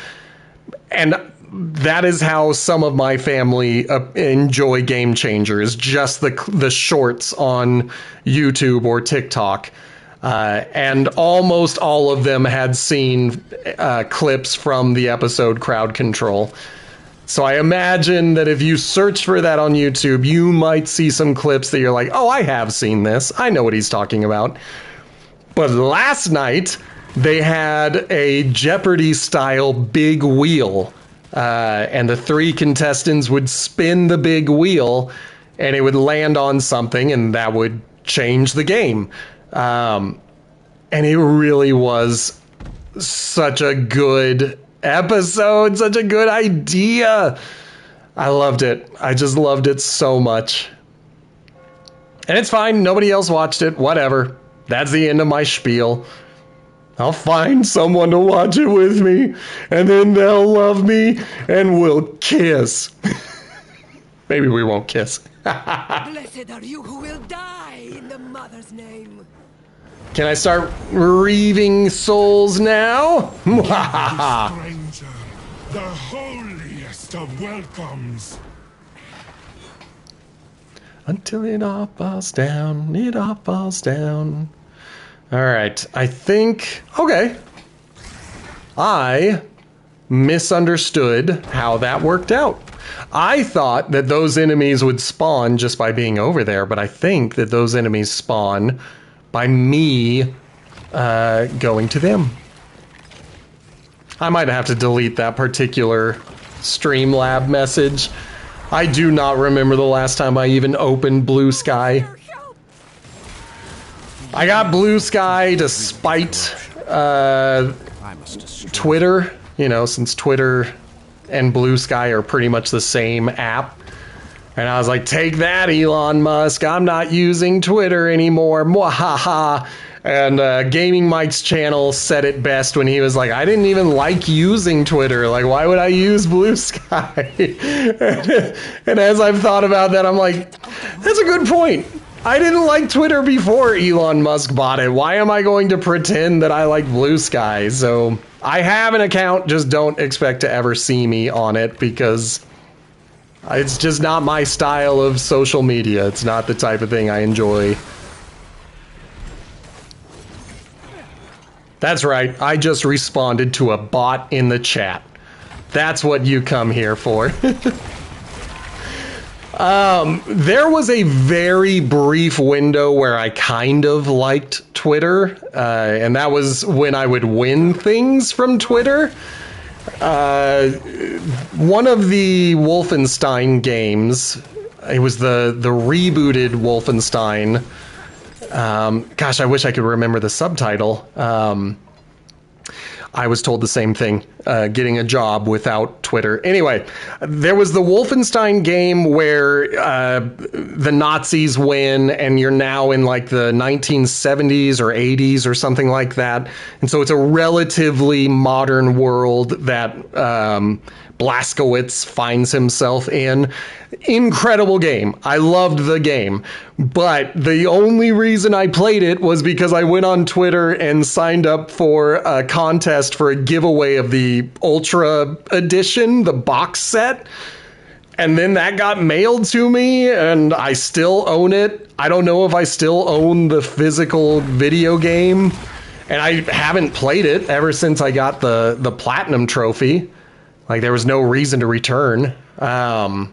And that is how some of my family enjoy Game Changer, is just the shorts on YouTube or TikTok. And almost all of them had seen clips from the episode Crowd Control. So I imagine that if you search for that on YouTube, you might see some clips that you're like, oh, I have seen this. I know what he's talking about. But last night, they had a Jeopardy-style big wheel. And the 3 contestants would spin the big wheel, and it would land on something, and that would change the game. And it really was such a good episode, such a good idea. I loved it. I just loved it so much. And it's fine. Nobody else watched it. Whatever. That's the end of my spiel. I'll find someone to watch it with me, and then they'll love me, and we'll kiss. Maybe we won't kiss. Blessed are you who will die in the Mother's name. Can I start reaving souls now? Stranger, the holiest of welcomes. Until it all falls down, it all falls down. All right, I think, okay. I misunderstood how that worked out. I thought that those enemies would spawn just by being over there, but I think that those enemies spawn by me going to them. I might have to delete that particular Streamlab message. I do not remember the last time I even opened Blue Sky. I got Blue Sky to spite Twitter, you know, since Twitter and Blue Sky are pretty much the same app. And I was like, take that, Elon Musk. I'm not using Twitter anymore. Mwahaha. And Gaming Mike's channel said it best when he was like, I didn't even like using Twitter. Like, why would I use Blue Sky? And as I've thought about that, I'm like, that's a good point. I didn't like Twitter before Elon Musk bought it. Why am I going to pretend that I like Blue Sky? So I have an account, just don't expect to ever see me on it because it's just not my style of social media. It's not the type of thing I enjoy. That's right, I just responded to a bot in the chat. That's what you come here for. There was a very brief window where I kind of liked Twitter, and that was when I would win things from Twitter. One of the Wolfenstein games, it was the rebooted Wolfenstein. Gosh, I wish I could remember the subtitle. I was told the same thing, getting a job without Twitter. Anyway, there was the Wolfenstein game where the Nazis win and you're now in like the 1970s or 80s or something like that. And so it's a relatively modern world that Blazkowicz finds himself in. Incredible game. I loved the game. But the only reason I played it was because I went on Twitter and signed up for a contest for a giveaway of the Ultra Edition, the box set. And then that got mailed to me, and I still own it. I don't know if I still own the physical video game. And I haven't played it ever since I got the Platinum Trophy. Like, there was no reason to return. But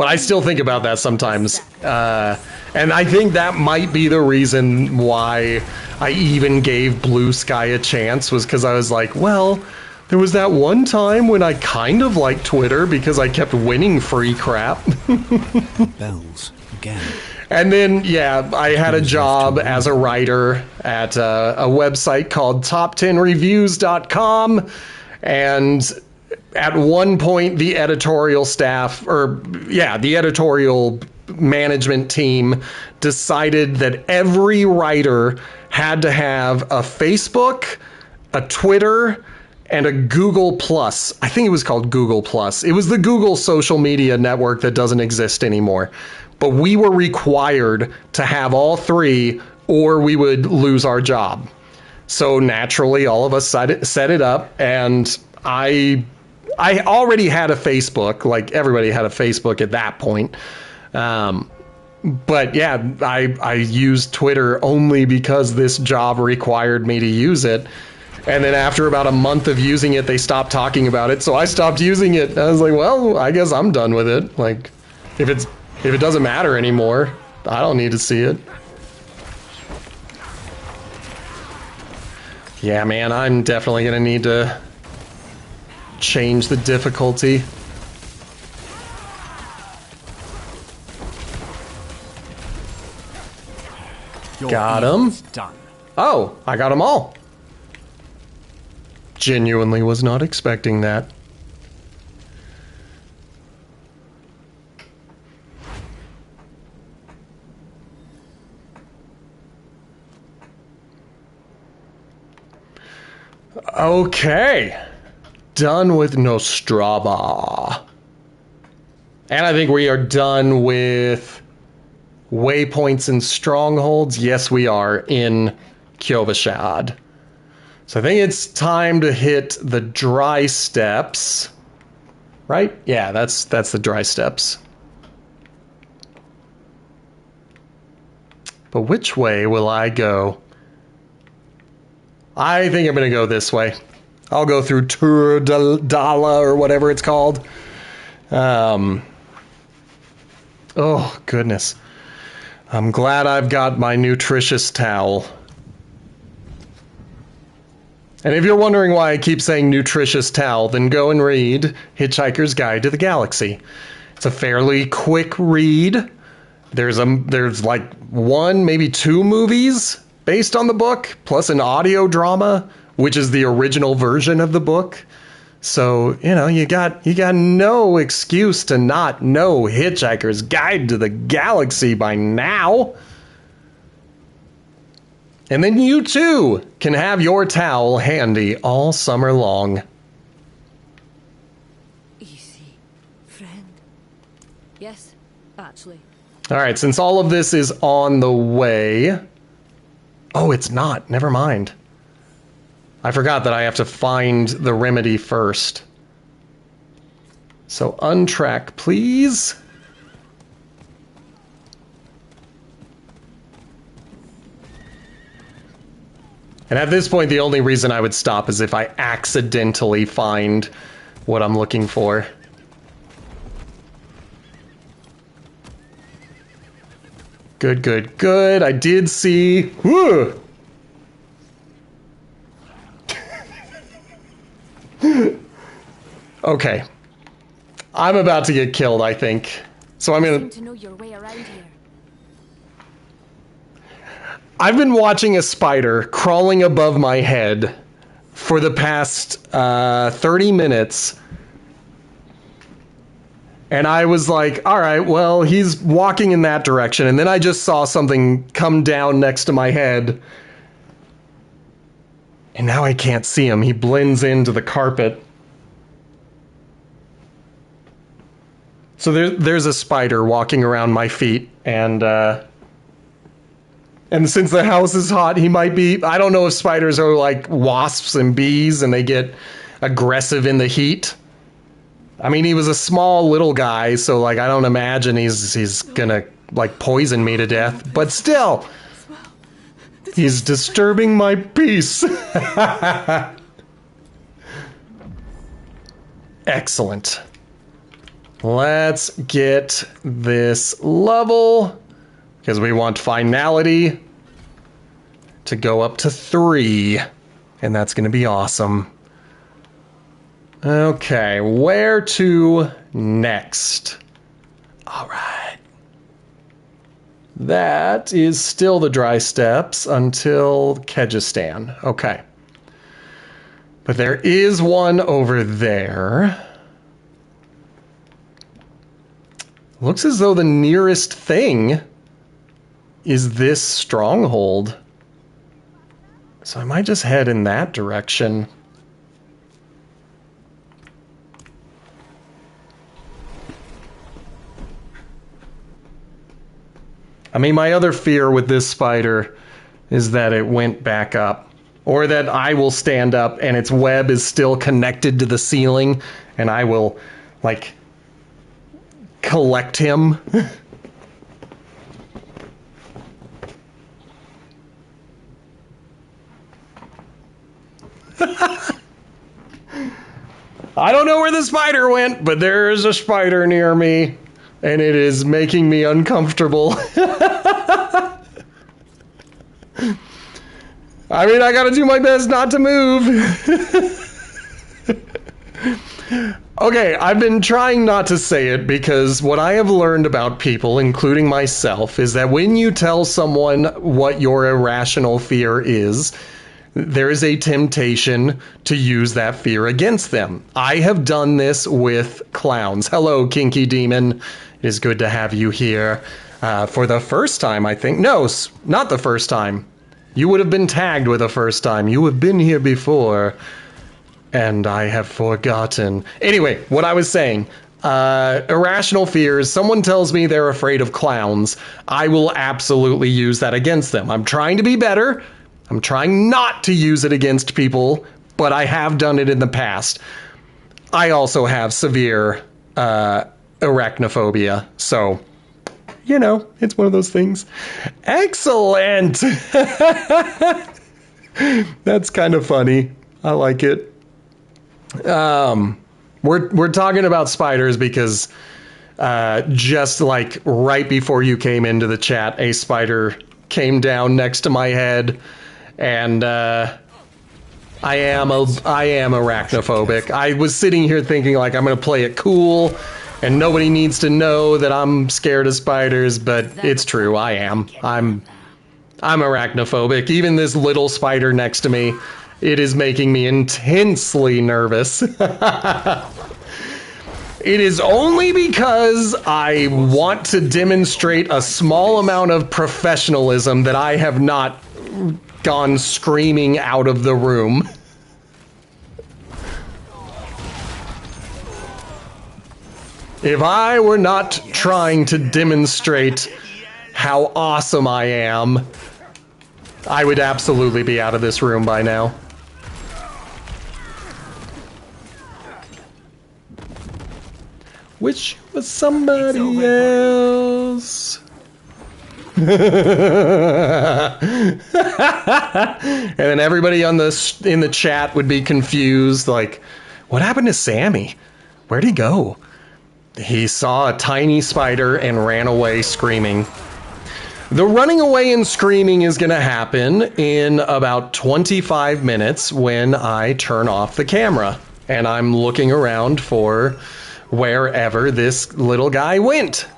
I still think about that sometimes. And I think that might be the reason why I even gave Blue Sky a chance, was because I was like, well, there was that one time when I kind of liked Twitter because I kept winning free crap. Bells again. And then, yeah, I had a job as a writer at a website called top10reviews.com. And at one point, the editorial staff, the editorial management team decided that every writer had to have a Facebook, a Twitter, and a Google Plus. I think it was called Google Plus. It was the Google social media network that doesn't exist anymore. But we were required to have all three or we would lose our job. So naturally, all of us set it up, and I already had a Facebook, like everybody had a Facebook at that point. But yeah, I used Twitter only because this job required me to use it. And then after about a month of using it, they stopped talking about it. So I stopped using it. I was like, well, I guess I'm done with it. Like, if it doesn't matter anymore, I don't need to see it. Yeah, man, I'm definitely going to need to change the difficulty. Got him. Done. Oh, I got them all. Genuinely was not expecting that. Okay. Done with Nostrava. And I think we are done with waypoints and strongholds. Yes, we are in Kyovashad. So I think it's time to hit the dry steps. Right? Yeah, that's the dry steps. But which way will I go? I think I'm going to go this way. I'll go through Tur Dala or whatever it's called. Oh, goodness. I'm glad I've got my nutritious towel. And if you're wondering why I keep saying nutritious towel, then go and read Hitchhiker's Guide to the Galaxy. It's a fairly quick read. There's like one, maybe two movies based on the book, plus an audio drama, which is the original version of the book. So, you got no excuse to not know Hitchhiker's Guide to the Galaxy by now. And then you too can have your towel handy all summer long. Easy, friend. Yes, actually. All right, since all of this is on the way... Oh, it's not. Never mind. I forgot that I have to find the remedy first. So untrack, please. And at this point, the only reason I would stop is if I accidentally find what I'm looking for. Good, good, good. I did see... Woo! Okay. I'm about to get killed, I think. So I'm gonna... to know your way around here. I've been watching a spider crawling above my head for the past 30 minutes. And I was like, all right, well, he's walking in that direction. And then I just saw something come down next to my head. And now I can't see him. He blends into the carpet. So there's a spider walking around my feet. And since the house is hot, he might be... I don't know if spiders are like wasps and bees and they get aggressive in the heat. I mean, he was a small little guy, so like I don't imagine he's gonna like poison me to death. But still, he's disturbing my peace. Excellent. Let's get this level because we want finality to go up to 3, and that's going to be awesome. Okay, where to next? All right. That is still the dry steps until Kyrgyzstan. Okay. But there is one over there. Looks as though the nearest thing is this stronghold. So I might just head in that direction. I mean, my other fear with this spider is that it went back up. Or that I will stand up and its web is still connected to the ceiling and I will, like, collect him. I don't know where the spider went, but there is a spider near me and it is making me uncomfortable. I mean, I gotta do my best not to move. Okay, I've been trying not to say it because what I have learned about people, including myself, is that when you tell someone what your irrational fear is, there is a temptation to use that fear against them. I have done this with clowns. Hello, Kinky Demon. It is good to have you here for the first time, I think. No, not the first time. You would have been tagged with the first time. You have been here before. And I have forgotten. Anyway, what I was saying. Irrational fears. Someone tells me they're afraid of clowns. I will absolutely use that against them. I'm trying to be better. I'm trying not to use it against people. But I have done it in the past. I also have severe arachnophobia. So... you know, it's one of those things. Excellent! That's kind of funny. I like it. We're talking about spiders because just like right before you came into the chat, a spider came down next to my head, and I am arachnophobic. I was sitting here thinking like I'm gonna play it cool. And nobody needs to know that I'm scared of spiders, but it's true, I am. I'm arachnophobic. Even this little spider next to me, it is making me intensely nervous. It is only because I want to demonstrate a small amount of professionalism that I have not gone screaming out of the room. If I were not trying to demonstrate how awesome I am, I would absolutely be out of this room by now. Which was somebody else. And then everybody in the chat would be confused, like, what happened to Sammy? Where'd he go? He saw a tiny spider and ran away screaming. The running away and screaming is going to happen in about 25 minutes when I turn off the camera. And I'm looking around for wherever this little guy went.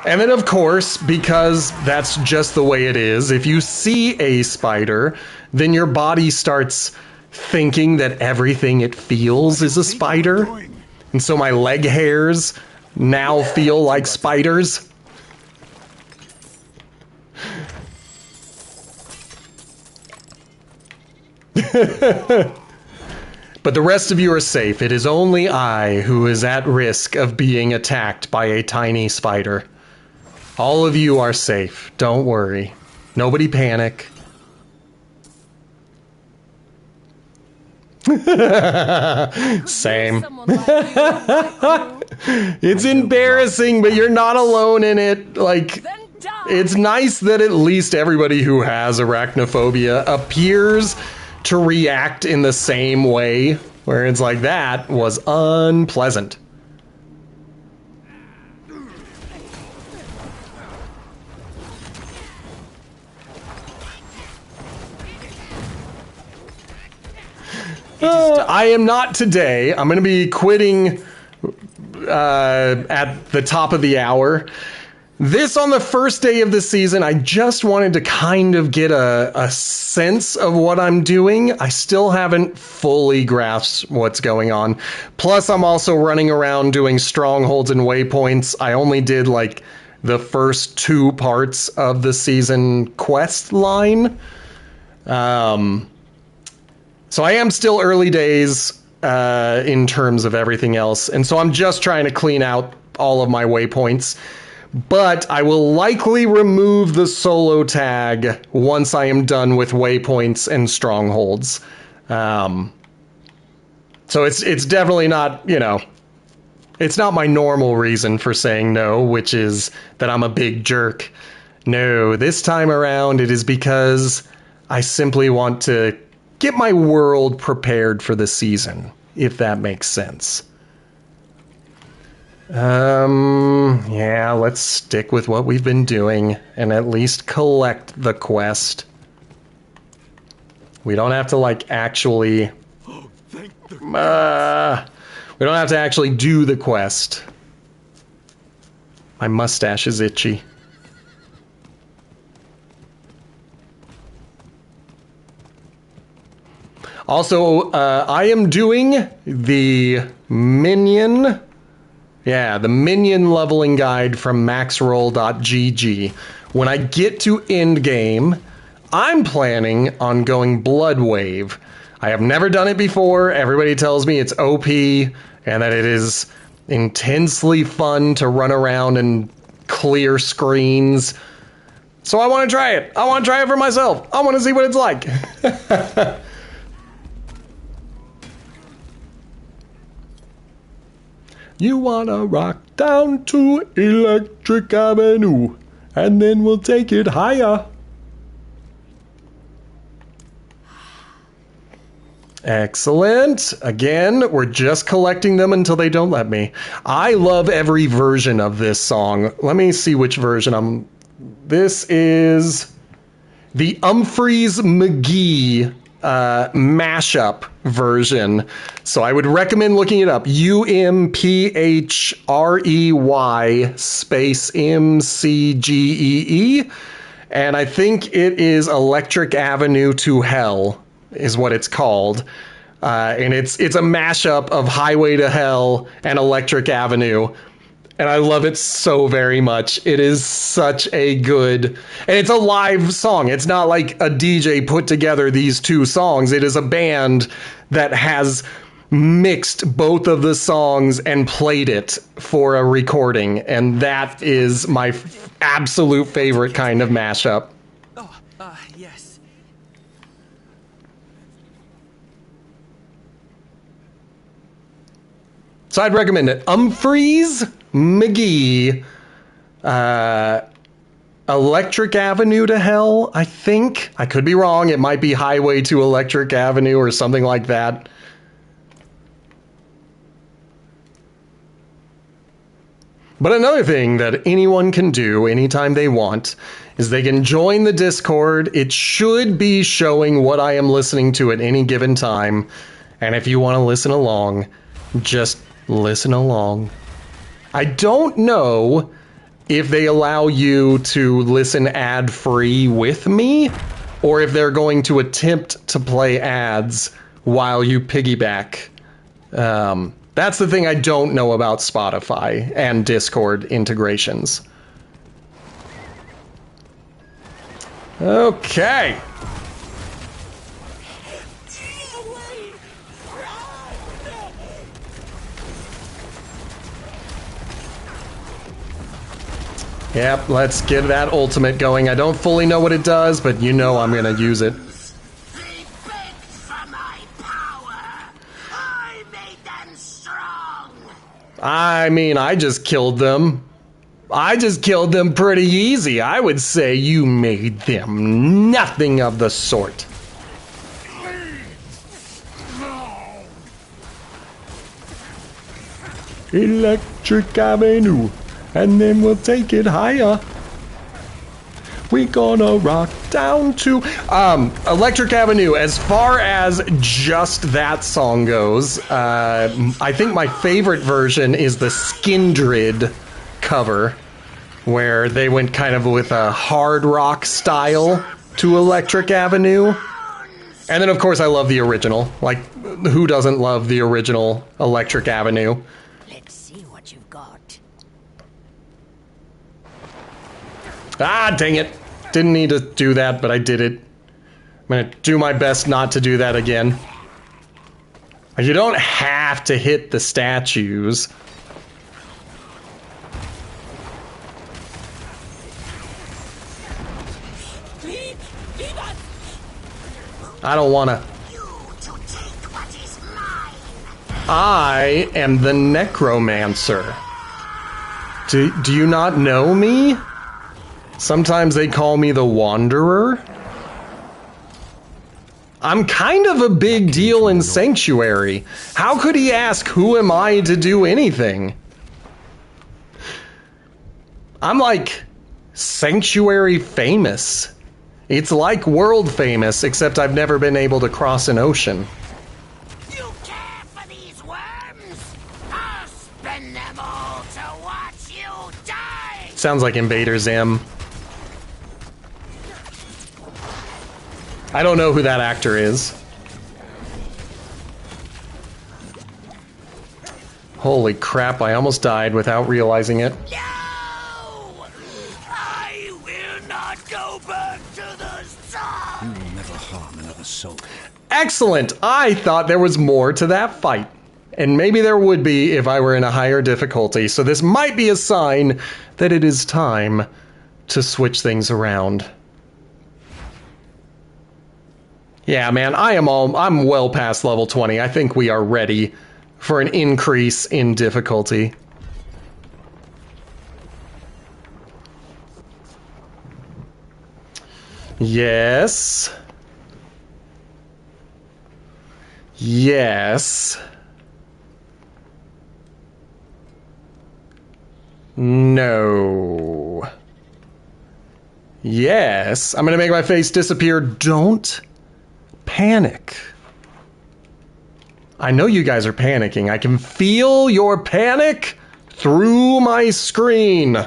And then, of course, because that's just the way it is, if you see a spider, then your body starts thinking that everything it feels is a spider. And so my leg hairs now feel like spiders. But the rest of you are safe. It is only I who is at risk of being attacked by a tiny spider. All of you are safe. Don't worry. Nobody panic. Same. It's embarrassing, but you're not alone in it. Like, it's nice that at least everybody who has arachnophobia appears to react in the same way, where it's like, that was unpleasant. I am not today. I'm going to be quitting at the top of the hour. this on the first day of the season, I just wanted to kind of get a sense of what I'm doing. I still haven't fully grasped what's going on. Plus, I'm also running around doing strongholds and waypoints. I only did like the first 2 parts of the season quest line. So I am still early days in terms of everything else. And so I'm just trying to clean out all of my waypoints. But I will likely remove the solo tag once I am done with waypoints and strongholds. So it's definitely not, it's not my normal reason for saying no, which is that I'm a big jerk. No, this time around it is because I simply want to get my world prepared for the season, if that makes sense. Yeah, let's stick with what we've been doing and at least collect the quest. We don't have to actually... we don't have to actually do the quest. My mustache is itchy. Also, I am doing the minion... Yeah, the minion leveling guide from maxroll.gg. When I get to endgame, I'm planning on going Blood Wave. I have never done it before. Everybody tells me it's OP and that it is intensely fun to run around and clear screens. So I want to try it. I want to try it for myself. I want to see what it's like. You wanna rock down to Electric Avenue, and then we'll take it higher. Excellent. Again, we're just collecting them until they don't let me. I love every version of this song. Let me see which version This is the Humphreys McGee mashup version. So I would recommend looking it up. UMPHREY space MCGEE. And I think it is Electric Avenue to Hell is what it's called. And it's a mashup of Highway to Hell and Electric Avenue. And I love it so very much. It is such a good... And it's a live song. It's not like a DJ put together these 2 songs. It is a band that has mixed both of the songs and played it for a recording. And that is my absolute favorite kind of mashup. Yes. So I'd recommend it. Humphreys McGee, Electric Avenue to Hell, I think. I could be wrong. It might be Highway to Electric Avenue or something like that. But another thing that anyone can do anytime they want is they can join the Discord. It should be showing what I am listening to at any given time. And if you want to listen along, just listen along. I don't know if they allow you to listen ad-free with me, or if they're going to attempt to play ads while you piggyback. That's the thing I don't know about Spotify and Discord integrations. Okay. Yep, let's get that ultimate going. I don't fully know what it does, but you know I'm gonna use it. I mean, I just killed them. I just killed them pretty easy. I would say you made them nothing of the sort. Electric Avenue, and then we'll take it higher. We gonna rock down to Electric Avenue. As far as just that song goes, I think my favorite version is the Skindred cover. where they went kind of with a hard rock style to Electric Avenue. And then, of course, I love the original. Like, who doesn't love the original Electric Avenue? Let's see what you've got. Ah, dang it. Didn't need to do that, but I did it. I'm gonna do my best not to do that again. You don't have to hit the statues. I don't wanna. I am the Necromancer. Do you not know me? Sometimes they call me the Wanderer. I'm kind of a big deal in Sanctuary. How could he ask who am I to do anything? I'm like Sanctuary famous. It's like world famous, except I've never been able to cross an ocean. You care for these worms? I'll spend them all to watch you die! Sounds like Invader Zim. I don't know who that actor is. Holy crap, I almost died without realizing it. No! I will not go back to the sun! You will never harm another soul. Excellent! I thought there was more to that fight. And maybe there would be if I were in a higher difficulty, so this might be a sign that it is time to switch things around. Yeah, man, I'm well past level 20. I think we are ready for an increase in difficulty. Yes. Yes. No. Yes. I'm gonna make my face disappear. Don't panic. I know you guys are panicking. I can feel your panic through my screen.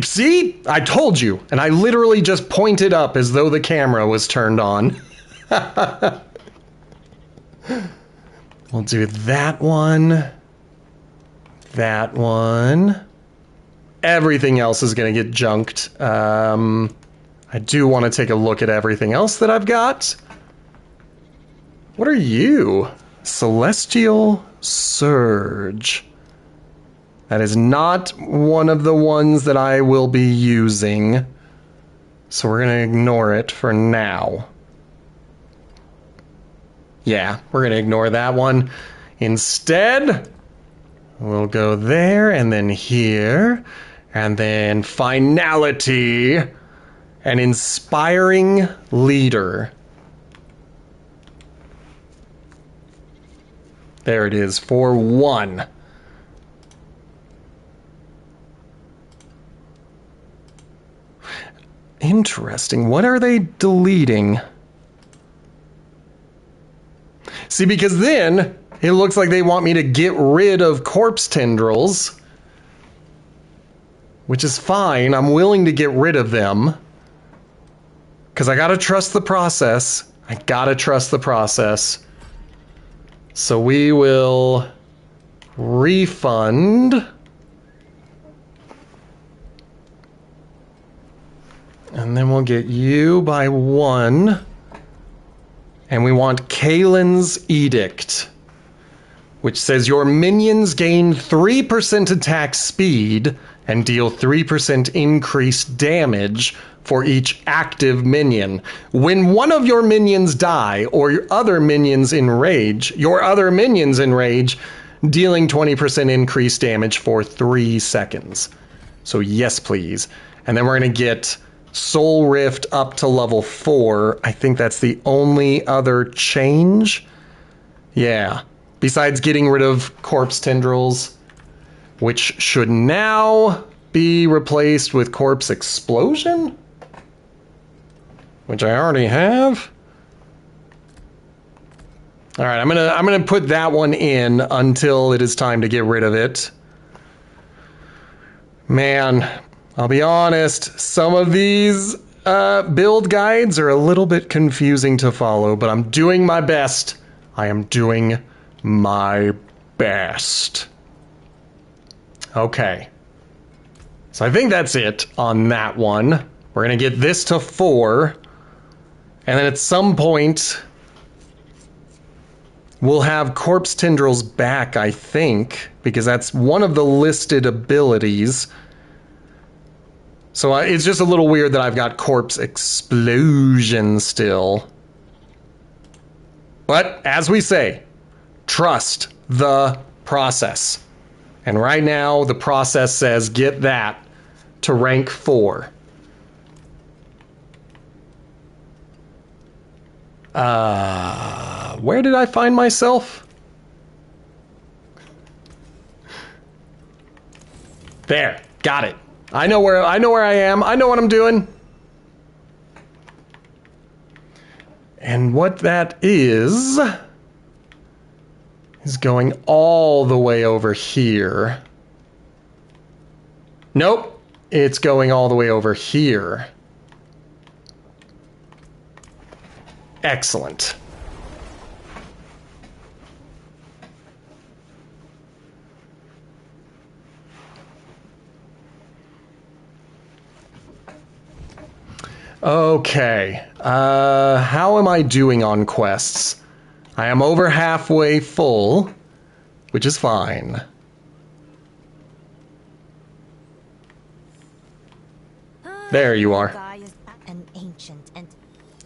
See? I told you. And I literally just pointed up as though the camera was turned on. We'll do that one. That one. Everything else is going to get junked. I do want to take a look at everything else that I've got. What are you? Celestial Surge. That is not one of the ones that I will be using. So we're going to ignore it for now. Yeah, we're going to ignore that one. Instead, we'll go there and then here. And then finality. An inspiring leader. There it is for 1. Interesting. What are they deleting? See, because then it looks like they want me to get rid of corpse tendrils, which is fine. I'm willing to get rid of them. Because I gotta trust the process. I gotta trust the process. So we will refund. And then we'll get you by 1. And we want Kalen's Edict, which says your minions gain 3% attack speed and deal 3% increased damage for each active minion. When one of your minions die or your other minions enrage, dealing 20% increased damage for 3 seconds. So yes, please. And then we're going to get Soul Rift up to level 4. I think that's the only other change. Yeah. Besides getting rid of corpse tendrils, which should now be replaced with corpse explosion, which I already have. All right, I'm gonna put that one in until it is time to get rid of it. Man, I'll be honest, some of these build guides are a little bit confusing to follow, but I'm doing my best. I am doing my best. Okay. So I think that's it on that one. We're going to get this to 4. And then at some point, we'll have corpse tendrils back, I think, because that's one of the listed abilities. So it's just a little weird that I've got corpse explosion still. But as we say, trust the process. And right now, the process says get that to rank 4. Where did I find myself? There, got it. I know where I am. I know what I'm doing. And what that is going all the way over here. Nope, it's going all the way over here. Excellent. Okay, how am I doing on quests? I am over halfway full, which is fine. There you are. An ancient and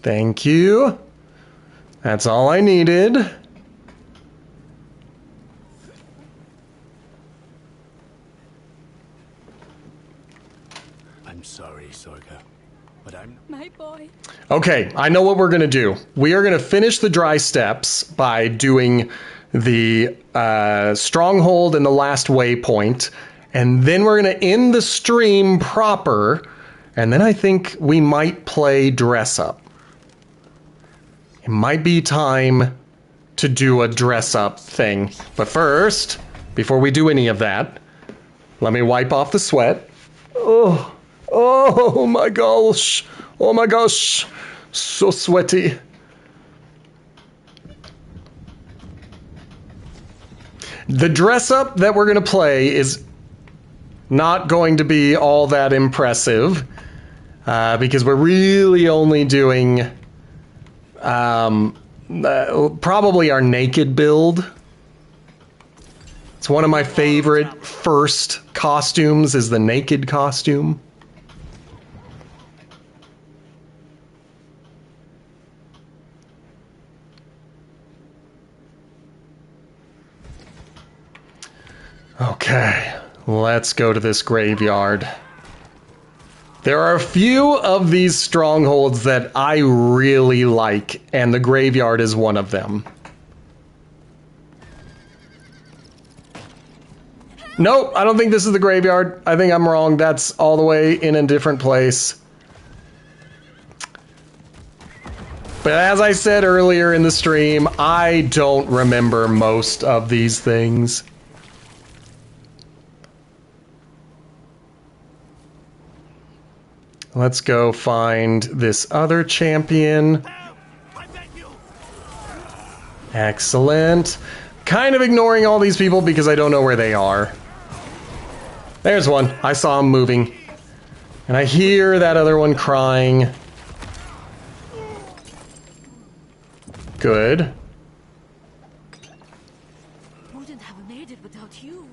Thank you. That's all I needed. I'm sorry, Sorga, but I'm... My boy. Okay, I know what we're going to do. We are going to finish the dry steps by doing the stronghold and the last waypoint, and then we're going to end the stream proper, and then I think we might play dress up. It might be time to do a dress up thing. But first, before we do any of that, let me wipe off the sweat. Oh my gosh. Oh my gosh. So sweaty. The dress up that we're going to play is not going to be all that impressive because we're really only doing probably our naked build. It's one of my favorite first costumes is the naked costume. Okay, let's go to this graveyard. There are a few of these strongholds that I really like, and the graveyard is one of them. Nope, I don't think this is the graveyard. I think I'm wrong. That's all the way in a different place. But as I said earlier in the stream, I don't remember most of these things. Let's go find this other champion. Excellent. Kind of ignoring all these people because I don't know where they are. There's one. I saw him moving. And I hear that other one crying. Good. Wouldn't have made it without you.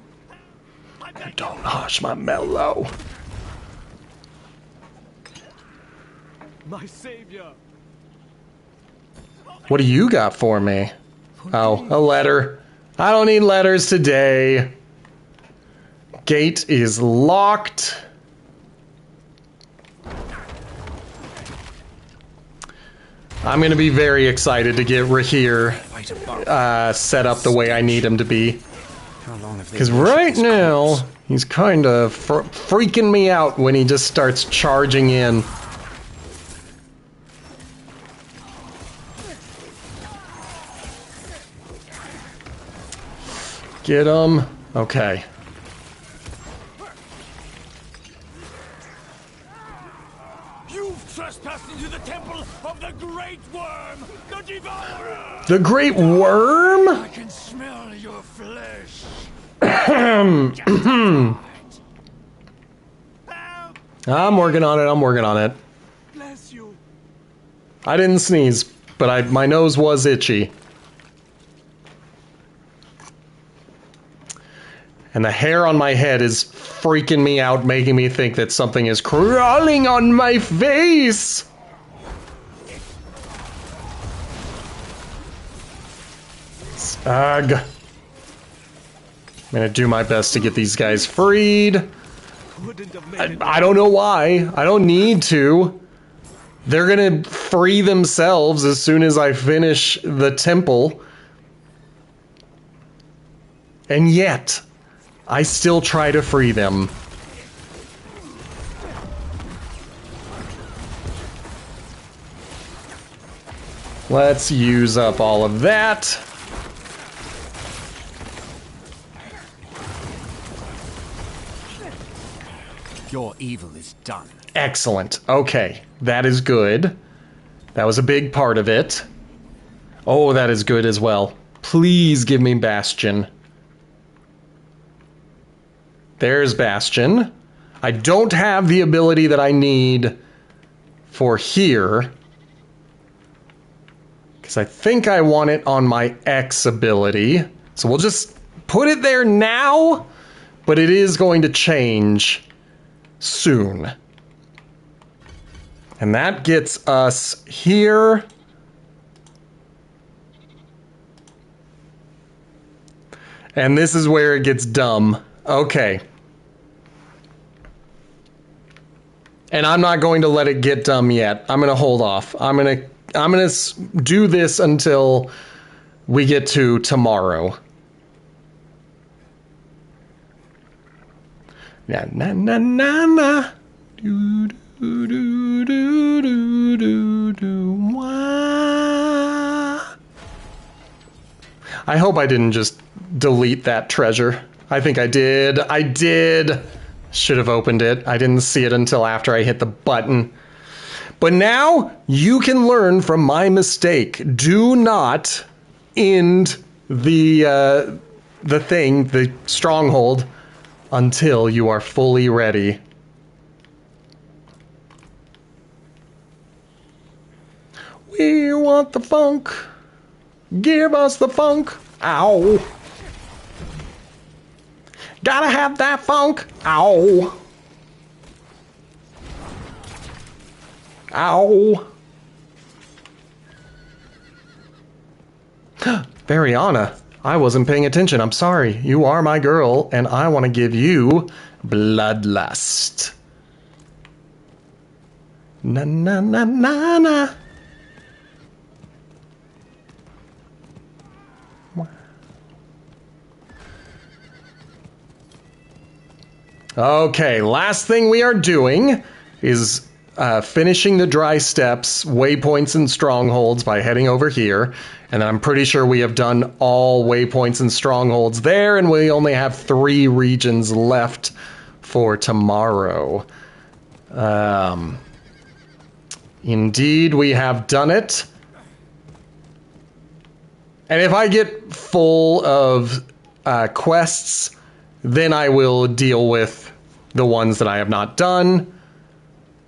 Don't hush my mellow. My savior. What do you got for me? Oh, a letter. I don't need letters today. Gate is locked. I'm going to be very excited to get Rahir set up the way I need him to be. Because right now, he's kind of freaking me out when he just starts charging in. Get him. Okay. You've trespassed into the temple of the Great Worm, the Devourer! The Great Worm? I can smell your flesh. I'm working on it, I'm working on it. Bless you. I didn't sneeze, but my nose was itchy. And the hair on my head is freaking me out, making me think that something is crawling on my face! Ugh. I'm gonna do my best to get these guys freed. I don't know why. I don't need to. They're gonna free themselves as soon as I finish the temple. And yet, I still try to free them. Let's use up all of that. Your evil is done. Excellent. Okay, that is good. That was a big part of it. Oh, that is good as well. Please give me Bastion. There's Bastion. I don't have the ability that I need for here, because I think I want it on my X ability. So we'll just put it there now, but it is going to change soon. And that gets us here. And this is where it gets dumb. Okay. And I'm not going to let it get dumb yet. I'm going to hold off. I'm going to do this until we get to tomorrow. Na na na na na. Do do do do do do do. Wah. I hope I didn't just delete that treasure. I think I did. I did. Should have opened it. I didn't see it until after I hit the button. But now you can learn from my mistake. Do not end the thing, the stronghold, until you are fully ready. We want the funk. Give us the funk. Ow. Gotta have that funk. Ow. Ow. Variana, I wasn't paying attention. I'm sorry. You are my girl, and I want to give you bloodlust. Na na na na na. Okay, last thing we are doing is finishing the dry steps, waypoints, and strongholds by heading over here. And then I'm pretty sure we have done all waypoints and strongholds there, and we only have 3 regions left for tomorrow. Indeed, we have done it. And if I get full of quests, then I will deal with the ones that I have not done.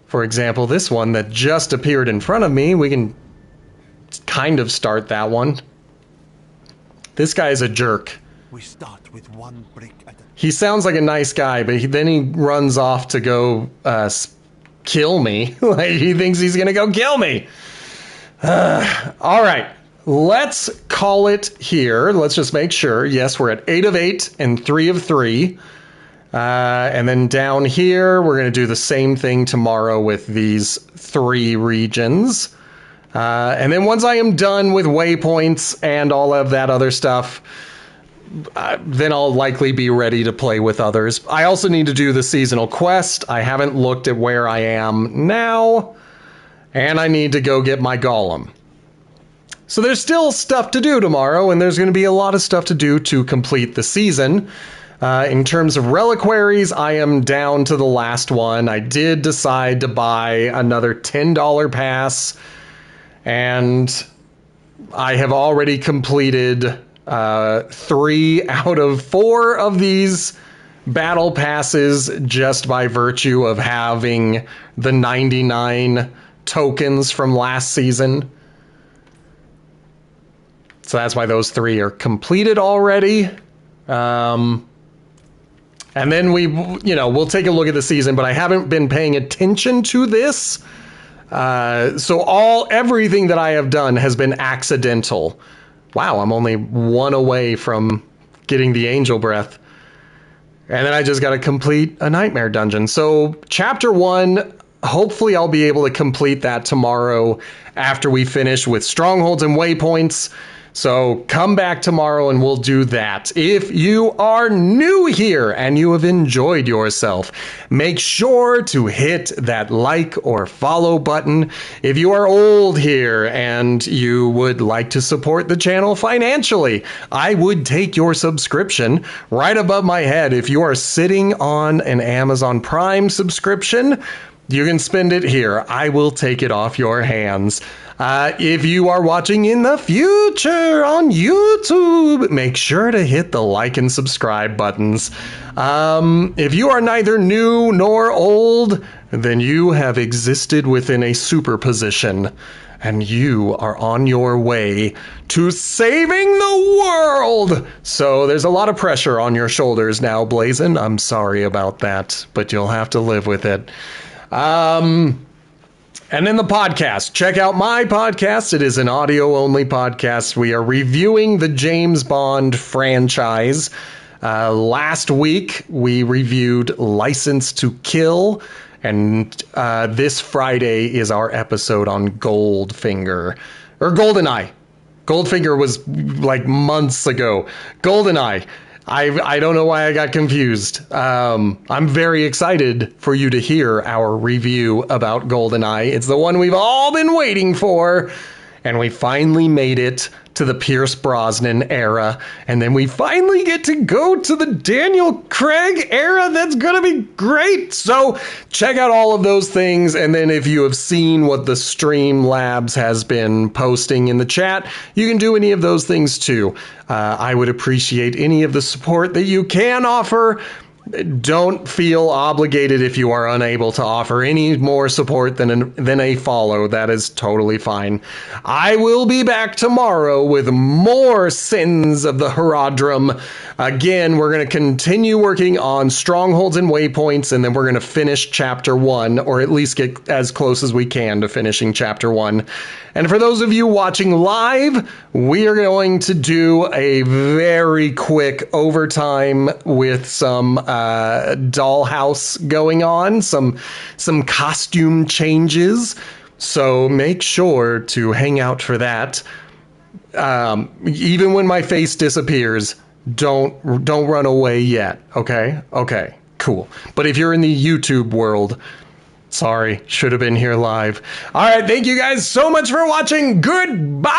For example, this one that just appeared in front of me, we can kind of start that one. This guy is a jerk. We start with one brick at a... He sounds like a nice guy, but then he runs off to go kill me. Like, he thinks he's gonna go kill me. All right. Let's call it here. Let's just make sure. Yes, we're at 8 of 8 and 3 of 3. And then down here, we're going to do the same thing tomorrow with these 3 regions. And then once I am done with waypoints and all of that other stuff, then I'll likely be ready to play with others. I also need to do the seasonal quest. I haven't looked at where I am now. And I need to go get my golem. So there's still stuff to do tomorrow, and there's going to be a lot of stuff to do to complete the season. In terms of reliquaries, I am down to the last one. I did decide to buy another $10 pass, and I have already completed 3 out of 4 of these battle passes just by virtue of having the 99 tokens from last season. So that's why those 3 are completed already. And then we'll take a look at the season, but I haven't been paying attention to this. So everything that I have done has been accidental. Wow, I'm only 1 away from getting the angel breath. And then I just got to complete a nightmare dungeon. So chapter 1, hopefully I'll be able to complete that tomorrow after we finish with strongholds and waypoints. So come back tomorrow and we'll do that. If you are new here and you have enjoyed yourself, make sure to hit that like or follow button. If you are old here and you would like to support the channel financially, I would take your subscription right above my head. If you are sitting on an Amazon Prime subscription, you can spend it here. I will take it off your hands. If you are watching in the future on YouTube, make sure to hit the like and subscribe buttons. If you are neither new nor old, then you have existed within a superposition, and you are on your way to saving the world. So there's a lot of pressure on your shoulders now, Blazin. I'm sorry about that, but you'll have to live with it. And then the podcast. Check out my podcast. It is an audio-only podcast. We are reviewing the James Bond franchise. Last week, we reviewed License to Kill. And this Friday is our episode on Goldfinger. Or Goldeneye. Goldfinger was like months ago. Goldeneye. I don't know why I got confused. I'm very excited for you to hear our review about GoldenEye. It's the one we've all been waiting for, and we finally made it to the Pierce Brosnan era, and then we finally get to go to the Daniel Craig era. That's gonna be great. So check out all of those things, and then if you have seen what the Streamlabs has been posting in the chat, you can do any of those things too. I would appreciate any of the support that you can offer. Don't feel obligated if you are unable to offer any more support than a follow. That is totally fine. I will be back tomorrow with more Sins of the Horadrim. Again, we're going to continue working on strongholds and waypoints, and then we're going to finish chapter 1, or at least get as close as we can to finishing chapter 1. And for those of you watching live, we are going to do a very quick overtime with some dollhouse going on, some costume changes. So make sure to hang out for that. Even when my face disappears, don't run away yet. Okay, cool. But if you're in the YouTube world, sorry, should have been here live. All right, thank you guys so much for watching. Goodbye.